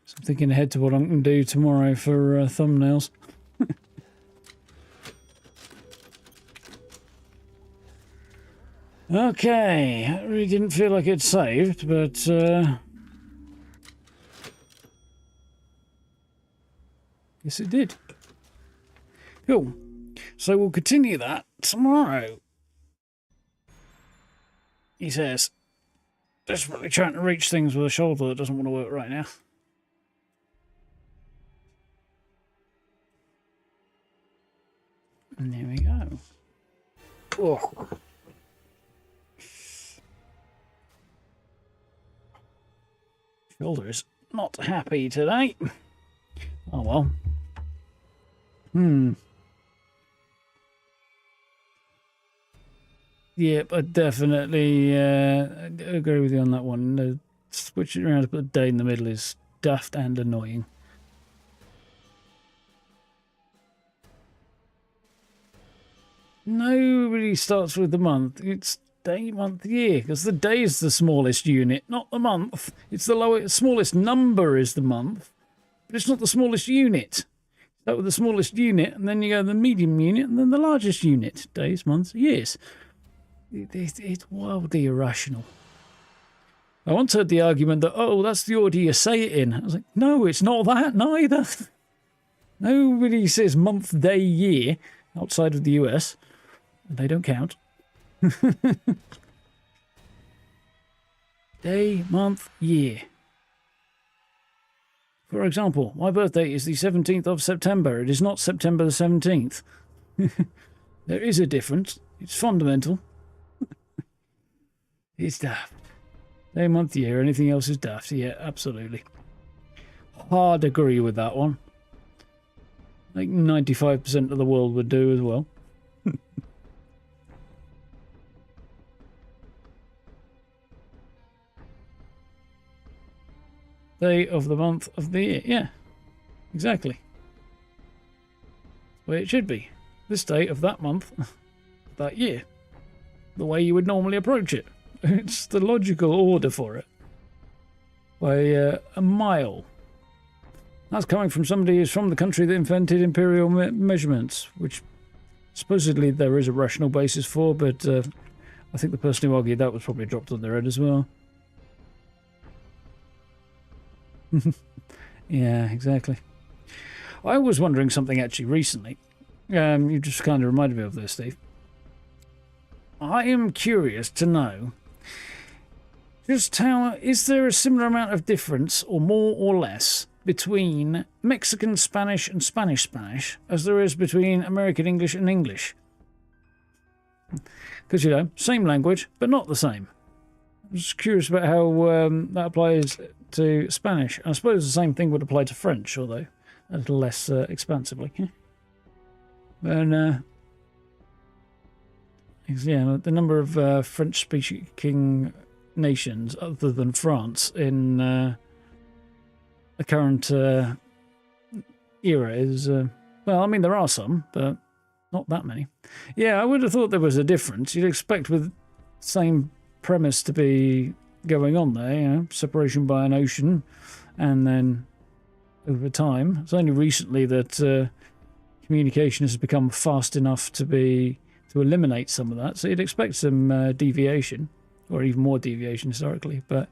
So I'm thinking ahead to what I'm going to do tomorrow for thumbnails. Okay, I really didn't feel like it saved, but yes it did. Cool. So we'll continue that tomorrow. He says, desperately trying to reach things with a shoulder that doesn't want to work right now. And there we go. Oh. Shoulder is not happy today. Oh well. Yep, I definitely agree with you on that one. Switching around to put a day in the middle is daft and annoying. Nobody starts with the month. It's day, month, year, because the day is the smallest unit, not the month. It's the smallest number is the month, but it's not the smallest unit. Start with the smallest unit, and then you go to the medium unit, and then the largest unit. Days, months, years. It's wildly irrational. I once heard the argument that, oh, that's the order you say it in. I was like, no, it's not that neither. Nobody says month, day, year outside of the US. They don't count. Day, month, year. For example, my birthday is the 17th of September. It is not September the 17th. There is a difference. It's fundamental. It's daft. Day, month, year. Anything else is daft. Yeah, absolutely. Hard agree with that one. I think 95% of the world would do as well. Day of the month of the year. Yeah, exactly. The way it should be. This day of that month, that year. The way you would normally approach it. It's the logical order for it. By a mile. That's coming from somebody who's from the country that invented imperial measurements, which supposedly there is a rational basis for, but I think the person who argued that was probably dropped on their head as well. Yeah, exactly. I was wondering something actually recently. You just kind of reminded me of this, Steve. I am curious to know just how, is there a similar amount of difference, or more or less, between Mexican Spanish and Spanish Spanish as there is between American English and English? Because, you know, same language, but not the same. I'm just curious about how that applies to Spanish. I suppose the same thing would apply to French, although a little less expansively. And, yeah, the number of French-speaking nations other than France in the current era is, well, I mean, there are some, but not that many. Yeah, I would have thought there was a difference. You'd expect with same premise to be going on there, you know, separation by an ocean, and then over time, it's only recently that communication has become fast enough to eliminate some of that. So you'd expect some deviation, or even more deviation historically, but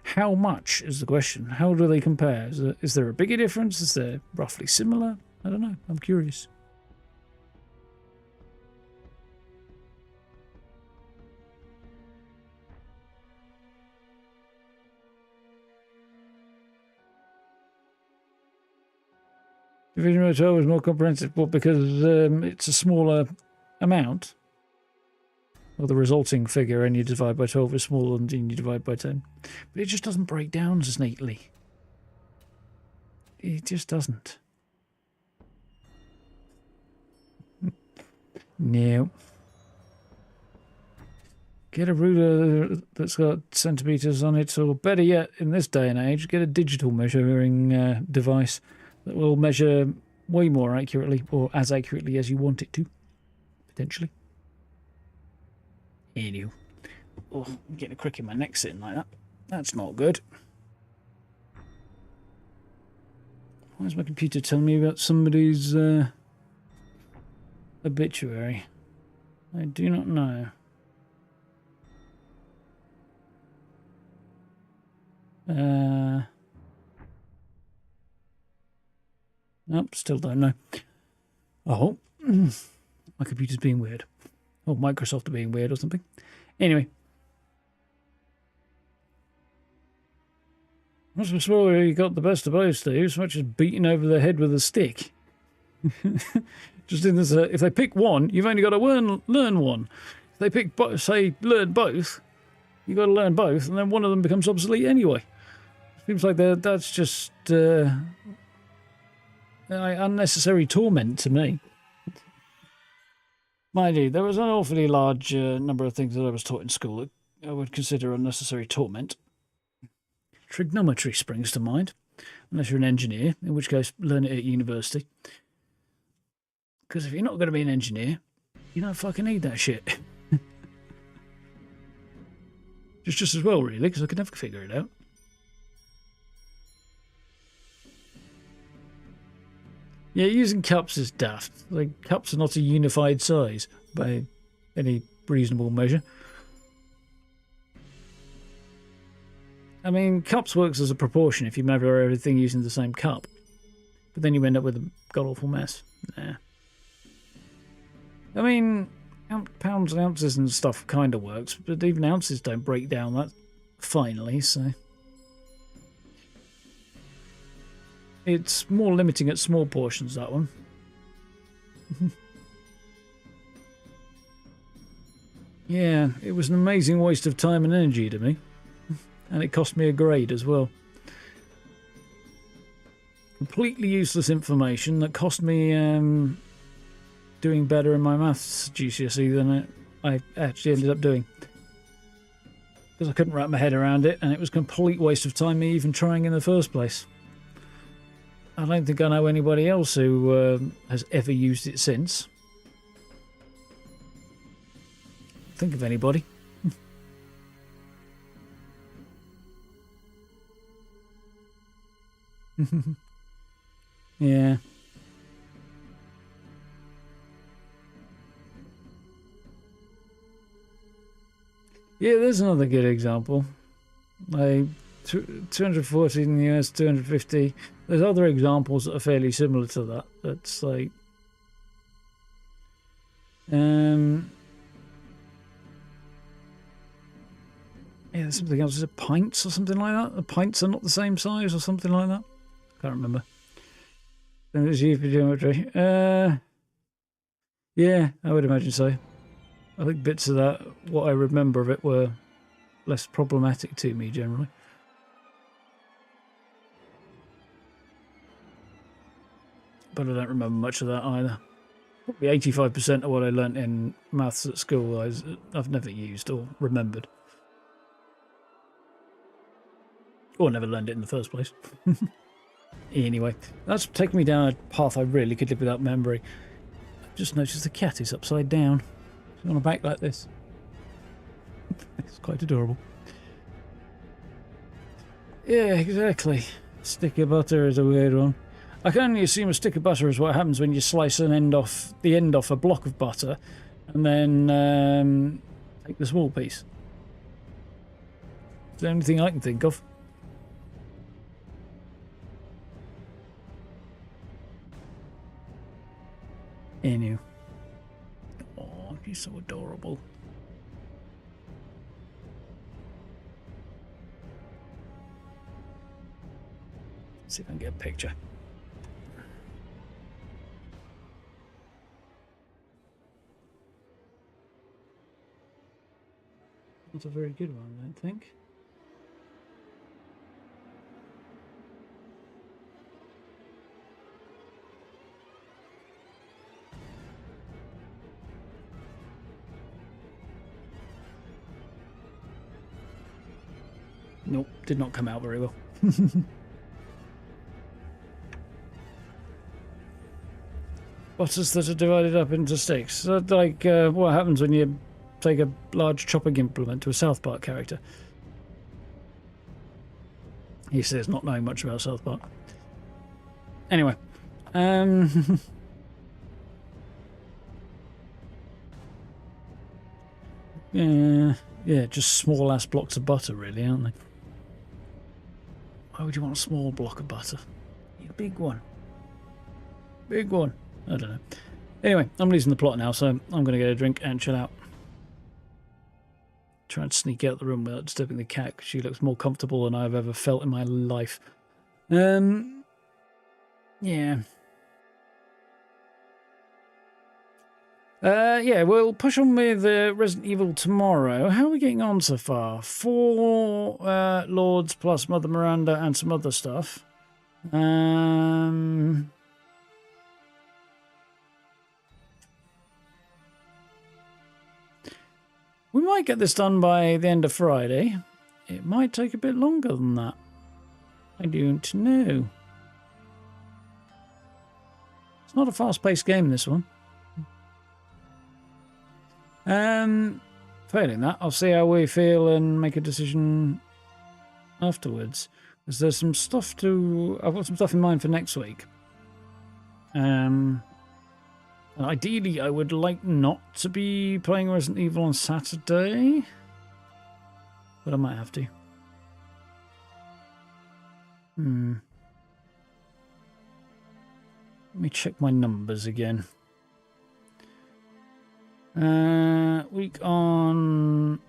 how much is the question? How do they compare? Is there a bigger difference? Is there roughly similar? I don't know. I'm curious. Division by 12 is more comprehensive, well, because it's a smaller amount. Or the resulting figure, and you divide by 12 is smaller than you divide by 10. But it just doesn't break down as neatly. It just doesn't. No. Get a ruler that's got centimetres on it, or better yet, in this day and age, get a digital measuring device that will measure way more accurately, or as accurately as you want it to, potentially. Anyway. Oh, I'm getting a crick in my neck sitting like that. That's not good. Why is my computer telling me about somebody's obituary? I do not know. Nope, still don't know. Oh, my computer's being weird. Or Microsoft are being weird or something. Anyway. Must be sure you got the best of both, Steve, so much as beating over the head with a stick. Just in this, if they pick one, you've only got to learn one. If they pick, say, learn both, you've got to learn both, and then one of them becomes obsolete anyway. Seems like that's just unnecessary torment to me. Mind you, there was an awfully large number of things that I was taught in school that I would consider unnecessary torment. Trigonometry springs to mind, unless you're an engineer, in which case learn it at university. Because if you're not going to be an engineer, you don't fucking need that shit. just as well, really, because I could never figure it out. Yeah, using cups is daft. Like, cups are not a unified size by any reasonable measure. I mean, cups works as a proportion if you measure everything using the same cup. But then you end up with a god-awful mess. Nah. I mean, pounds and ounces and stuff kind of works, but even ounces don't break down that finely, so... It's more limiting at small portions, that one. Yeah, it was an amazing waste of time and energy to me. And it cost me a grade as well. Completely useless information that cost me doing better in my maths GCSE than I actually ended up doing. Because I couldn't wrap my head around it, and it was a complete waste of time me even trying in the first place. I don't think I know anybody else who has ever used it since. Think of anybody. Yeah. Yeah, there's another good example. 240 in the US, 250. There's other examples that are fairly similar to that. That's like... Yeah, there's something else. Is it pints or something like that? The pints are not the same size or something like that? Can't remember. Then it's used for geometry. Yeah, I would imagine so. I think bits of that, what I remember of it, were less problematic to me generally. But I don't remember much of that either. Probably 85% of what I learnt in maths at school I've never used or remembered. Or never learned it in the first place. Anyway, that's taken me down a path I really could live without memory. I've just noticed the cat is upside down. She's on her back like this. It's quite adorable. Yeah, exactly. Stick of butter is a weird one. I can only assume a stick of butter is what happens when you slice the end off a block of butter and then take the small piece. It's the only thing I can think of. Anyway. Oh, he's so adorable. Let's see if I can get a picture. Not a very good one, I don't think. Nope, did not come out very well. Butters that are divided up into sticks. So, like what happens when you take a large chopping implement to a South Park character. He says not knowing much about South Park. Anyway. Yeah, just small ass blocks of butter really, aren't they? Why would you want a small block of butter? Need a big one. Big one. I don't know. Anyway, I'm losing the plot now, so I'm going to get a drink and chill out. Try and sneak out the room without disturbing the cat, because she looks more comfortable than I've ever felt in my life. Yeah. Yeah, we'll push on with Resident Evil tomorrow. How are we getting on so far? 4 Lords plus Mother Miranda and some other stuff. We might get this done by the end of Friday. It might take a bit longer than that. I don't know. It's not a fast-paced game, this one. Failing that, I'll see how we feel and make a decision afterwards. Because there's some stuff I've got some stuff in mind for next week. And ideally, I would like not to be playing Resident Evil on Saturday. But I might have to. Let me check my numbers again. Week on...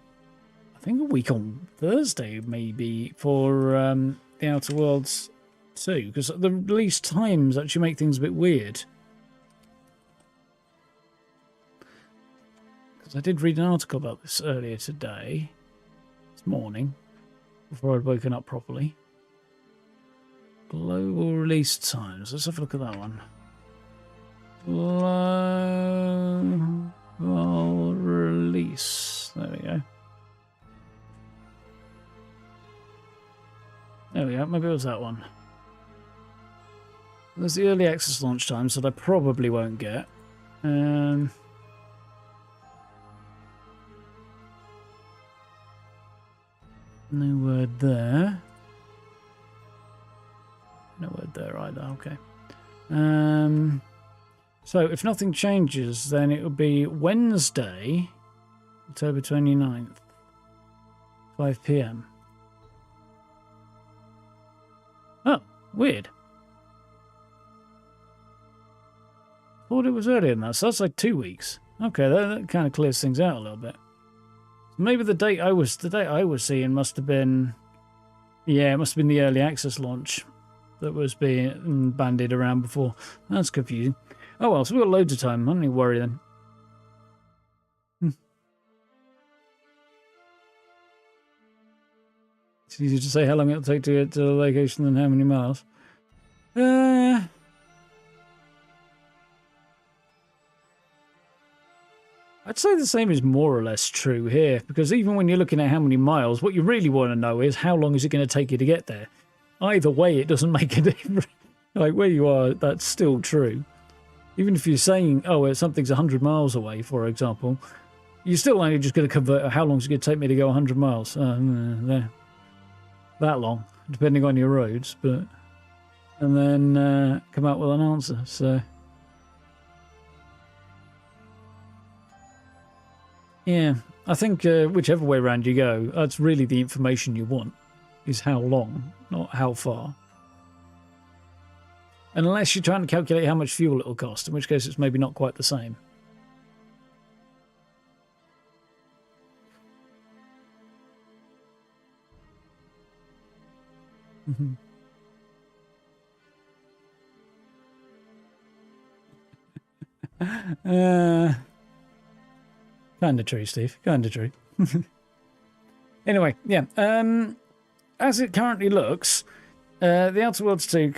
I think a week on Thursday, maybe, for The Outer Worlds 2. Because the release times actually make things a bit weird. I did read an article about this earlier today, this morning, before I'd woken up properly. Global release times. Let's have a look at that one. Global release. There we go. There we go. Maybe it was that one. There's the early access launch times that I probably won't get. No word there. No word there either, okay. So if nothing changes, then it will be Wednesday, October 29th, 5 PM. Oh, weird. Thought it was earlier than that, so that's like 2 weeks. Okay, that kind of clears things out a little bit. Maybe the date I was seeing must have been, yeah, it must have been the early access launch that was being bandied around before. That's confusing. Oh well, so we've got loads of time. I don't need to worry then. It's easier to say how long it'll take to get to the location than how many miles. I'd say the same is more or less true here, because even when you're looking at how many miles, what you really want to know is how long is it going to take you to get there. Either way, it doesn't make a difference. Like, where you are, that's still true. Even if you're saying, oh, something's 100 miles away, for example, you're still only just going to convert. How long is it going to take me to go 100 miles? That long, depending on your roads, but and then come out with an answer. So yeah, I think whichever way around you go, that's really the information you want, is how long, not how far. Unless you're trying to calculate how much fuel it'll cost, in which case it's maybe not quite the same. Kind of true, Steve. Kind of true. Anyway, yeah. As it currently looks, the Outer Worlds 2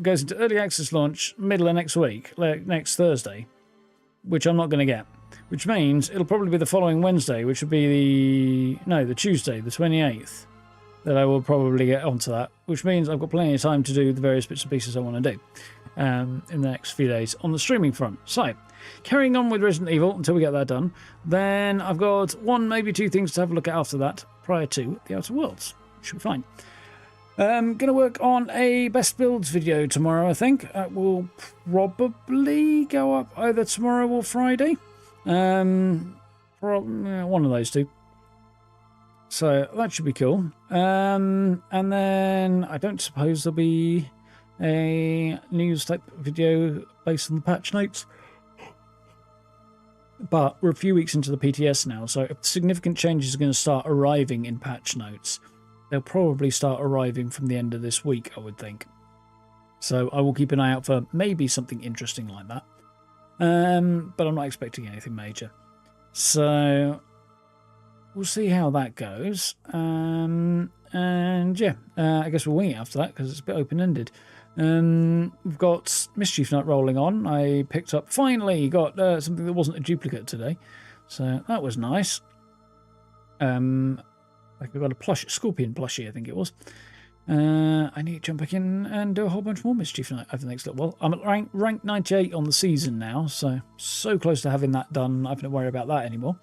goes into early access launch middle of next week, like next Thursday, which I'm not going to get. Which means it'll probably be the following Wednesday, which would be the Tuesday, the 28th, that I will probably get onto that. Which means I've got plenty of time to do the various bits and pieces I want to do in the next few days on the streaming front. So, carrying on with Resident Evil until we get that done, then I've got one, maybe two things to have a look at after that, prior to the Outer Worlds. Should be fine. Going to work on a best builds video tomorrow, I think. It will probably go up either tomorrow or Friday. One of those two. So that should be cool. And then I don't suppose there'll be a news type video based on the patch notes. But we're a few weeks into the PTS now, so if significant changes are going to start arriving in patch notes, they'll probably start arriving from the end of this week, I would think. So I will keep an eye out for maybe something interesting like that. But I'm not expecting anything major. So we'll see how that goes. And yeah, I guess we'll wing it after that because it's a bit open-ended. We've got Mischief Night rolling on. I picked up, finally got something that wasn't a duplicate today. So that was nice. Like I got a Scorpion plushie, I think it was. I need to jump back in and do a whole bunch more Mischief Night over the next little while. I'm at rank 98 on the season now, so close to having that done. I don't have to worry about that anymore,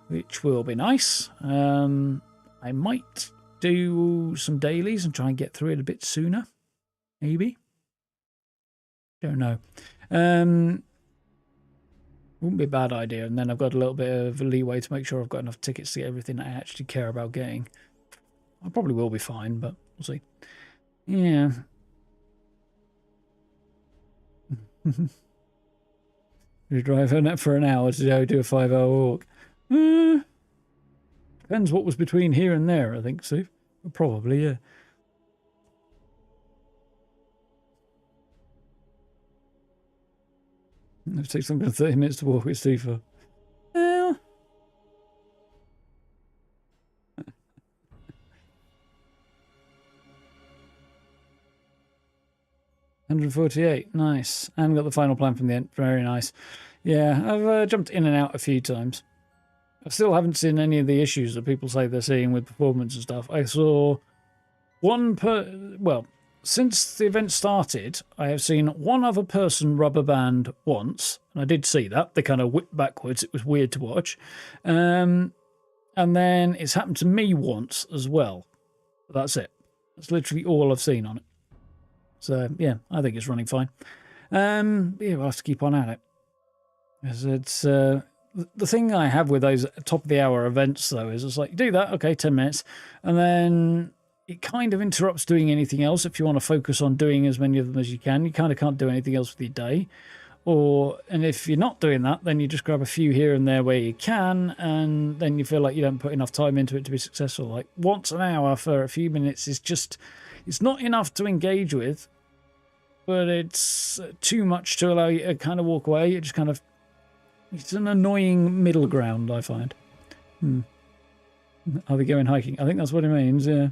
which will be nice. I might do some dailies and try and get through it a bit sooner. Maybe. Don't know. Wouldn't be a bad idea. And then I've got a little bit of leeway to make sure I've got enough tickets to get everything I actually care about getting. I probably will be fine, but we'll see. Yeah. You drive for an hour to go do a 5-hour walk. Depends what was between here and there, I think, Steve. Probably, yeah. It takes longer than 30 minutes to walk with Steve for. Well. 148, nice. And got the final plan from the end, very nice. Yeah, I've jumped in and out a few times. I still haven't seen any of the issues that people say they're seeing with performance and stuff. I saw well, since the event started, I have seen one other person rubber band once, and I did see that. They kind of whipped backwards. It was weird to watch. And then it's happened to me once as well. But that's it. That's literally all I've seen on it. So, yeah, I think it's running fine. Yeah, we'll have to keep on at it. It's the thing I have with those top of the hour events, though, is it's like, you do that, okay, 10 minutes, and then it kind of interrupts doing anything else. If you want to focus on doing as many of them as you kind of can't do anything else with your day. And if you're not doing that, then you just grab a few here and there where you can, and then you feel like you don't put enough time into it to be successful. Like once an hour for a few minutes is just, it's not enough to engage with, but it's too much to allow you to kind of walk away. It just kind of, it's an annoying middle ground, I find. Are they going hiking? I think that's what it means, yeah.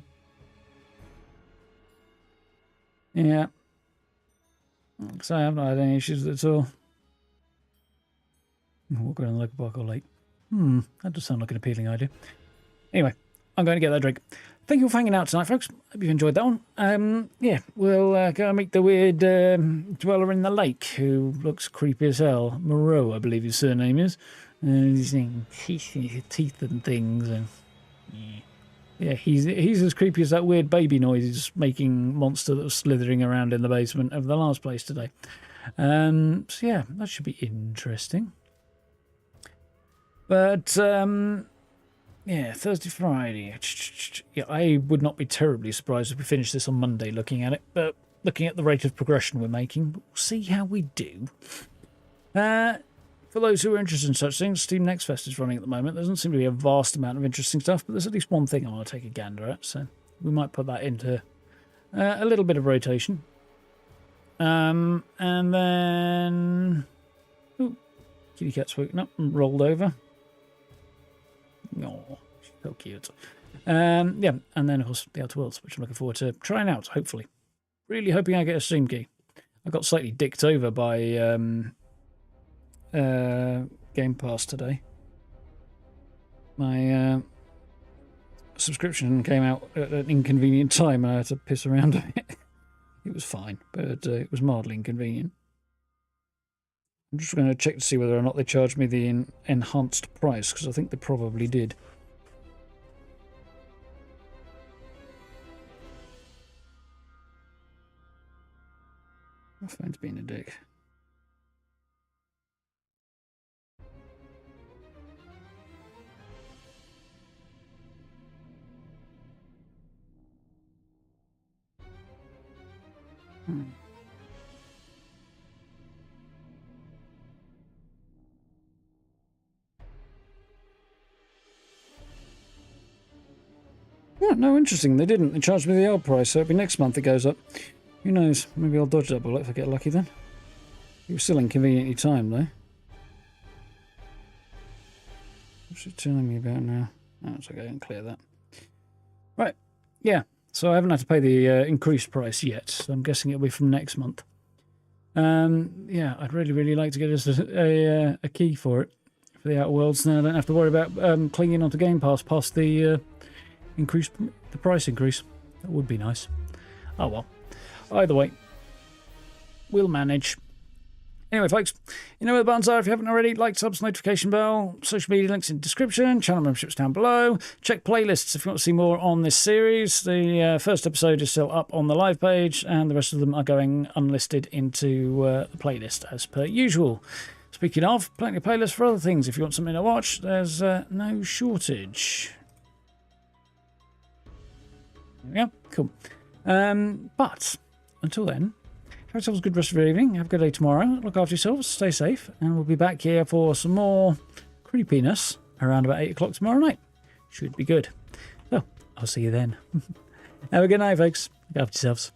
Yeah. So I haven't had any issues at all. Walk around the local park or lake. That does sound like an appealing idea. Anyway, I'm going to get that drink. Thank you for hanging out tonight, folks. Hope you've enjoyed that one. Yeah, we'll go and meet the weird dweller in the lake who looks creepy as hell. Moreau, I believe his surname is. His teeth and things, and yeah, he's as creepy as that weird baby noise making monster that was slithering around in the basement of the last place today. So yeah, that should be interesting. But yeah, Thursday, Friday. Yeah, I would not be terribly surprised if we finish this on Monday. Looking at it, but looking at the rate of progression we're making, we'll see how we do. For those who are interested in such things, Steam Next Fest is running at the moment. There doesn't seem to be a vast amount of interesting stuff, but there's at least one thing I want to take a gander at, so we might put that into a little bit of rotation. And then... Ooh, kitty cat's woken up and rolled over. Oh, so cute. Yeah, and then, of course, the Outer Worlds, which I'm looking forward to trying out, hopefully. Really hoping I get a Steam key. I got slightly dicked over by... Game Pass today. My subscription came out at an inconvenient time and I had to piss around a bit. It was fine, but it was mildly inconvenient. I'm just going to check to see whether or not they charged me the enhanced price, because I think they probably did. My phone's being a dick. Yeah, no, interesting. They didn't. They charged me the old price, so it'll be next month it goes up. Who knows? Maybe I'll dodge that bullet if I get lucky then. It was still inconveniently timed, though. What's it telling me about now? Oh, it's okay, I can clear that. Right, yeah. So I haven't had to pay the increased price yet, so I'm guessing it'll be from next month. Yeah, I'd really like to get us a key for it, for the Outer Worlds. Now I don't have to worry about clinging onto Game Pass past the price increase. That would be nice. Oh well. Either way, we'll manage. Anyway, folks, you know where the buttons are if you haven't already. Like, subs, notification bell, social media links in the description, channel memberships down below. Check playlists if you want to see more on this series. The first episode is still up on the live page, and the rest of them are going unlisted into the playlist as per usual. Speaking of, plenty of playlists for other things. If you want something to watch, there's no shortage. Yeah, cool. But until then, have yourselves a good rest of your evening. Have a good day tomorrow. Look after yourselves. Stay safe. And we'll be back here for some more creepiness around about 8 o'clock tomorrow night. Should be good. So, I'll see you then. Have a good night, folks. Look after yourselves.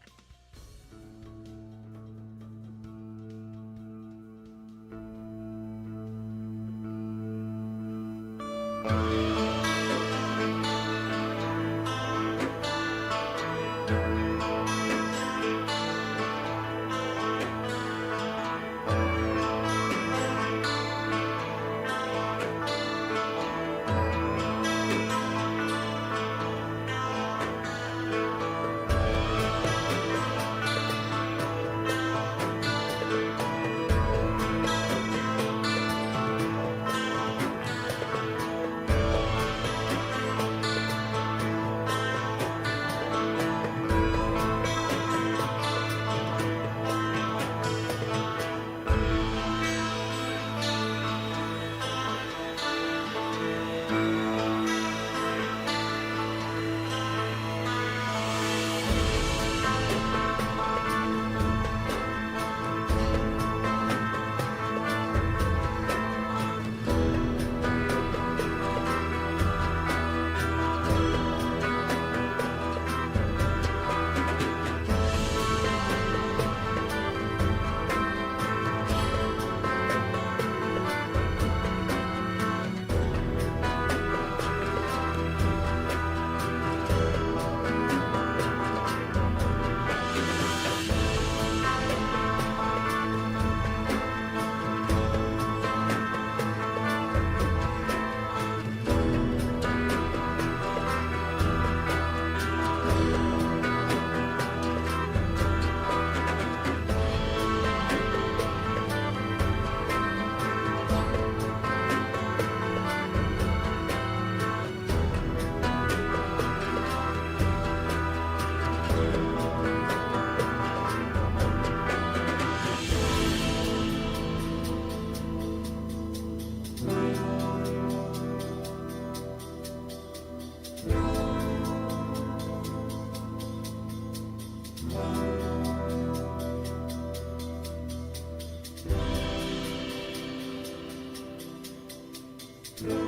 you.